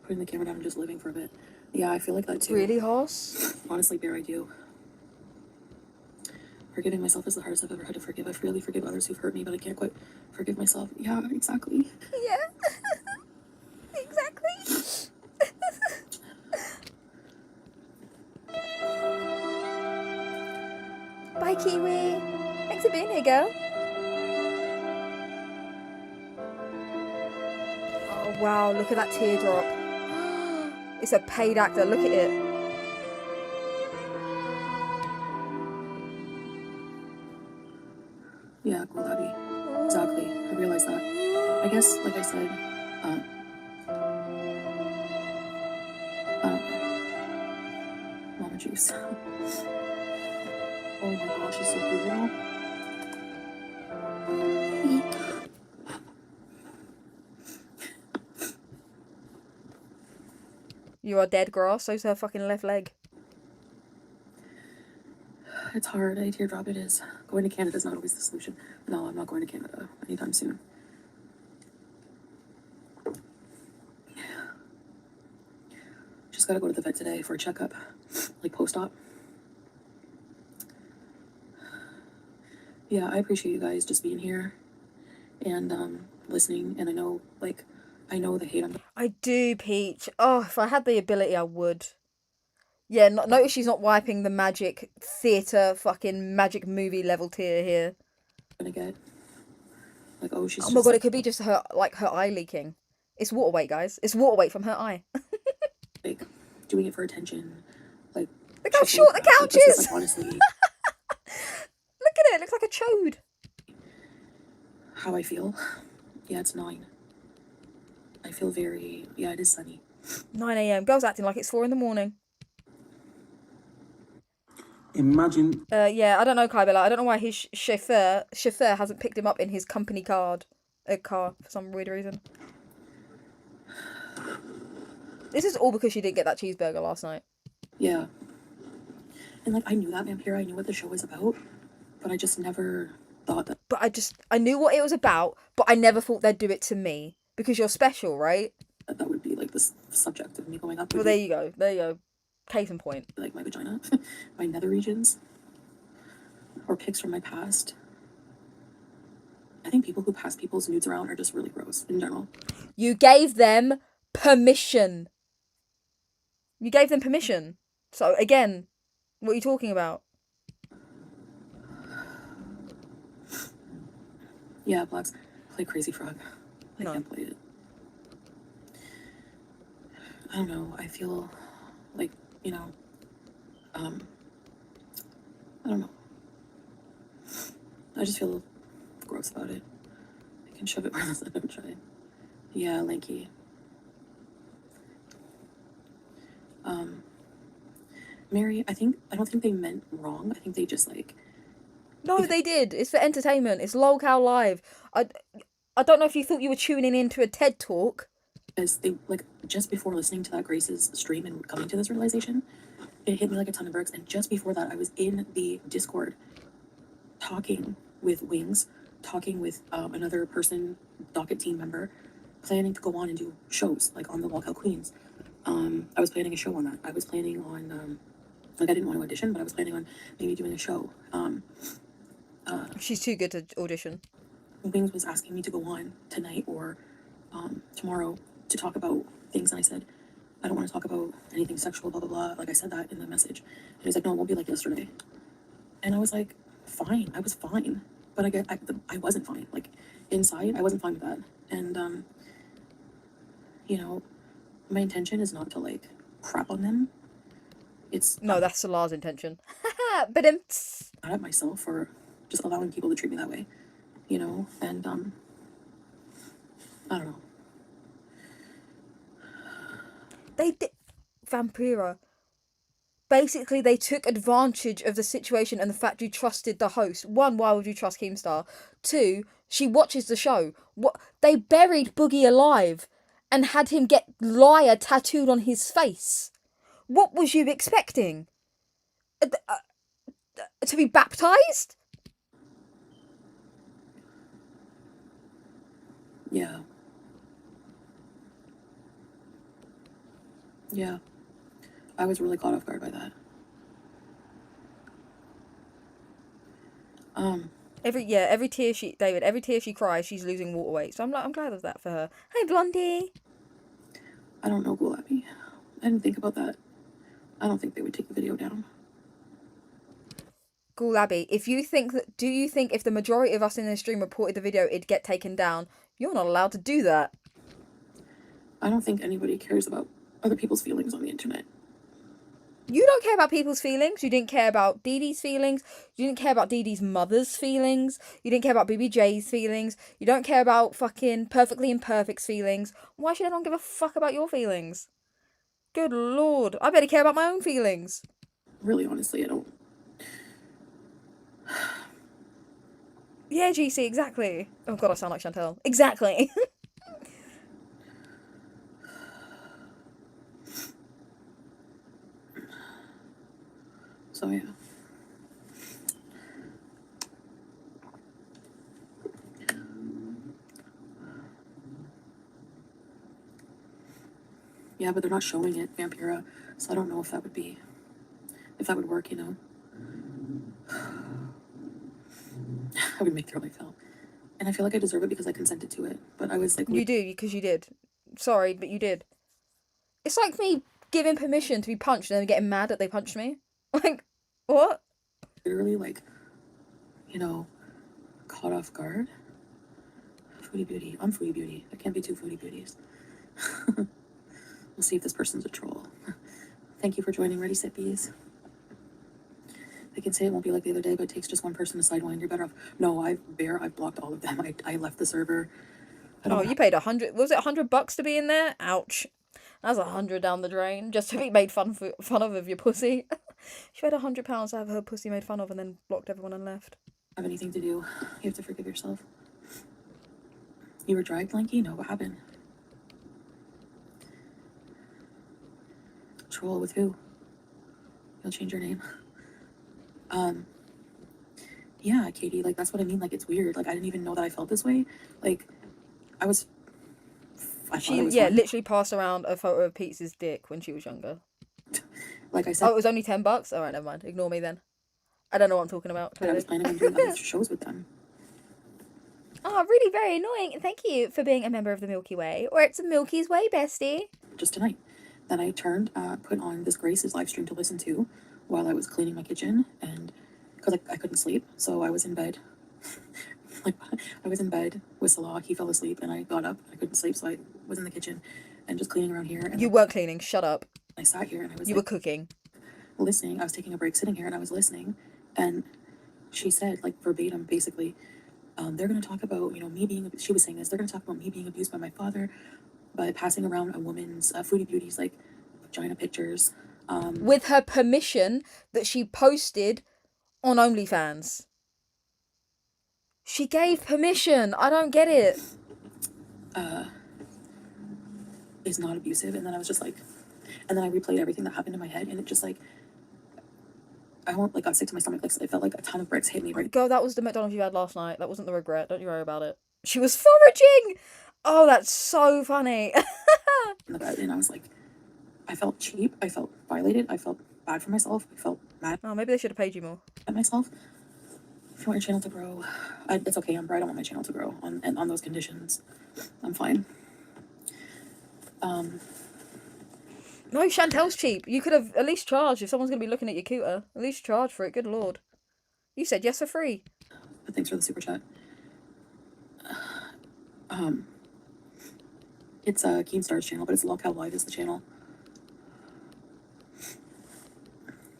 putting the camera down and just living for a bit. Yeah, I feel like that too. Really, Hoss? Honestly, Bear, I do. Forgiving myself is the hardest I've ever had to forgive. I really forgive others who've hurt me, but I can't quite forgive myself. Yeah, exactly. Yeah. Exactly. Bye, Kiwi. Thanks for being here, girl. Oh, wow. Look at that teardrop. It's a paid actor. Look at it. Yeah, cool, Abby. Exactly. I realized that. I guess, like I said, I don't know. Mama juice. Oh my gosh, she's so cute now. You are dead, grass. So's her fucking left leg. It's hard. A teardrop it is. Going to Canada is not always the solution. No, I'm not going to Canada anytime soon. Just gotta go to the vet today for a checkup, like post-op. Yeah, I appreciate you guys just being here and listening. And I know, like, I know the hate. I do, Peach. Oh, if I had the ability, I would. Yeah, notice she's not wiping the magic theatre fucking magic movie level tear here. Gonna get like, oh, she's. Oh my god, it could be just her eye leaking. It's water weight, guys. It's water weight from her eye. Like doing it for attention. Like, look how short the couch is. Like, honestly. Look at it. It looks like a chode. How I feel? Yeah, it's 9. I feel very. Yeah, it is sunny. 9 a.m. Girls acting like it's 4 in the morning. Imagine. Yeah, I don't know, Kaibela. I don't know why his chauffeur hasn't picked him up in his company car for some weird reason. This is all because she didn't get that cheeseburger last night. Yeah. And like, I knew that vampire. I knew what the show was about, but I just never thought that. But I knew what it was about, but I never thought they'd do it to me because you're special, right? That would be like the subject of me going up. Well, there you go. There you go. Case in point. Like my vagina, my nether regions, or pics from my past. I think people who pass people's nudes around are just really gross in general. You gave them permission. You gave them permission. So again, what are you talking about? Yeah, Blacks, play Crazy Frog. I No. can't play it. I don't know. I feel like, you know, I don't know. I just feel gross about it. I can shove it where else I don't try. Yeah, lanky. Mary, I don't think they meant wrong. I think they just like. No, they did. It's for entertainment. It's LolCow Live. I don't know if you thought you were tuning into a TED Talk. Because they, like, just before listening to that Grace's stream and coming to this realization, it hit me like a ton of bricks. And just before that, I was in the Discord talking with Wings, talking with another person, docket team member, planning to go on and do shows, like on the Walkout Queens. I was planning a show on that. I was planning on, like, I didn't want to audition, but I was planning on maybe doing a show. She's too good to audition. Wings was asking me to go on tonight or tomorrow to talk about things, and I said, I don't want to talk about anything sexual, blah, blah, blah. Like, I said that in the message. And he's like, no, it won't be like yesterday. And I was like, fine. I was fine. But I wasn't fine. Like, inside, I wasn't fine with that. And, you know, my intention is not to, like, crap on them. It's... No, that's Solar's intention. But not at myself for just allowing people to treat me that way, you know? And, I don't know. They did. Vampira. Basically, they took advantage of the situation and the fact you trusted the host. One, why would you trust Keemstar? Two, she watches the show. What they buried Boogie alive and had him get liar tattooed on his face. What was you expecting? To be baptized? Yeah. Yeah. I was really caught off guard by that. Every tear she cries, she's losing water weight. So I'm glad of that for her. Hey, Blondie. I don't know, Ghoul Abby. I didn't think about that. I don't think they would take the video down. Ghoul Abby, do you think if the majority of us in this stream reported the video, it'd get taken down? You're not allowed to do that. I don't think anybody cares about other people's feelings on the internet. You don't care about people's feelings. You didn't care about Dee Dee's feelings. You didn't care about Dee Dee's mother's feelings. You didn't care about BBJ's feelings. You don't care about fucking Perfectly Imperfect's feelings. Why should I not give a fuck about your feelings? Good lord. I better care about my own feelings. Really, honestly, I don't. Yeah, GC, exactly. Oh god, I sound like Chantel. Exactly. So, yeah. Yeah, but they're not showing it, Vampira, so I don't know if that would work, you know? I would make their life hell. And I feel like I deserve it because I consented to it, but I was like... You do, because you did. Sorry, but you did. It's like me giving permission to be punched and then getting mad that they punched me. Like, what? Literally, like, you know, caught off guard. Foodie Beauty. I'm Foodie Beauty. There can't be two Foodie Beauties. We'll see if this person's a troll. Thank you for joining Ready Set Bees. They can say it won't be like the other day, but it takes just one person to sidewind. You're better off. No, I've blocked all of them. I left the server. Oh, you paid $100. Was it $100 to be in there? Ouch. That's $100 down the drain just to be made fun of your pussy. She paid £100 to have her pussy made fun of and then blocked everyone and left. Have anything to do. You have to forgive yourself. You were dragged, Lanky? No, what happened? Troll with who? You'll change your name. Yeah, Katie, like, that's what I mean. Like, it's weird. Like, I didn't even know that I felt this way. Like, I was fun. Literally passed around a photo of Pete's dick when she was younger. Like I said, it was only $10. All right, never mind. Ignore me then. I don't know what I'm talking about. I was planning on doing other shows with them. Oh, really very annoying. Thank you for being a member of the Milky Way, or it's a Milky's Way, bestie. Just tonight. Then I put on this Grace's live stream to listen to while I was cleaning my kitchen, and because I couldn't sleep, so I was in bed. Like, I was in bed with Salah. He fell asleep, and I got up. I couldn't sleep, so I was in the kitchen and just cleaning around here. And you weren't cleaning. Shut up. I sat here and I was. You were cooking. Listening. I was taking a break, sitting here, and I was listening, and she said, like, verbatim, basically, they're going to talk about, me being. She was saying this. They're going to talk about me being abused by my father by passing around a woman's Foodie Beauty's like vagina pictures. With her permission that she posted on OnlyFans. She gave permission. I don't get it. Is not abusive. And then I was just like, and then I replayed everything that happened in my head, and it just like, I got sick to my stomach. Like, it felt like a ton of bricks hit me right. Girl, that was the McDonald's you had last night. That wasn't the regret. Don't you worry about it. She was foraging. Oh, that's so funny. In the bed, and I was like, I felt cheap. I felt violated. I felt bad for myself. I felt mad. Oh, maybe they should have paid you more. At myself. If you want your channel to grow, it's okay, Amber. I don't want my channel to grow on those conditions. I'm fine. No, Chantel's cheap. You could have at least charged if someone's going to be looking at your cooter. At least charge for it. Good lord. You said yes for free. But thanks for the super chat. It's Keemstar's channel, but it's Lockout Live is the channel.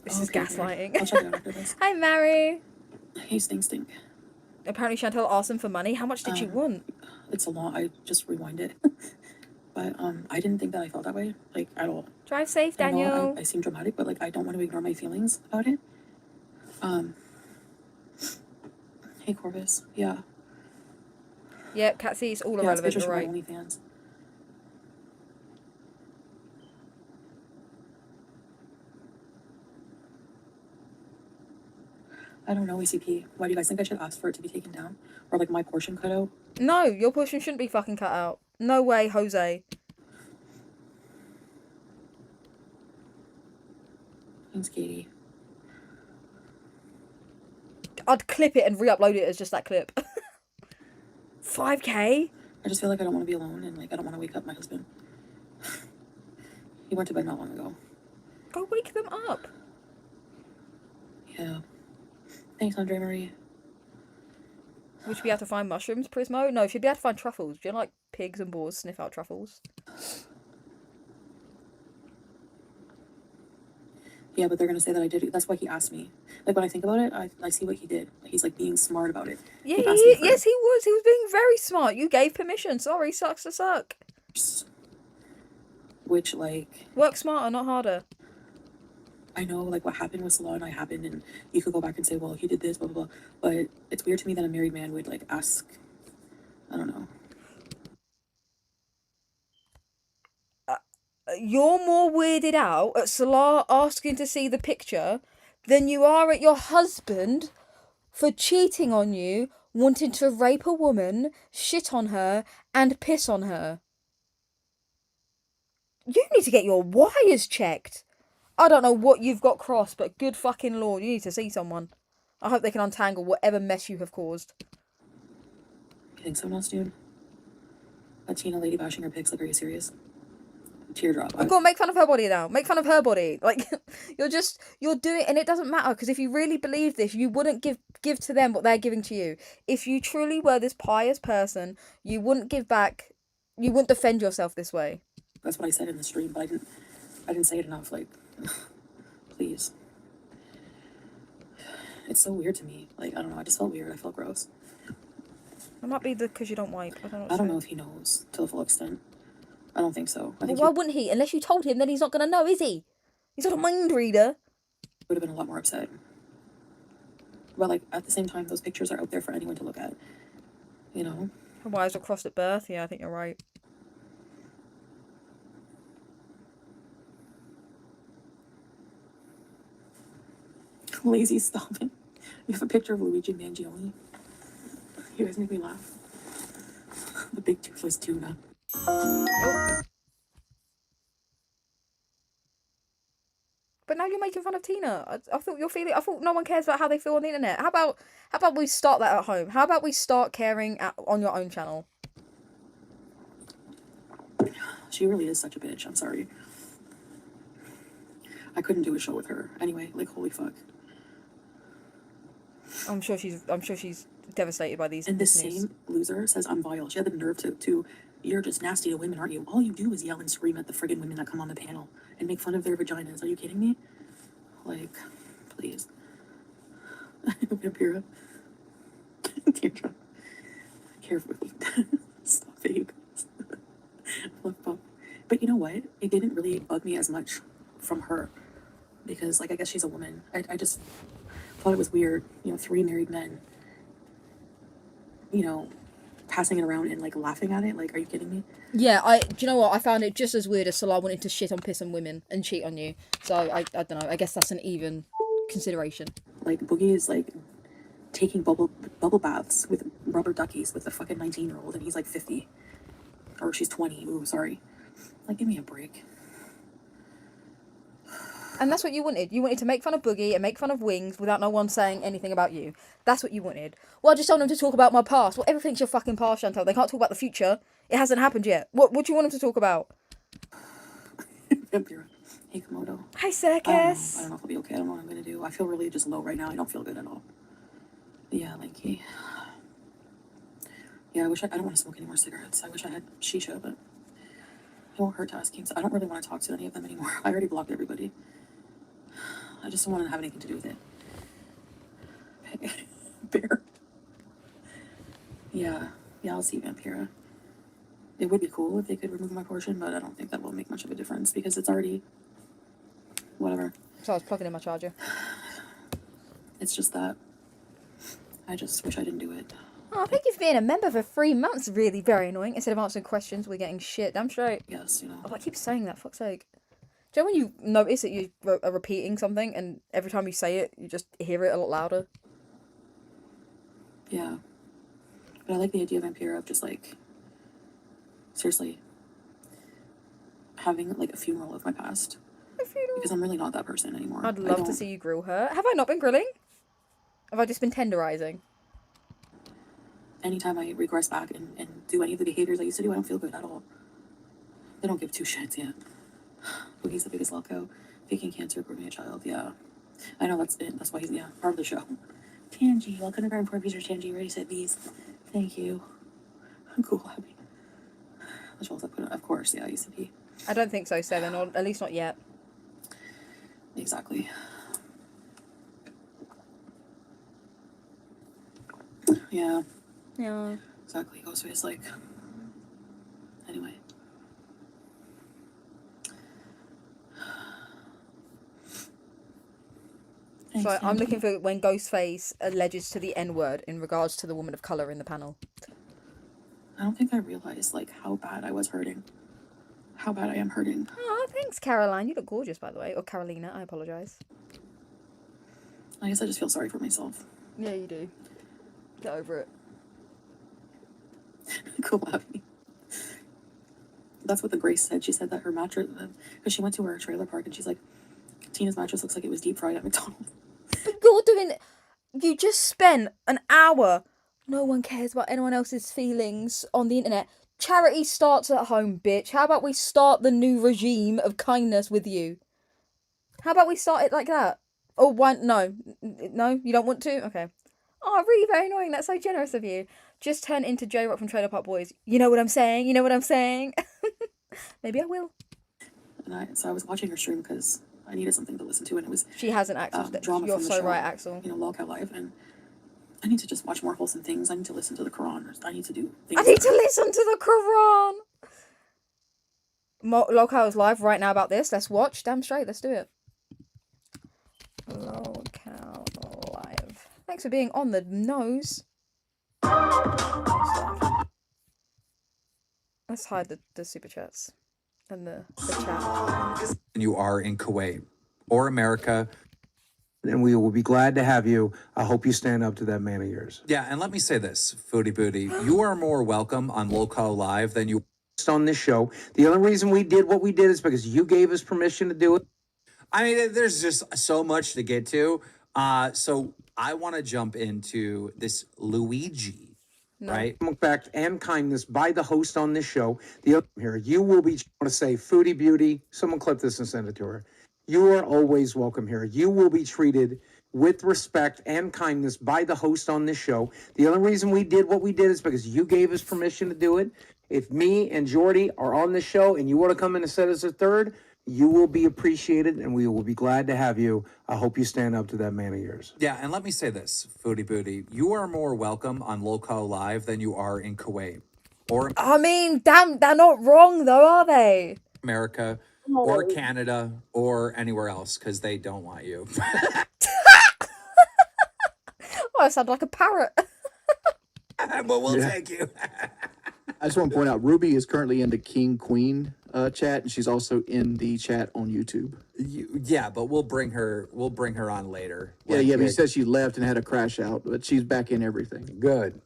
This is gaslighting. I'll check it out after this. Hi, Mary. Hey, Stink. Apparently Chantel asked him for money. How much did you want? It's a lot. I just rewind it. But I didn't think that I felt that way, like, at all. Drive safe, I know Daniel. I seem dramatic, but like I don't want to ignore my feelings about it. Hey Corvus, yeah. Yep, Catsy, it's all Yeah, it's irrelevant, pictures you're from my right. OnlyFans. I don't know, ACP. Why do you guys think I should ask for it to be taken down? Or like my portion cut out? No, your portion shouldn't be fucking cut out. No way, Jose. Thanks, Katie. I'd clip it and re-upload it as just that clip. 5K? I just feel like I don't want to be alone, and like I don't want to wake up my husband. He went to bed not long ago. Go wake them up. Yeah. Thanks, Andre Marie. Would you be able to find mushrooms, Prismo? No, she'd be able to find truffles. Do you know, like, pigs and boars sniff out truffles? Yeah, but they're gonna say that I did it. That's why he asked me. Like when I think about it, I see what he did. He's like being smart about it. Yeah, He asked me for yes, he was. He was being very smart. You gave permission. Sorry, sucks to suck. Which, like, Work smarter, not harder. I know, like, what happened with Salah and I happened, and you could go back and say, well, he did this, blah, blah, blah. But it's weird to me that a married man would, like, ask, I don't know. You're more weirded out at Salah asking to see the picture than you are at your husband for cheating on you, wanting to rape a woman, shit on her, and piss on her. You need to get your wires checked. I don't know what you've got crossed, but good fucking lord, you need to see someone. I hope they can untangle whatever mess you have caused. You think so, Nas, dude? A Tina lady bashing her pics, like, are you serious? Teardrop. Go on, make fun of her body now. Make fun of her body. Like, you're doing, and it doesn't matter, because if you really believe this, you wouldn't give to them what they're giving to you. If you truly were this pious person, you wouldn't give back, you wouldn't defend yourself this way. That's what I said in the stream, but I didn't say it enough, like, please. It's so weird to me. Like, I don't know, I just felt weird. I felt gross. It might be because you don't wipe. I don't know if he knows to the full extent. I don't think so. I think Why wouldn't he? Unless you told him, then he's not going to know, is he? He's not a mind reader. would have been a lot more upset. But, like, at the same time, those pictures are out there for anyone to look at. You know? Her wires were crossed at birth. Yeah, I think you're right. Lazy, stop it. You have a picture of Luigi Mangione. You guys make me laugh. The big toothless tuna. But now you're making fun of Tina. I thought you're feeling. I thought no one cares about how they feel on the internet. How about we start that at home? How about we start caring on your own channel? She really is such a bitch. I'm sorry. I couldn't do a show with her. Anyway, like, holy fuck. I'm sure she's devastated by these. And this same loser says I'm vile. She had the nerve to you're just nasty to women, aren't you? All you do is yell and scream at the friggin' women that come on the panel and make fun of their vaginas. Are you kidding me? Like, please. Vampira. Teardrop. Careful. Stop it, you guys. Fluff pop. But you know what? It didn't really bug me as much from her. Because, like, I guess she's a woman. I just thought it was weird. You know, 3 married men, you know, passing it around and, like, laughing at it. Like, are you kidding me? Yeah, do you know what? I found it just as weird as Salah wanting to shit on piss on women and cheat on you. So, I don't know. I guess that's an even consideration. Like, Boogie is, like, taking bubble baths with rubber duckies with a fucking 19-year-old, and he's, like, 50. Or she's 20. Ooh, sorry. Like, give me a break. And that's what you wanted. You wanted to make fun of Boogie and make fun of Wings without no one saying anything about you. That's what you wanted. Well, I just told them to talk about my past. Well, everything's your fucking past, Chantel. They can't talk about the future. It hasn't happened yet. What do you want them to talk about? Vampira. Hey, Komodo. Hi, Circus. I don't know if I'll be okay. I don't know what I'm gonna do. I feel really just low right now. I don't feel good at all. Yeah, like, yeah, I don't want to smoke any more cigarettes. I wish I had shisha, but it won't hurt to ask him. So I don't really want to talk to any of them anymore. I already blocked everybody. I just don't want to have anything to do with it. Bear. Yeah, I'll see Vampira. It would be cool if they could remove my portion, but I don't think that will make much of a difference because it's already whatever. So I was plugging in my charger. It's just that I just wish I didn't do it. Oh, thank you for being a member for 3 months. Really very annoying. Instead of answering questions, we're getting shit. Damn straight. Yes, you know. Oh, I keep saying that. Fuck's sake. Do you know when you notice that you are repeating something and every time you say it, you just hear it a lot louder? Yeah. But I like the idea, Vampire, of just like, seriously, having like a funeral of my past. A funeral? Because I'm really not that person anymore. I'd love to see you grill her. Have I not been grilling? Have I just been tenderizing? Anytime I regress back and do any of the behaviors I used to do, I don't feel good at all. They don't give two shits yet. Boogie's the biggest loco. Faking cancer, grooming a child. Yeah. I know that's it. That's why he's, yeah, part of the show. Tangy, welcome to Grand Port Beacher. Tangy, ready, set these. Thank you. I'm cool, happy. Which ones I put in? Of course, yeah, I used to be. I don't think so, 7, or at least not yet. Exactly. Yeah. Yeah. Exactly. Ghostface, like. Anyway. Thanks, So I'm Tangy. looking for when Ghostface alleges to the N-word in regards to the woman of colour in the panel. I don't think I realized, like, how bad I was hurting. How bad I am hurting. Oh, thanks, Caroline. You look gorgeous, by the way. Or Carolina, I apologise. I guess I just feel sorry for myself. Yeah, you do. Get over it. Cool, happy. That's what the Grace said. She said that her mattress, because she went to her trailer park and she's like, Tina's mattress looks like it was deep fried at McDonald's. But you're doing... You just spent an hour. No one cares about anyone else's feelings on the internet. Charity starts at home, bitch. How about we start the new regime of kindness with you? How about we start it like that? Oh, one... No. No? You don't want to? Okay. Oh, really very annoying. That's so generous of you. Just turn into J-Rock from Trailer Park Boys. You know what I'm saying? You know what I'm saying? Maybe I will. And so I was watching her stream because I needed something to listen to, and it was She has an Axel. drama You're from the so show, right, Axel. You know, Lolcow Live, and I need to just watch more wholesome things. I need to listen to the Quran. I need to do things. I need to listen to the Quran. Lolcow is live right now about this. Let's watch. Damn straight. Let's do it. Lolcow Live. Thanks for being on the nose. Let's hide the super chats and the chat. You are in Kuwait or America. And we will be glad to have you. I hope you stand up to that man of yours. Yeah, and let me say this, Foodie Booty, you are more welcome on Loco Live than you On this show, the only reason we did what we did is because you gave us permission to do it. I mean, there's just so much to get to. So I want to jump into this Luigi, right? Respect and kindness by the host on this show. The other here, you will be. I want to say, Foodie Beauty. Someone clip this and send it to her. You are always welcome here. You will be treated with respect and kindness by the host on this show. The only reason we did what we did is because you gave us permission to do it. If me and Jordy are on the show and you want to come in and set us a third, you will be appreciated and we will be glad to have you. I hope you stand up to that man of yours. Yeah, and let me say this, Foodie Booty, you are more welcome on Loco Live than you are in Kuwait or I mean, damn, they're not wrong though, are they? America or Canada or anywhere else because they don't want you. Oh, I sound like a parrot. But we'll take you. I just want to point out, Ruby is currently in the King Queen chat, and she's also in the chat on YouTube. Yeah, but we'll bring her on later. Yeah, but he says she left and had a crash out, but she's back in everything. Good.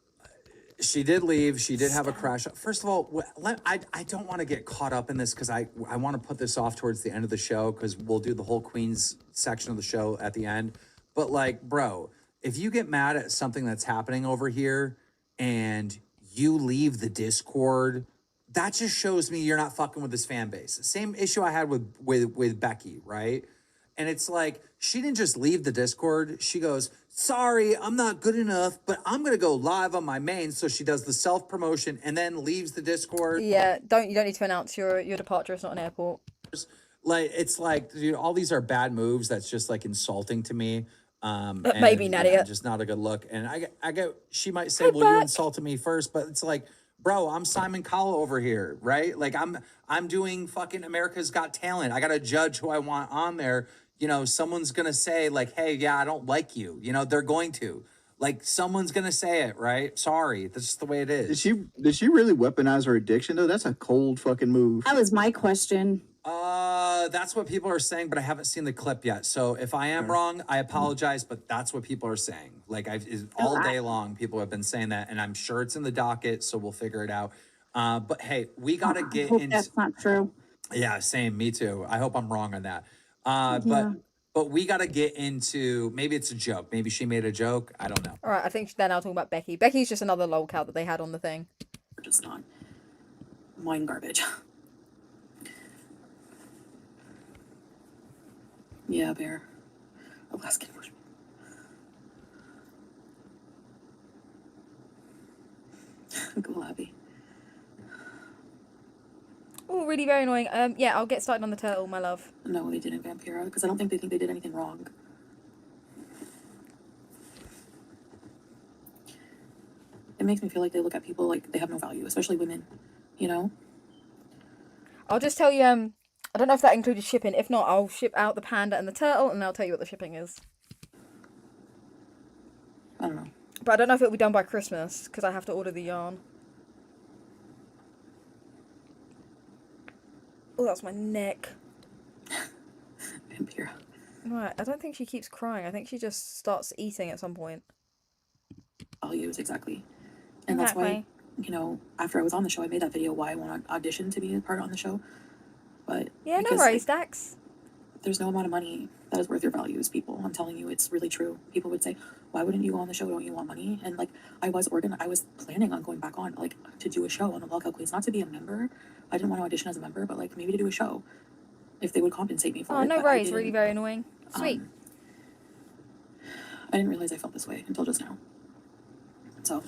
She did leave. She did have a crash. First of all, I don't want to get caught up in this because I want to put this off towards the end of the show because we'll do the whole Queens section of the show at the end. But like, bro, if you get mad at something that's happening over here and you leave the Discord, that just shows me you're not fucking with this fan base. Same issue I had with Becky, right? And it's like, she didn't just leave the Discord. She goes, sorry, I'm not good enough, but I'm going to go live on my main. So she does the self-promotion and then leaves the Discord. Yeah, you don't need to announce your departure. It's not an airport. Like, it's like, dude, all these are bad moves. That's just like insulting to me. Maybe, Nadia. Just not a good look. And I get, she might say, Hey, well, you Beck. insulted me first, but it's like, bro, I'm Simon Cowell over here, right? Like I'm doing fucking America's Got Talent. I gotta judge who I want on there. You know, someone's gonna say like, hey, yeah, I don't like you. You know, they're going to. Like someone's gonna say it, right? Sorry, that's just the way it is. Did she really weaponize her addiction though? That's a cold fucking move. That was my question. That's what people are saying, but I haven't seen the clip yet. So if I am wrong, I apologize, but that's what people are saying. Like all day long, people have been saying that, and I'm sure it's in the docket, so we'll figure it out. But hey, we gotta I get hope into. that's not true. Yeah, same. Me too. I hope I'm wrong on that. Yeah. But we gotta get into. Maybe it's a joke. Maybe she made a joke. I don't know. All right, I think they're now talking about Becky. Becky's just another lolcow that they had on the thing. Just not mind garbage. Yeah, bear. Alaskan bush. Go Abby. Oh, really very annoying. Yeah, I'll get started on the turtle, my love. No, they didn't, Vampira, because I don't think they did anything wrong. It makes me feel like they look at people like they have no value, especially women, you know? I'll just tell you, I don't know if that included shipping. If not, I'll ship out the panda and the turtle, and I'll tell you what the shipping is. I don't know. But I don't know if it'll be done by Christmas, because I have to order the yarn. Oh, that's my neck. Vampira. Right, I don't think she keeps crying. I think she just starts eating at some point. Values, exactly. And that's why, you know, after I was on the show, I made that video why I want to audition to be a part on the show. But yeah, no because, worries, like, Dax. there's no amount of money that is worth your values, people. I'm telling you, it's really true. People would say, why wouldn't you go on the show? Don't you want money? And like, I was planning on going back on, like, to do a show on the Walkout Queens, not to be a member. I didn't want to audition as a member, but like maybe to do a show if they would compensate me for it. Oh, no But worries. Really very annoying. Sweet. I didn't realize I felt this way until just now. So,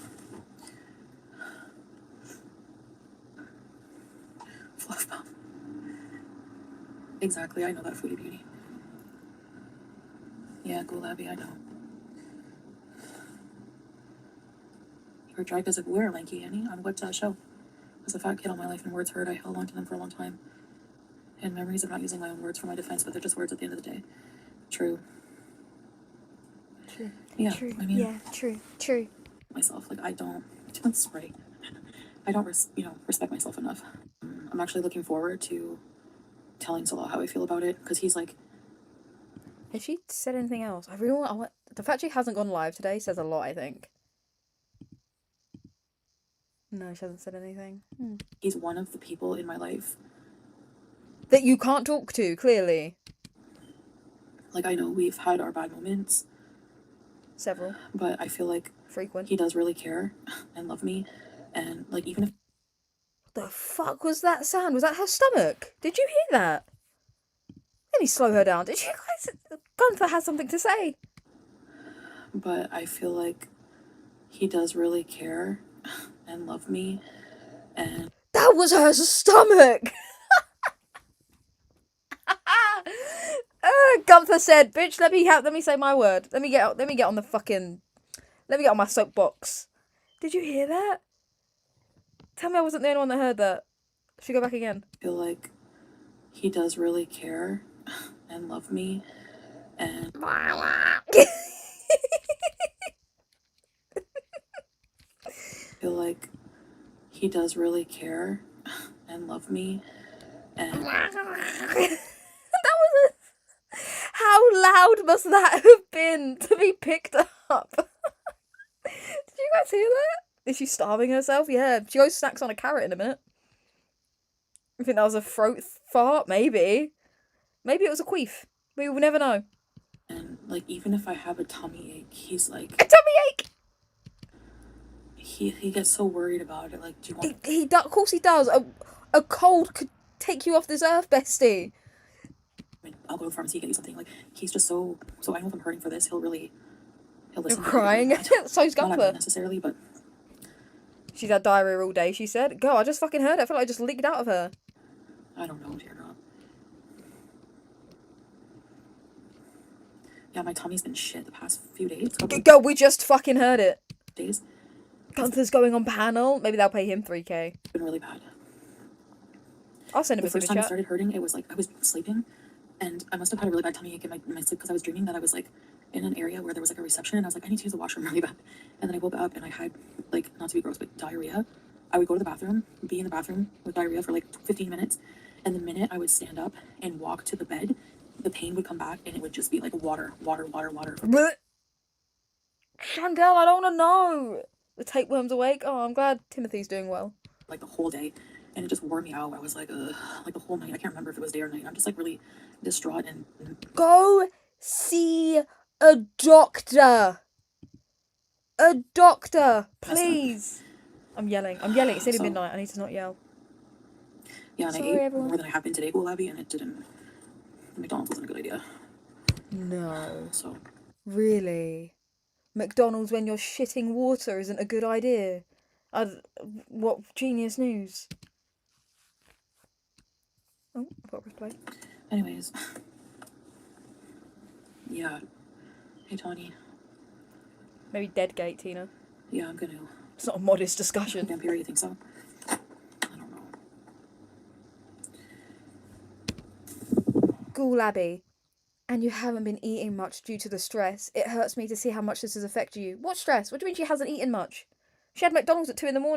fluff bum. Exactly, I know that, Foodie Beauty. Yeah, Gulabi, I know. You were dragged as a where, Lanky Annie? On what show? As a fat kid all my life and words hurt, I held on to them for a long time. And memories of not using my own words for my defense, but they're just words at the end of the day. True. True. Yeah, True. I mean, Yeah, true. myself, like, I don't spray. I don't, respect myself enough. I'm actually looking forward to telling Salah how I feel about it, because he's like, Has she said anything else? I want the fact she hasn't gone live today says a lot, I think. No, she hasn't said anything. he's one of the people in my life. That you can't talk to, clearly. Like, I know we've had our bad moments. Several. But I feel like frequent. He does really care and love me. And, like, even if... What the fuck was that sound? Was that her stomach? Did you hear that? Let me slow her down. Did you guys... Gunther has something to say. But I feel like he does really care and love me. And... That was her stomach! Gunther said, "Bitch, let me say my word. Let me get on my soapbox." Did you hear that? Tell me I wasn't the only one that heard that. Should we go back again? I feel like he does really care and love me. And I feel like he does really care and love me. And How loud must that have been to be picked up? Did you guys hear that? Is she starving herself? Yeah, she always snacks on a carrot in a minute. I think that was a throat fart, maybe. Maybe it was a queef. We will never know. And, like, even if I have a tummy ache, he's like... A tummy ache! He gets so worried about it. Like, do you want... Of course he does. A cold could take you off this earth, bestie. I'll go to the pharmacy, get you something. Like, he's just so I know if I'm hurting for this, he'll listen. You're crying. So's Gunther. Not necessarily, but... She's had diarrhea all day, she said. Girl, I just fucking heard it. I feel like I just leaked out of her. I don't know, dear God. Yeah, my tummy's been shit the past few days. Girl, we just fucking heard it. Days. Gunther's going on panel. Maybe they'll pay him 3K. It's been really bad. I'll send him The a super first time it chat. started hurting, it was like I was sleeping, and I must have had a really bad tummy ache in my sleep because I was dreaming that I was like in an area where there was like a reception, and I was like, I need to use the washroom really bad. And then I woke up and I had, like, not to be gross, but diarrhea. I would go to the bathroom, be in the bathroom with diarrhea for like 15 minutes, and the minute I would stand up and walk to the bed, the pain would come back and it would just be like water. Blech. Chantel, I don't want to know. The tapeworm's awake. Oh, I'm glad Timothy's doing well. Like the whole day, and it just wore me out. I was like, like the whole night. I can't remember if it was day or night. I'm just like really distraught and Go see a doctor. A doctor, please. I'm yelling. It's nearly So- midnight. I need to not yell. yeah. And Sorry, I ate everyone. more than I have been today, Gulabi, and it didn't. McDonald's wasn't a good idea. No. So Really? McDonald's when you're shitting water isn't a good idea. What genius news? Oh, I've got to press play. anyways, yeah. Hey Tawny. Maybe Deadgate, Tina. Yeah, I'm gonna. It's not a modest discussion. Vampire, you think so? I don't know. Ghoul Abbey. And you haven't been eating much due to the stress. It hurts me to see how much this has affected you. What stress? What do you mean she hasn't eaten much? She had McDonald's at 2 a.m. What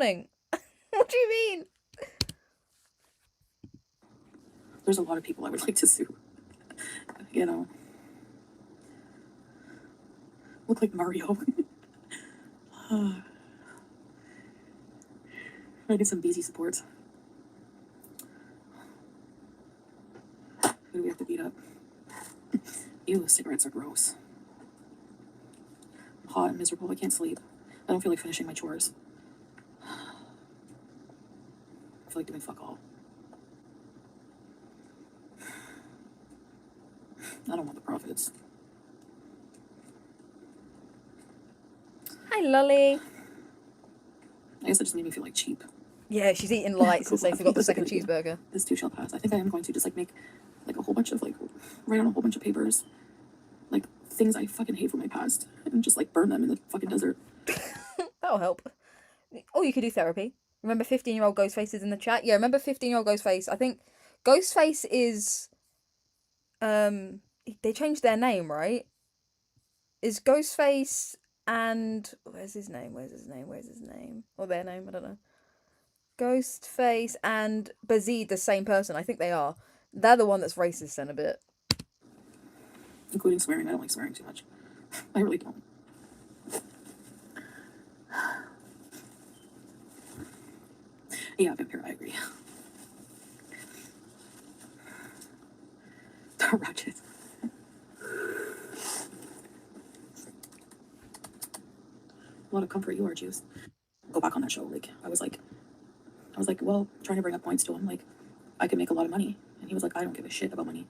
do you mean? There's a lot of people I would like to sue. You know. Look like Mario. I need some BZ support. Who do we have to beat up? Ew, cigarettes are gross. I'm hot and miserable. I can't sleep. I don't feel like finishing my chores. I feel like doing fuck all. I don't want the profits. Hi, Lolly. I guess it just made me feel like cheap. Yeah, she's eating light since they Cool. forgot the That's a second good idea. cheeseburger. This too shall pass. I think I am going to just like make like a whole bunch of like write on a whole bunch of papers, like things I fucking hate from my past, and just like burn them in the fucking desert. That'll help. Or you could do therapy. Remember 15-year-old Ghostface is in the chat? Yeah, remember 15-year-old Ghostface. I think Ghostface is... They changed their name, right? Is Ghostface and... Where's his name? Or their name, I don't know. Ghostface and Bazid the same person. I think they are. They're the one that's racist then a bit. Including swearing. I don't like swearing too much. I really don't. Yeah, vampire, I agree. Ratchet. A lot of comfort you are, Juice. Go back on that show. Like, I was like, well, trying to bring up points to him. Like, I could make a lot of money. And he was like, I don't give a shit about money.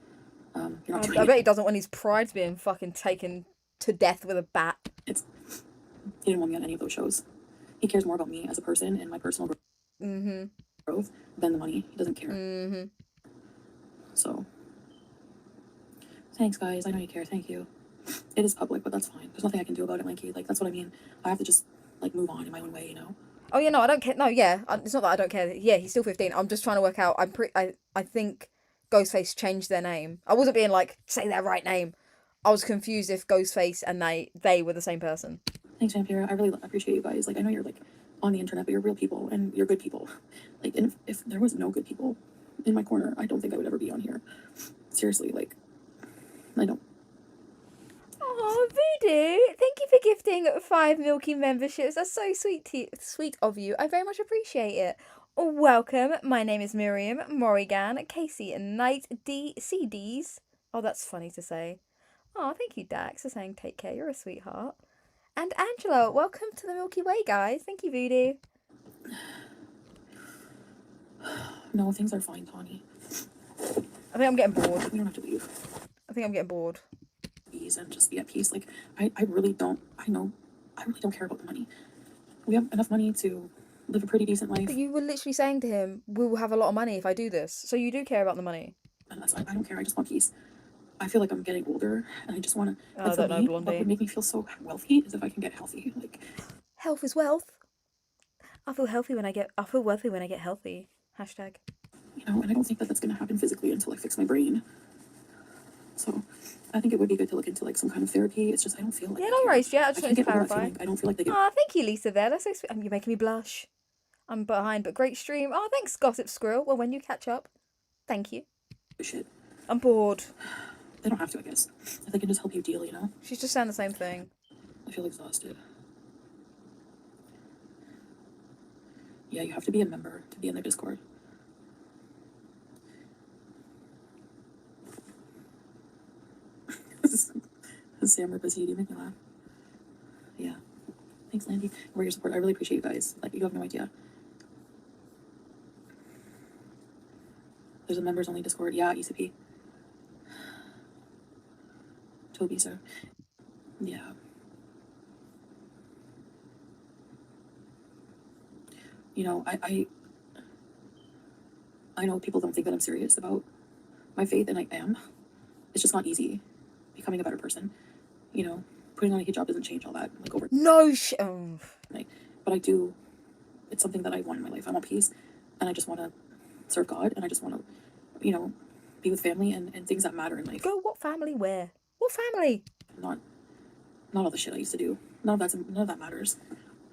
You're not trying I to bet he doesn't want his pride's being fucking taken to death with a bat. He didn't want me on any of those shows. He cares more about me as a person and my personal growth than the money. He doesn't care. So, thanks, guys. I know you care. Thank you. It is public, but that's fine. There's nothing I can do about it, Mikey. Like, that's what I mean. I have to just, like, move on in my own way, you know? Oh, yeah, no, I don't care. No, yeah, it's not that I don't care. Yeah, he's still 15. I'm just trying to work out. I think Ghostface changed their name. I wasn't being like, say their right name. I was confused if Ghostface and they were the same person. Thanks, Vampire. I really appreciate you guys. Like, I know you're, like, on the internet, but you're real people, and you're good people. Like, and if there was no good people in my corner, I don't think I would ever be on here. Seriously, like, I don't. Oh, Voodoo, thank you for gifting 5 Milky memberships. That's so sweet of you. I very much appreciate it. Welcome. My name is Miriam, Morrigan, Casey, and Knight DCDs. Oh, that's funny to say. Oh, thank you, Dax, for saying take care. You're a sweetheart. And Angela, welcome to the Milky Way, guys. Thank you, Voodoo. No, things are fine, Tawny. I think I'm getting bored. We don't have to leave. I think I'm getting bored. Ease and just be at peace. Like, I really don't care about the money. We have enough money to live a pretty decent life. But you were literally saying to him, we will have a lot of money if I do this. So you do care about the money. And I don't care. I just want peace. I feel like I'm getting older, and I just want to. Oh, I don't know, Blondie. What would make me feel so wealthy is if I can get healthy. Like, Health is wealth. I feel healthy when I get. I feel wealthy when I get healthy. Hashtag. You know, and I don't think that that's gonna happen physically until I fix my brain. So, I think it would be good to look into like some kind of therapy. It's just I don't feel like Yeah, I no can. worries. Yeah, I just I wanted can't to get over that clarify. feeling. I don't feel like they get. Oh, thank you, Lisa. There, that's so sweet. You're making me blush. I'm behind, but great stream. Oh, thanks, Gossip Squirrel. Well, when you catch up, thank you. Shit. I'm bored. They don't have to, I guess. If they can just help you deal, you know? She's just saying the same thing. I feel exhausted. Yeah, you have to be a member to be in their Discord. Sam Ripazidi, you make me laugh. Yeah. Thanks, Landy, for your support. I really appreciate you guys. Like, you have no idea. There's a members only Discord. Yeah, ECP. Toby, sir. Yeah. You know, I know people don't think that I'm serious about my faith, and I am. It's just not easy becoming a better person. You know, putting on a hijab doesn't change all that, like, overnight. No But I do, it's something that I want in my life. I want peace, and I just want to serve God, and I just want to, you know, be with family and things that matter in life. Go. What family? Where? What family? Not all the shit I used to do. None of that matters.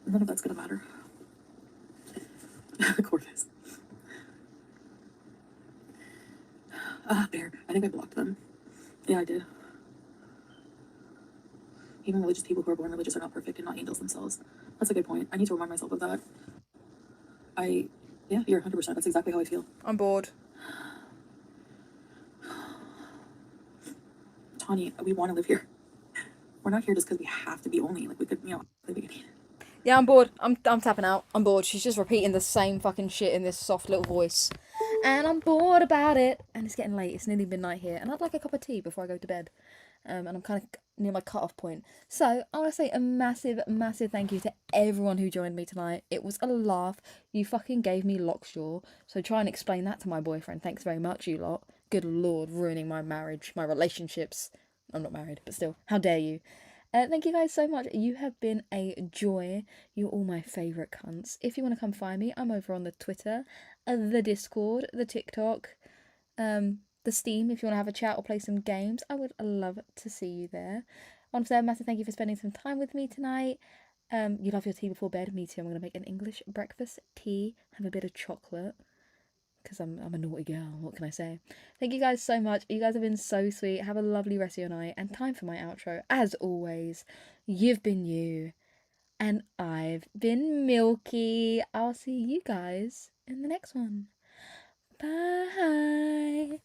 None of that's gonna matter. Corvus. Bear. I think I blocked them. Yeah, I did. Even religious people who are born religious are not perfect and not angels themselves. That's a good point. I need to remind myself of that. Yeah, you're 100%. That's exactly how I feel. I'm bored. Tani, we want to live here. We're not here just because we have to be only. Like, we could, you know, we could. Yeah, I'm bored. I'm tapping out. I'm bored. She's just repeating the same fucking shit in this soft little voice. And I'm bored about it. And it's getting late. It's nearly midnight here. And I'd like a cup of tea before I go to bed. And I'm kind of near my cut-off point. So I want to say a massive, massive thank you to everyone who joined me tonight. It was a laugh. You fucking gave me lockjaw. So try and explain that to my boyfriend. Thanks very much, you lot. Good lord, ruining my marriage, my relationships. I'm not married, but still, how dare you? Thank you guys so much. You have been a joy. You're all my favourite cunts. If you want to come find me, I'm over on the Twitter, the Discord, the TikTok, the Steam if you want to have a chat or play some games. I would love to see you there. I want to say a massive thank you for spending some time with me tonight. You love your tea before bed. Me too. I'm going to make an English breakfast tea, have a bit of chocolate. Because I'm a naughty girl, what can I say? Thank you guys so much. You guys have been so sweet. Have a lovely rest of your night. And time for my outro. As always, you've been you. And I've been Milky. I'll see you guys in the next one. Bye.